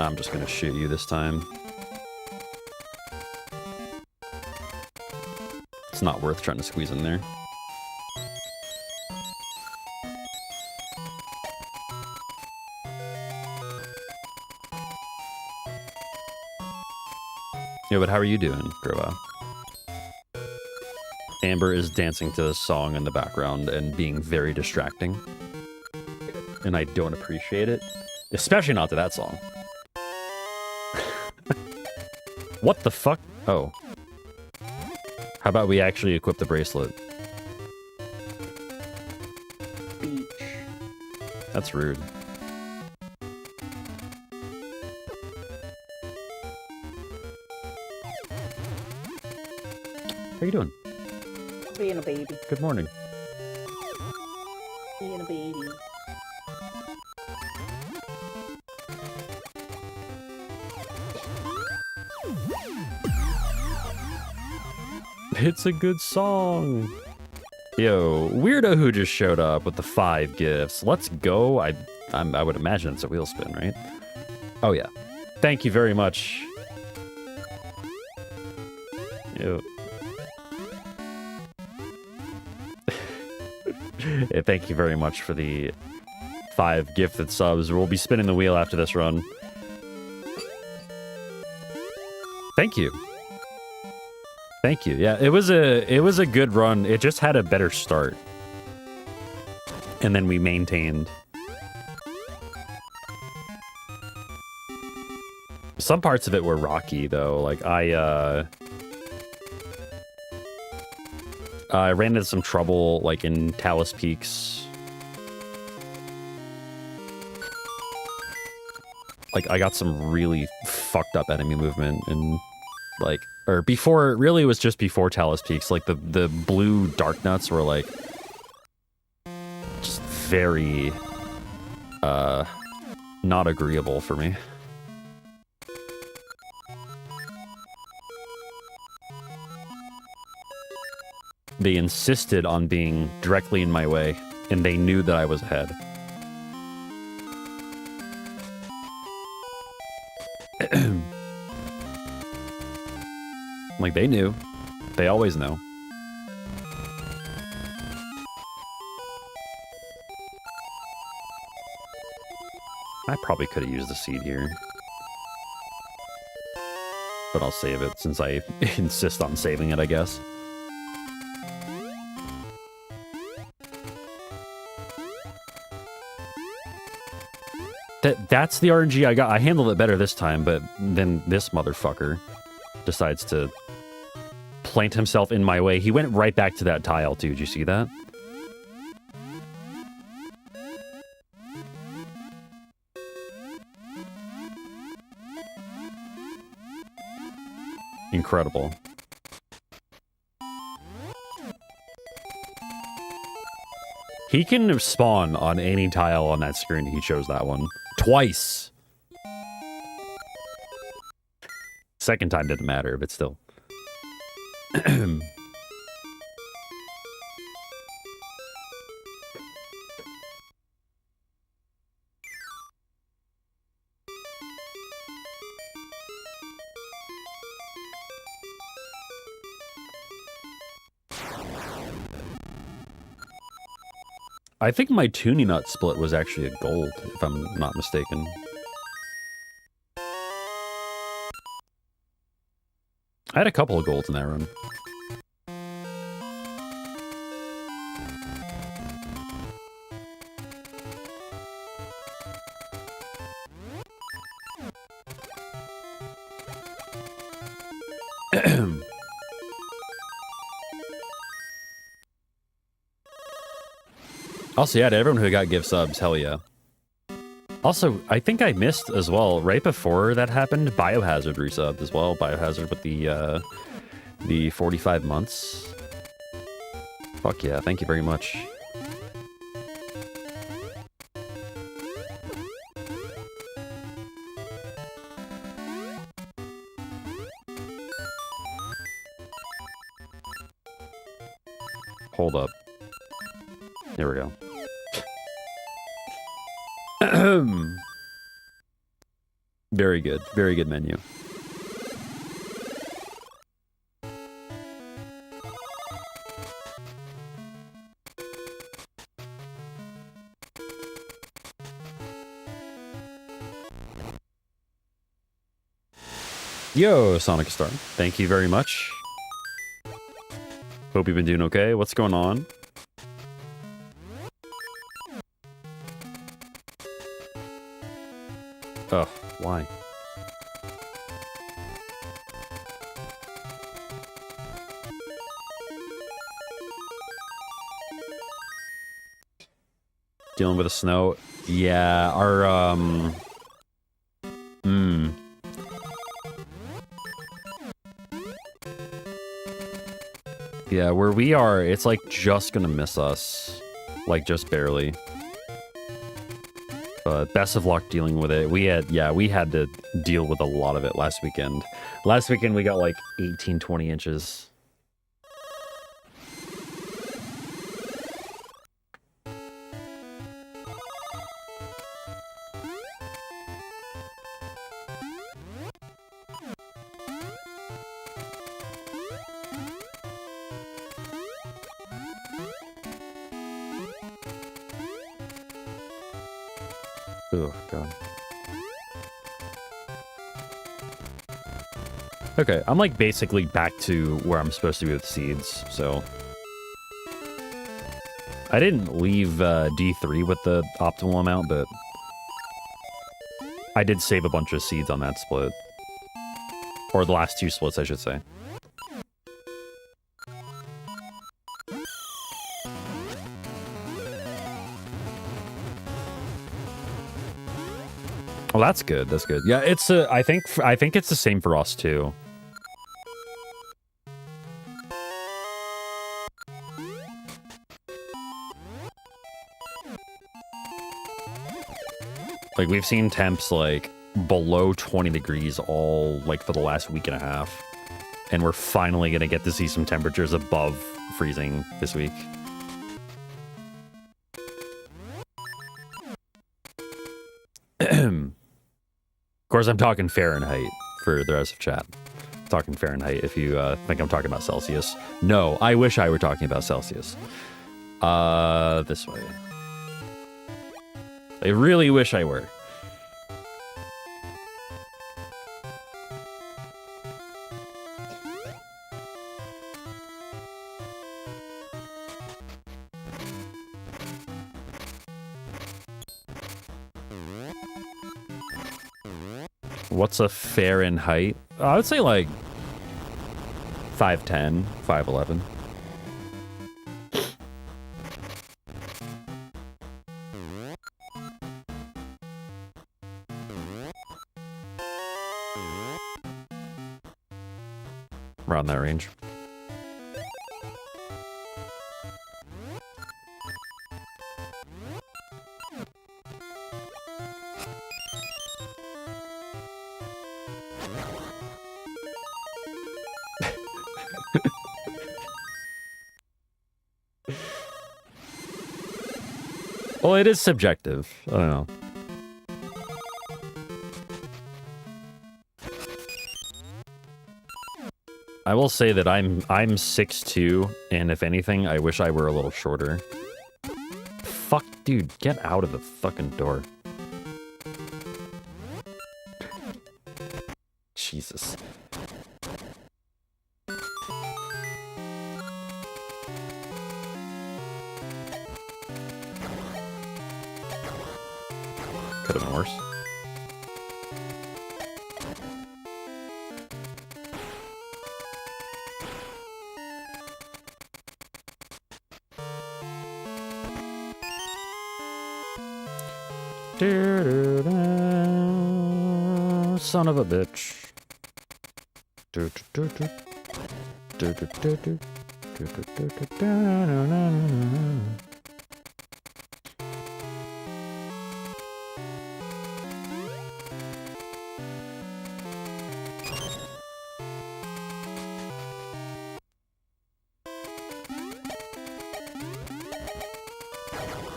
I'm just gonna shoot you this time. It's not worth trying to squeeze in there. Yeah, but how are you doing, Grova? Amber is dancing to this song in the background and being very distracting. And I don't appreciate it. Especially not to that song. What the fuck? Oh. How about we actually equip the bracelet? Beach. That's rude. How you doing? Being a baby. Good morning. Being a baby. It's a good song. Yo, weirdo who just showed up with the 5 gifts. Let's go. I would imagine it's a wheel spin, right? Oh yeah. Thank you very much. Yo. Yeah, thank you very much for the 5 gifted subs. We'll be spinning the wheel after this run. Thank you. Thank you. Yeah, it was a good run. It just had a better start. And then we maintained. Some parts of it were rocky though. Like I ran into some trouble like in Talus Peaks. Like I got some really fucked up enemy movement and like, or before, really it was just before Talus Peaks, like the blue dark nuts were like just very not agreeable for me. They insisted on being directly in my way, and they knew that I was ahead. Like, they knew. They always know. I probably could have used the seed here. But I'll save it since I insist on saving it, I guess. That's the RNG I got. I handled it better this time, but then this motherfucker decides to plant himself in my way. He went right back to that tile, too. Did you see that? Incredible. He can spawn on any tile on that screen. He chose that one. Twice. Second time didn't matter, but still. I think my tuning nut split was actually a gold, if I'm not mistaken. I had a couple of golds in that run. Also, yeah, to everyone who got gift subs, hell yeah. Also, I think I missed as well, right before that happened, Biohazard resubbed as well. Biohazard with the 45 months. Fuck yeah, thank you very much. Hold up. Here we go. Very good. Very good menu. Yo, Sonic Star. Thank you very much. Hope you've been doing okay. What's going on? Oh, why? Dealing with the snow. Yeah, our yeah, where we are, it's like just gonna miss us. Like just barely. But best of luck dealing with it. We had to deal with a lot of it last weekend. Last weekend we got like 18, 20 inches. Oh, God. Okay, I'm like basically back to where I'm supposed to be with seeds, so... I didn't leave D3 with the optimal amount, but... I did save a bunch of seeds on that split. Or the last two splits, I should say. Well, that's good. That's good. Yeah, it's I think it's the same for us too. Like we've seen temps like below 20 degrees all like for the last week and a half, and we're finally gonna get to see some temperatures above freezing this week. Of course, I'm talking Fahrenheit for the rest of chat. I'm talking Fahrenheit if you think I'm talking about Celsius. No, I wish I were talking about Celsius. This way. I really wish I were. What's a Fahrenheit? I would say like 5'10", 5'11". Around that range. Well, it is subjective. I don't know. I will say that I'm 6'2", and if anything, I wish I were a little shorter. Fuck, dude, get out of the fucking door. Jesus. Could have been worse. Son of a bitch.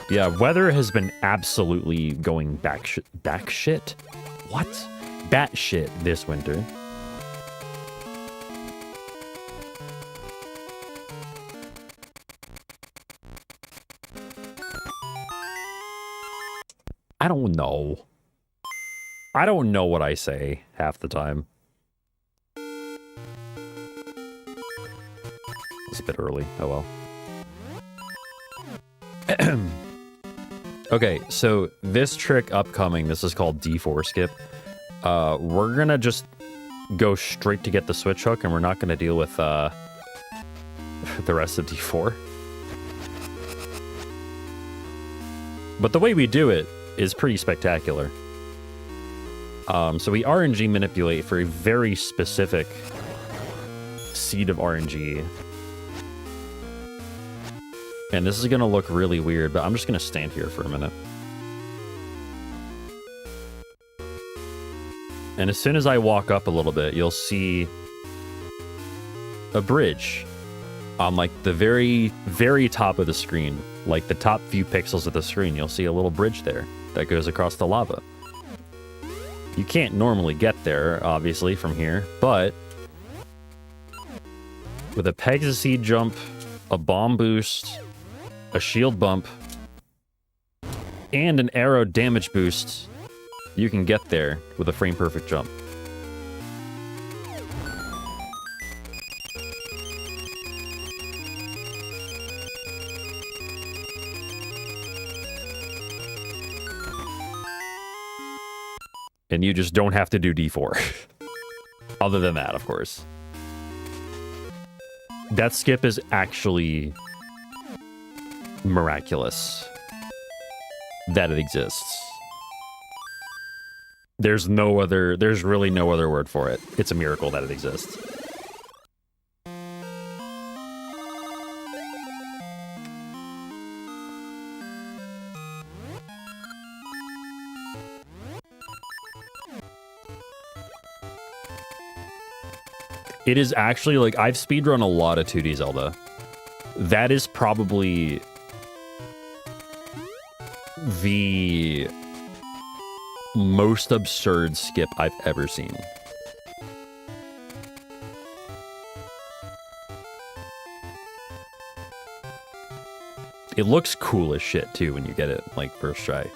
Yeah, weather has been absolutely going back shit? What? Batshit this winter. I don't know. I don't know what I say half the time. It's a bit early. Oh well. Okay, so this trick upcoming, this is called D4 skip. We're gonna just go straight to get the switch hook, and we're not gonna deal with the rest of D4. But the way we do it is pretty spectacular. So we RNG manipulate for a very specific seed of RNG. And this is gonna look really weird, but I'm just gonna stand here for a minute. And as soon as I walk up a little bit, you'll see a bridge on like the very, very top of the screen. Like the top few pixels of the screen, you'll see a little bridge there that goes across the lava. You can't normally get there, obviously, from here, but with a Pegasus seed jump, a bomb boost, a shield bump, and an arrow damage boost, you can get there with a frame perfect jump. And you just don't have to do D4. Other than that, of course. That skip is actually miraculous that it exists. There's really no other word for it. It's a miracle that it exists. It is actually, like, I've speedrun a lot of 2D Zelda. That is probably the most absurd skip I've ever seen. It looks cool as shit, too, when you get it, like, first try.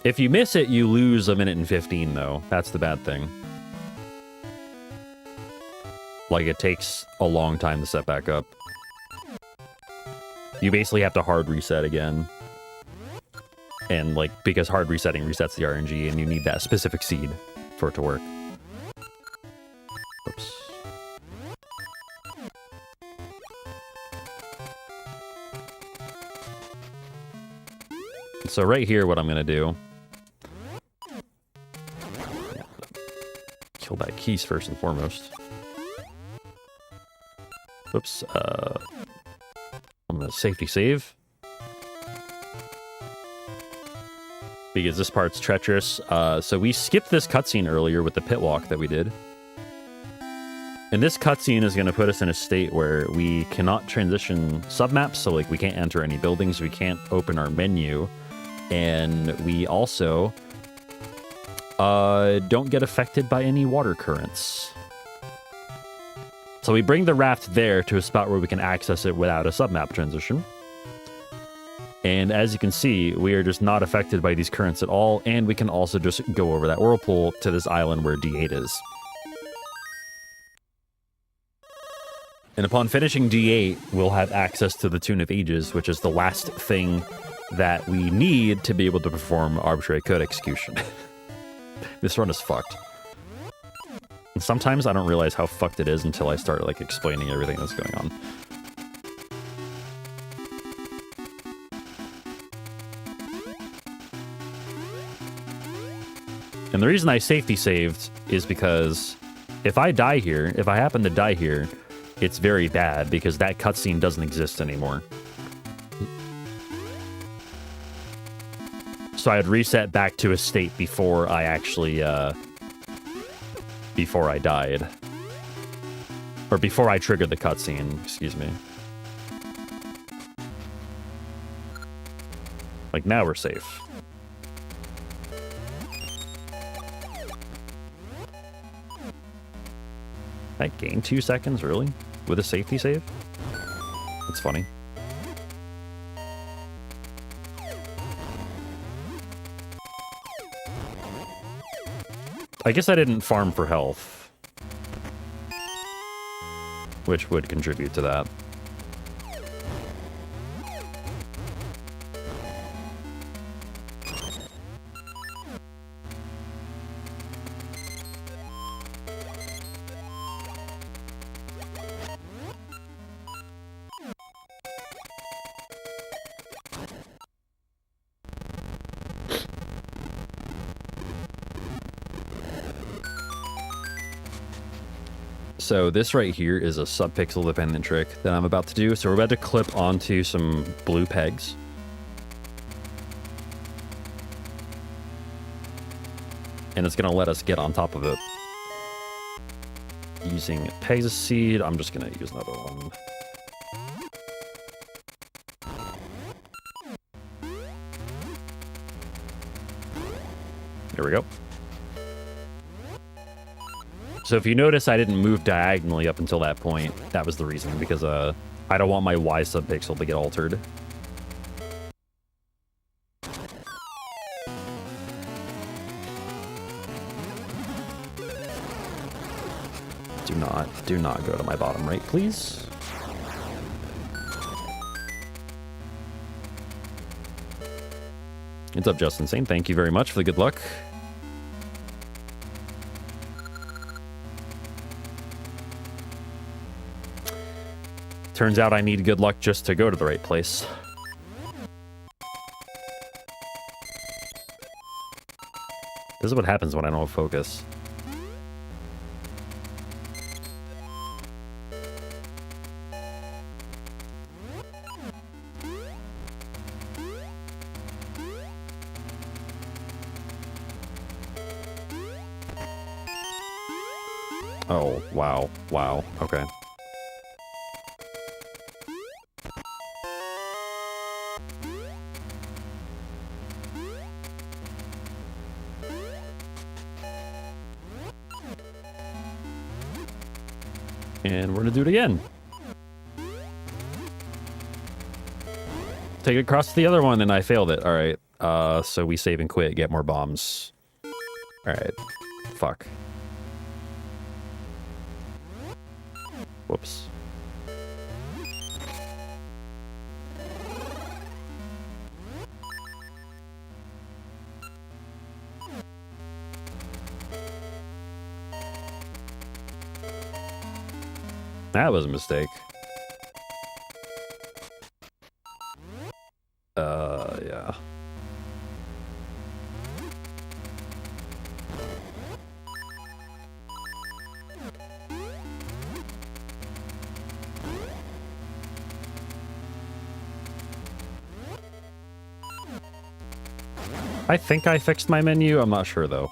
If you miss it, you lose 1 minute and 15, though. That's the bad thing. Like, it takes a long time to set back up. You basically have to hard reset again. And, like, because hard resetting resets the RNG, and you need that specific seed for it to work. Oops. So right here, what I'm going to do... kill that keys first and foremost. Oops, I'm gonna safety save. Because this part's treacherous. So we skipped this cutscene earlier with the pit walk that we did. And this cutscene is gonna put us in a state where we cannot transition submaps, so like we can't enter any buildings, we can't open our menu, and we also don't get affected by any water currents. So we bring the raft there to a spot where we can access it without a submap transition. And as you can see, we are just not affected by these currents at all, and we can also just go over that whirlpool to this island where D8 is. And upon finishing D8, we'll have access to the Tune of Ages, which is the last thing that we need to be able to perform arbitrary code execution. This run is fucked. And sometimes I don't realize how fucked it is until I start, like, explaining everything that's going on. And the reason I safety saved is because if I die here, if I happen to die here, it's very bad because that cutscene doesn't exist anymore. So I'd reset back to a state before I actually, before I died. Or before I triggered the cutscene, excuse me. Like, now we're safe. I gained 2 seconds, really? With a safety save? That's funny. I guess I didn't farm for health, which would contribute to that. So this right here is a subpixel dependent trick that I'm about to do. So we're about to clip onto some blue pegs. And it's going to let us get on top of it. Using Pegasus Seed, I'm just going to use another one. There we go. So if you notice, I didn't move diagonally up until that point. That was the reason, because I don't want my Y subpixel to get altered. Do not go to my bottom right, please. What's up, Justin Sane? Thank you very much for the good luck. Turns out I need good luck just to go to the right place. This is what happens when I don't focus. Oh, wow. Wow. Okay. And we're gonna do it again. Take it across to the other one, and I failed it. All right. So we save and quit, get more bombs. All right. Fuck. Whoops. That was a mistake. Yeah. I think I fixed my menu. I'm not sure, though.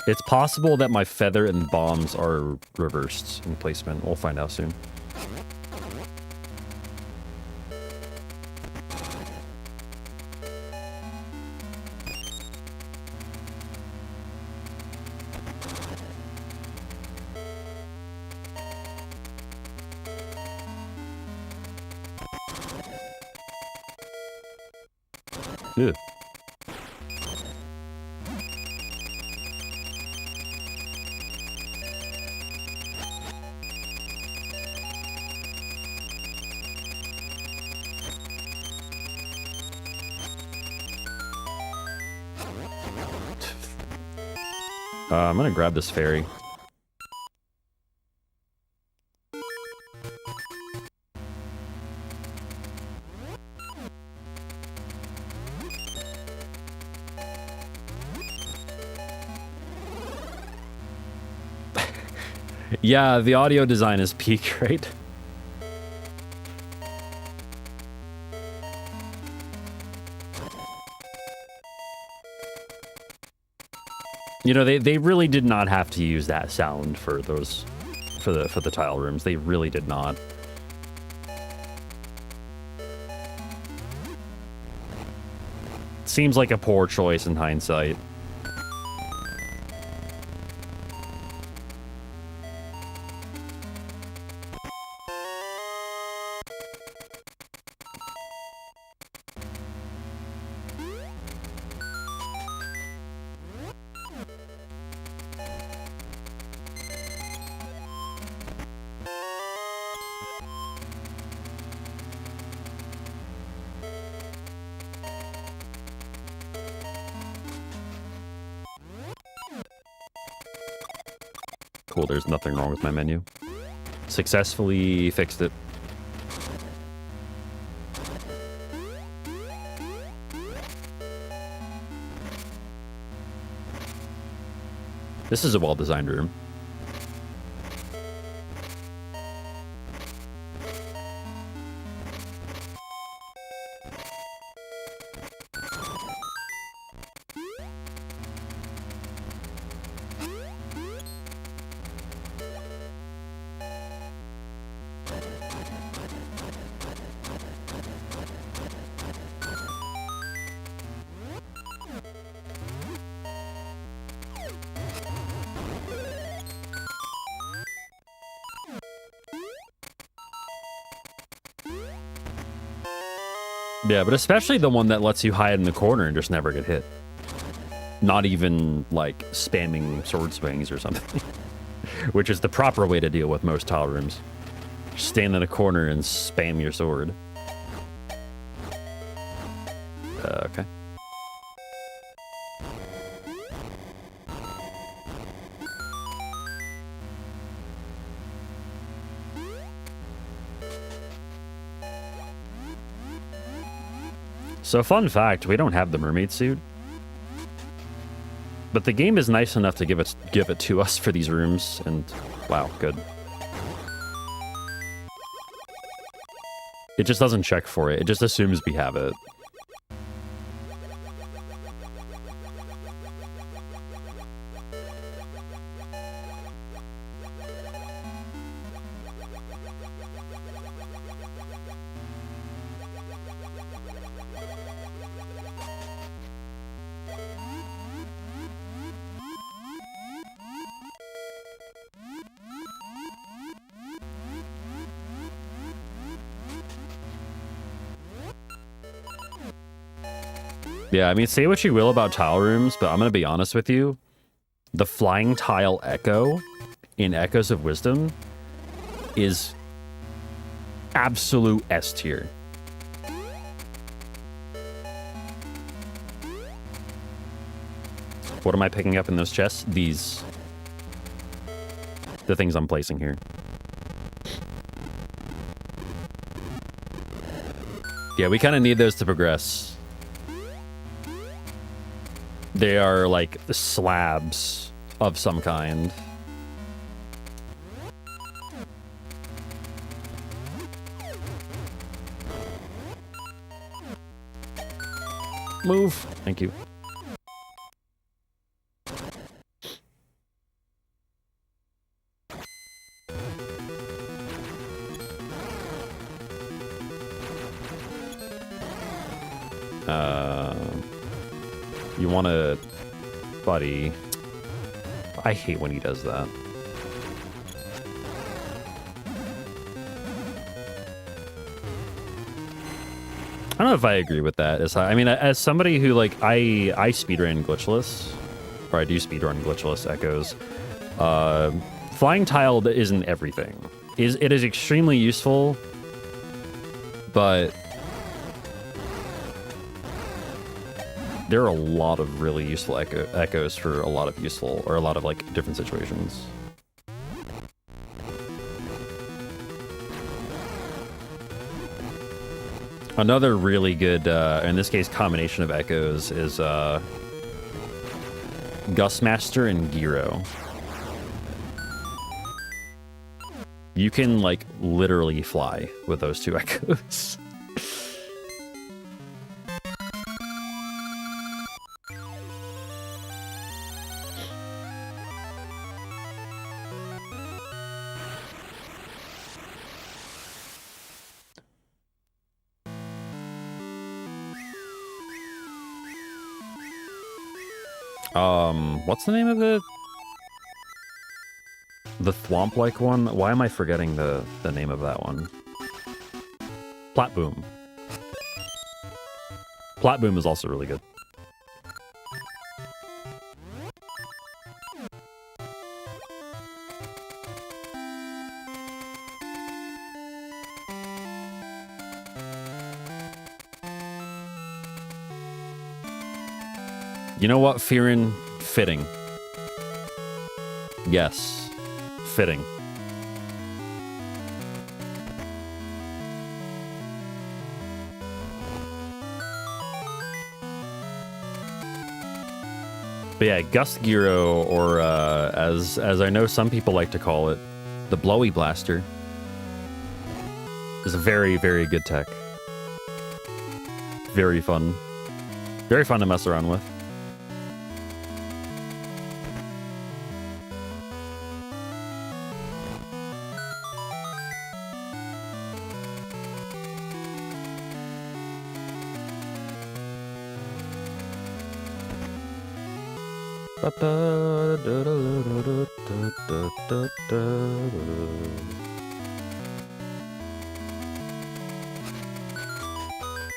It's possible that my feather and bombs are reversed in placement. We'll find out soon. Ew. I'm gonna grab this fairy. Yeah, the audio design is peak, right? You know, they really did not have to use that sound for those for the tile rooms. They really did not. Seems like a poor choice in hindsight. Cool, there's nothing wrong with my menu. Successfully fixed it. This is a well-designed room. Yeah, but especially the one that lets you hide in the corner and just never get hit. Not even, like, spamming sword swings or something. Which is the proper way to deal with most tile rooms. Just stand in a corner and spam your sword. Okay. So fun fact, we don't have the mermaid suit. But the game is nice enough to give it to us for these rooms, and wow, good. It just doesn't check for it, it just assumes we have it. Yeah, I mean, say what you will about tile rooms, but I'm going to be honest with you. The flying tile echo in Echoes of Wisdom is absolute S tier. What am I picking up in those chests? These. The things I'm placing here. Yeah, we kind of need those to progress. They are like slabs of some kind. Move. Thank you. You want to... Buddy. I hate when he does that. I don't know if I agree with that. I mean, as somebody who, like, I speedrun glitchless, or I do speedrun glitchless Echoes, flying tile isn't everything. It is extremely useful, but there are a lot of really useful echoes for a lot of useful, or a lot of, like, different situations. Another really good, in this case, combination of echoes is Gustmaster and Gyro. You can, like, literally fly with those 2 echoes. What's the name of it? The Thwomp-like one? Why am I forgetting the name of that one? Platboom. Platboom is also really good. You know what, Fearin? Fitting. Yes. Fitting. But yeah, Gust Gyro, or as I know some people like to call it, the Blowy Blaster, is a very, very good tech. Very fun. Very fun to mess around with.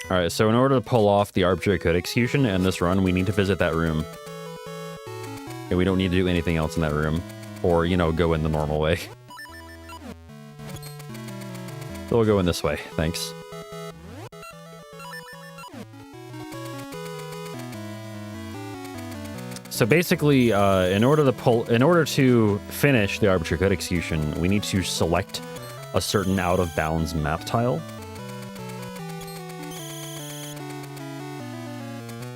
Alright, so in order to pull off the arbitrary code execution in this run, we need to visit that room. And we don't need to do anything else in that room. Or, you know, go in the normal way. So we'll go in this way, thanks. So basically, in order to finish the arbitrary code execution, we need to select a certain out-of-bounds map tile.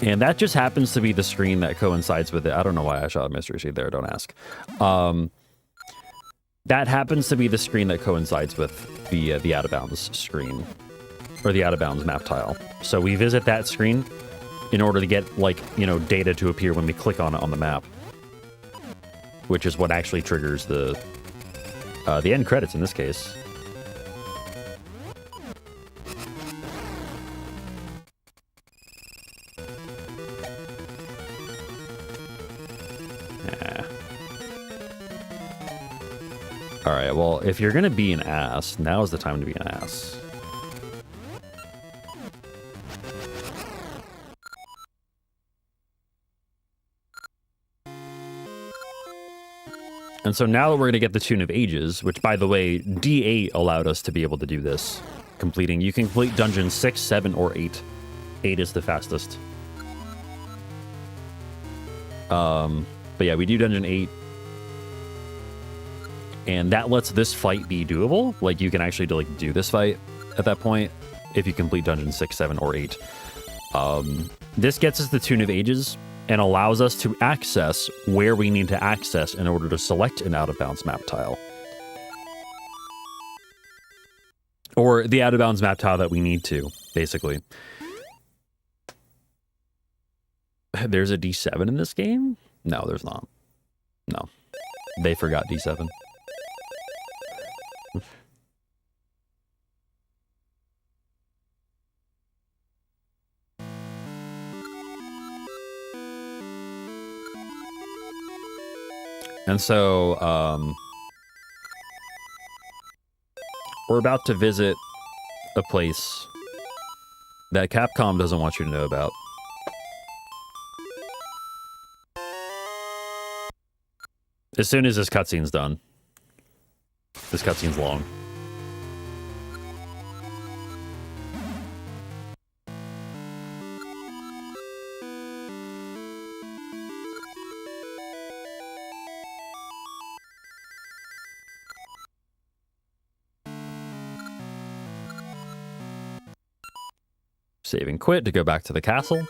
And that just happens to be the screen that coincides with it. I don't know why I shot a mystery seed there, don't ask. That happens to be the screen that coincides with the out-of-bounds screen, or the out-of-bounds map tile. So we visit that screen in order to get, like, you know, data to appear when we click on it on the map, which is what actually triggers the end credits in this case. Alright, well, if you're gonna be an ass, now is the time to be an ass. And so now that we're going to get the Tune of Ages, which, by the way, D8 allowed us to be able to do this. Completing. You can complete dungeons 6, 7, or 8. 8 is the fastest. But yeah, we do dungeon 8. And that lets this fight be doable. Like, you can actually do this fight at that point if you complete dungeon 6, 7, or 8. This gets us the Tune of Ages and allows us to access where we need to access in order to select an out-of-bounds map tile. Or the out-of-bounds map tile that we need to, basically. There's a D7 in this game? No, there's not. No. They forgot D7. And so, we're about to visit a place that Capcom doesn't want you to know about. As soon as this cutscene's done. This cutscene's long. Save and quit to go back to the castle.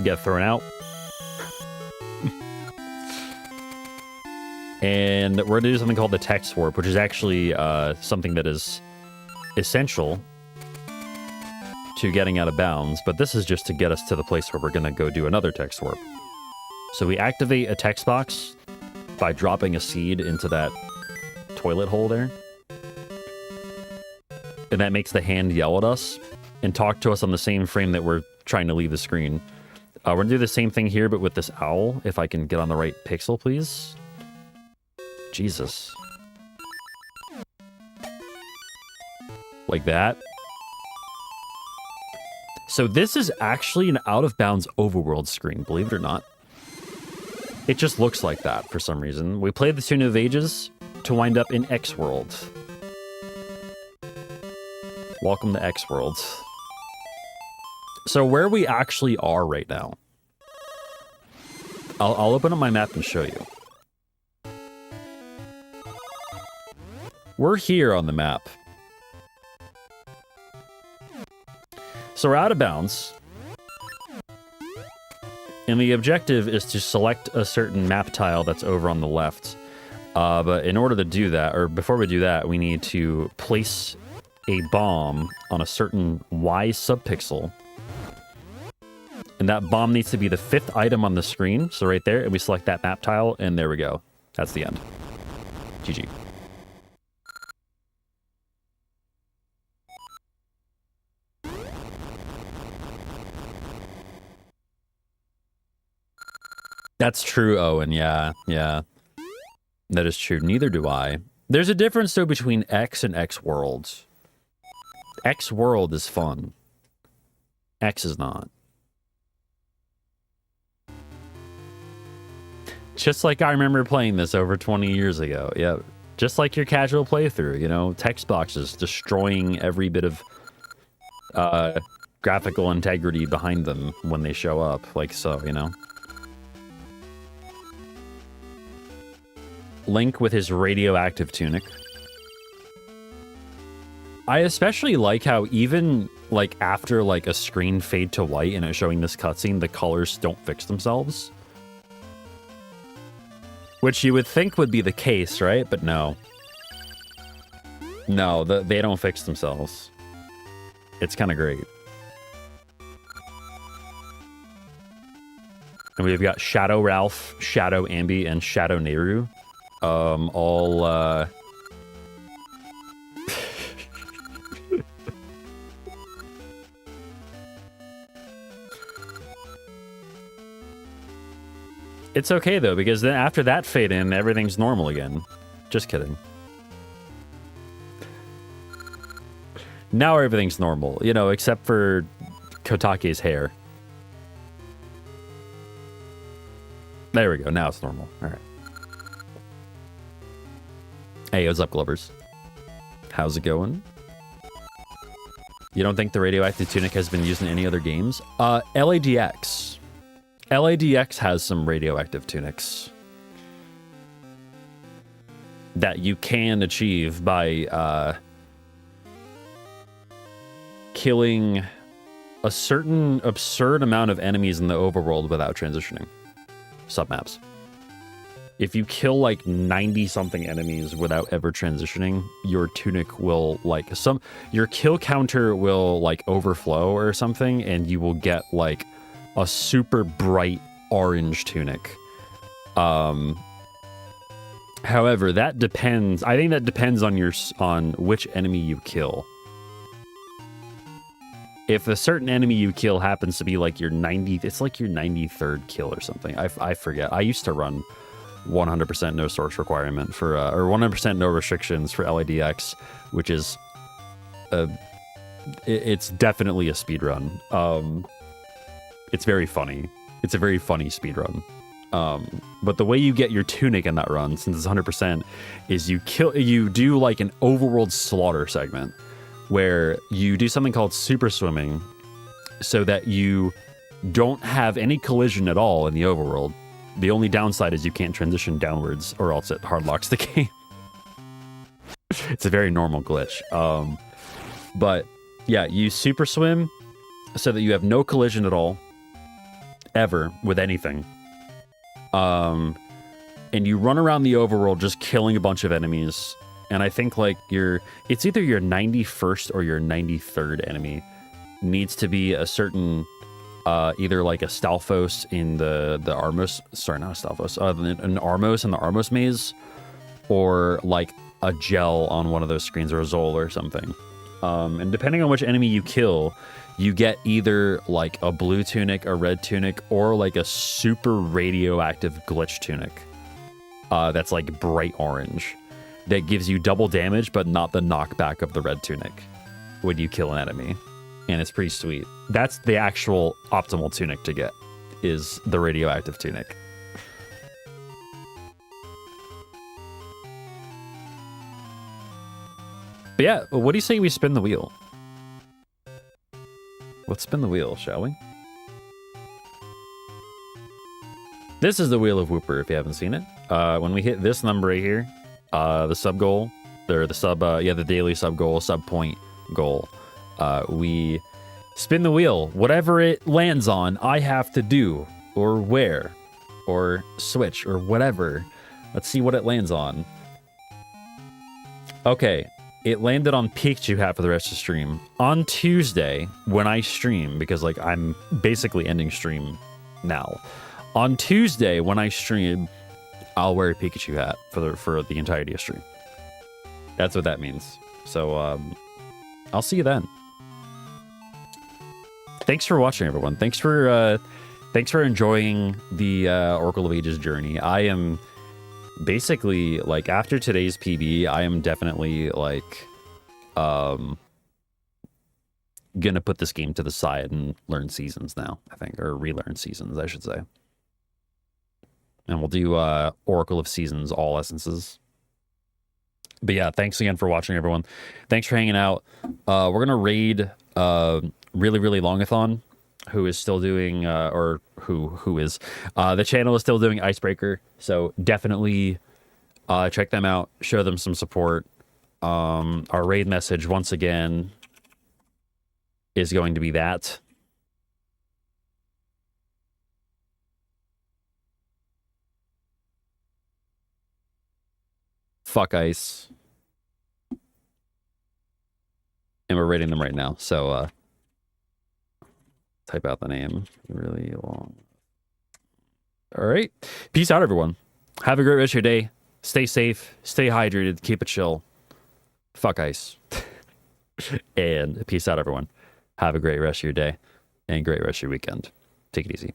Get thrown out. And we're going to do something called the text warp, which is actually something that is essential to getting out of bounds. But this is just to get us to the place where we're going to go do another text warp. So we activate a text box by dropping a seed into that toilet hole there. And that makes the hand yell at us and talk to us on the same frame that we're trying to leave the screen. We're going to do the same thing here, but with this owl. If I can get on the right pixel, please. Jesus. Like that. So this is actually an out-of-bounds overworld screen, believe it or not. It just looks like that for some reason. We played the Tune of Ages to wind up in X-World. Welcome to X-World. So where we actually are right now. I'll open up my map and show you. We're here on the map. So we're out of bounds. And the objective is to select a certain map tile that's over on the left. But in order to do that, or before we do that, we need to place a bomb on a certain Y subpixel. And that bomb needs to be the 5th item on the screen. So right there, and we select that map tile, and there we go. That's the end. GG. That's true, Owen. Yeah. That is true. Neither do I. There's a difference, though, between X and X Worlds. X World is fun. X is not. Just like I remember playing this over 20 years ago. Yeah. Just like your casual playthrough, you know, text boxes destroying every bit of graphical integrity behind them when they show up. Like so, you know. Link with his radioactive tunic. I especially like how even like after like a screen fade to white and it's showing this cutscene, the colors don't fix themselves. Which you would think would be the case, right? But no. No, they don't fix themselves. It's kind of great. And we've got Shadow Ralph, Shadow Ambi, and Shadow Nehru. All, It's okay, though, because then after that fade in, everything's normal again. Just kidding. Now everything's normal, you know, except for Kotake's hair. There we go, now it's normal. All right. Hey, what's up, Glovers? How's it going? You don't think the radioactive tunic has been used in any other games? LADX. LADX has some radioactive tunics that you can achieve by killing a certain absurd amount of enemies in the overworld without transitioning. Submaps. If you kill like 90-something enemies without ever transitioning, your tunic will like your kill counter will like overflow or something, and you will get like a super bright orange tunic. However, that depends. I think that depends on which enemy you kill. If a certain enemy you kill happens to be like your 90th, it's like your 93rd kill or something. I forget. I used to run 100% no source requirement for, or 100% no restrictions for LADX, which is, it's definitely a speedrun. It's very funny. It's a very funny speedrun. But the way you get your tunic in that run, since it's 100%, is you do like an overworld slaughter segment where you do something called super swimming so that you don't have any collision at all in the overworld. The only downside is you can't transition downwards or else it hard locks the game. It's a very normal glitch. But yeah, you super swim so that you have no collision at all, ever, with anything. and you run around the overworld just killing a bunch of enemies. And I think like it's either your 91st or your 93rd enemy needs to be a certain either like a Stalfos in the Armos, sorry, not a Stalfos, an Armos in the Armos maze, or like a gel on one of those screens or a Zol or something. And depending on which enemy you kill, you get either like a blue tunic, a red tunic, or like a super radioactive glitch tunic that's like bright orange that gives you double damage but not the knockback of the red tunic when you kill an enemy. And it's pretty sweet. That's the actual optimal tunic to get, is the radioactive tunic. But yeah, what do you say we spin the wheel? Let's spin the wheel, shall we? This is the Wheel of Whooper, if you haven't seen it. When we hit this number right here, the sub goal, or the daily sub goal, sub point goal, we spin the wheel. Whatever it lands on, I have to do, or wear, or switch, or whatever. Let's see what it lands on. Okay, it landed on Pikachu hat for the rest of the stream. On Tuesday, when I stream, because like I'm basically ending stream now. On Tuesday, when I stream, I'll wear a Pikachu hat for the entirety of stream. That's what that means. So I'll see you then. Thanks for watching, everyone. Thanks for enjoying the Oracle of Ages journey. I am basically like, after today's PB, I am definitely like gonna put this game to the side and learn seasons now, I think, or relearn seasons, I should say. And we'll do Oracle of Seasons, all essences. But yeah, thanks again for watching, everyone. Thanks for hanging out. We're going to raid Really, Really Longathon, who is still doing, or who is, the channel is still doing Icebreaker. So definitely check them out, show them some support. Our raid message, once again, is going to be that. Fuck Ice. And we're rating them right now. So type out the name really long. All right. Peace out, everyone. Have a great rest of your day. Stay safe. Stay hydrated. Keep it chill. Fuck Ice. And peace out, everyone. Have a great rest of your day and great rest of your weekend. Take it easy.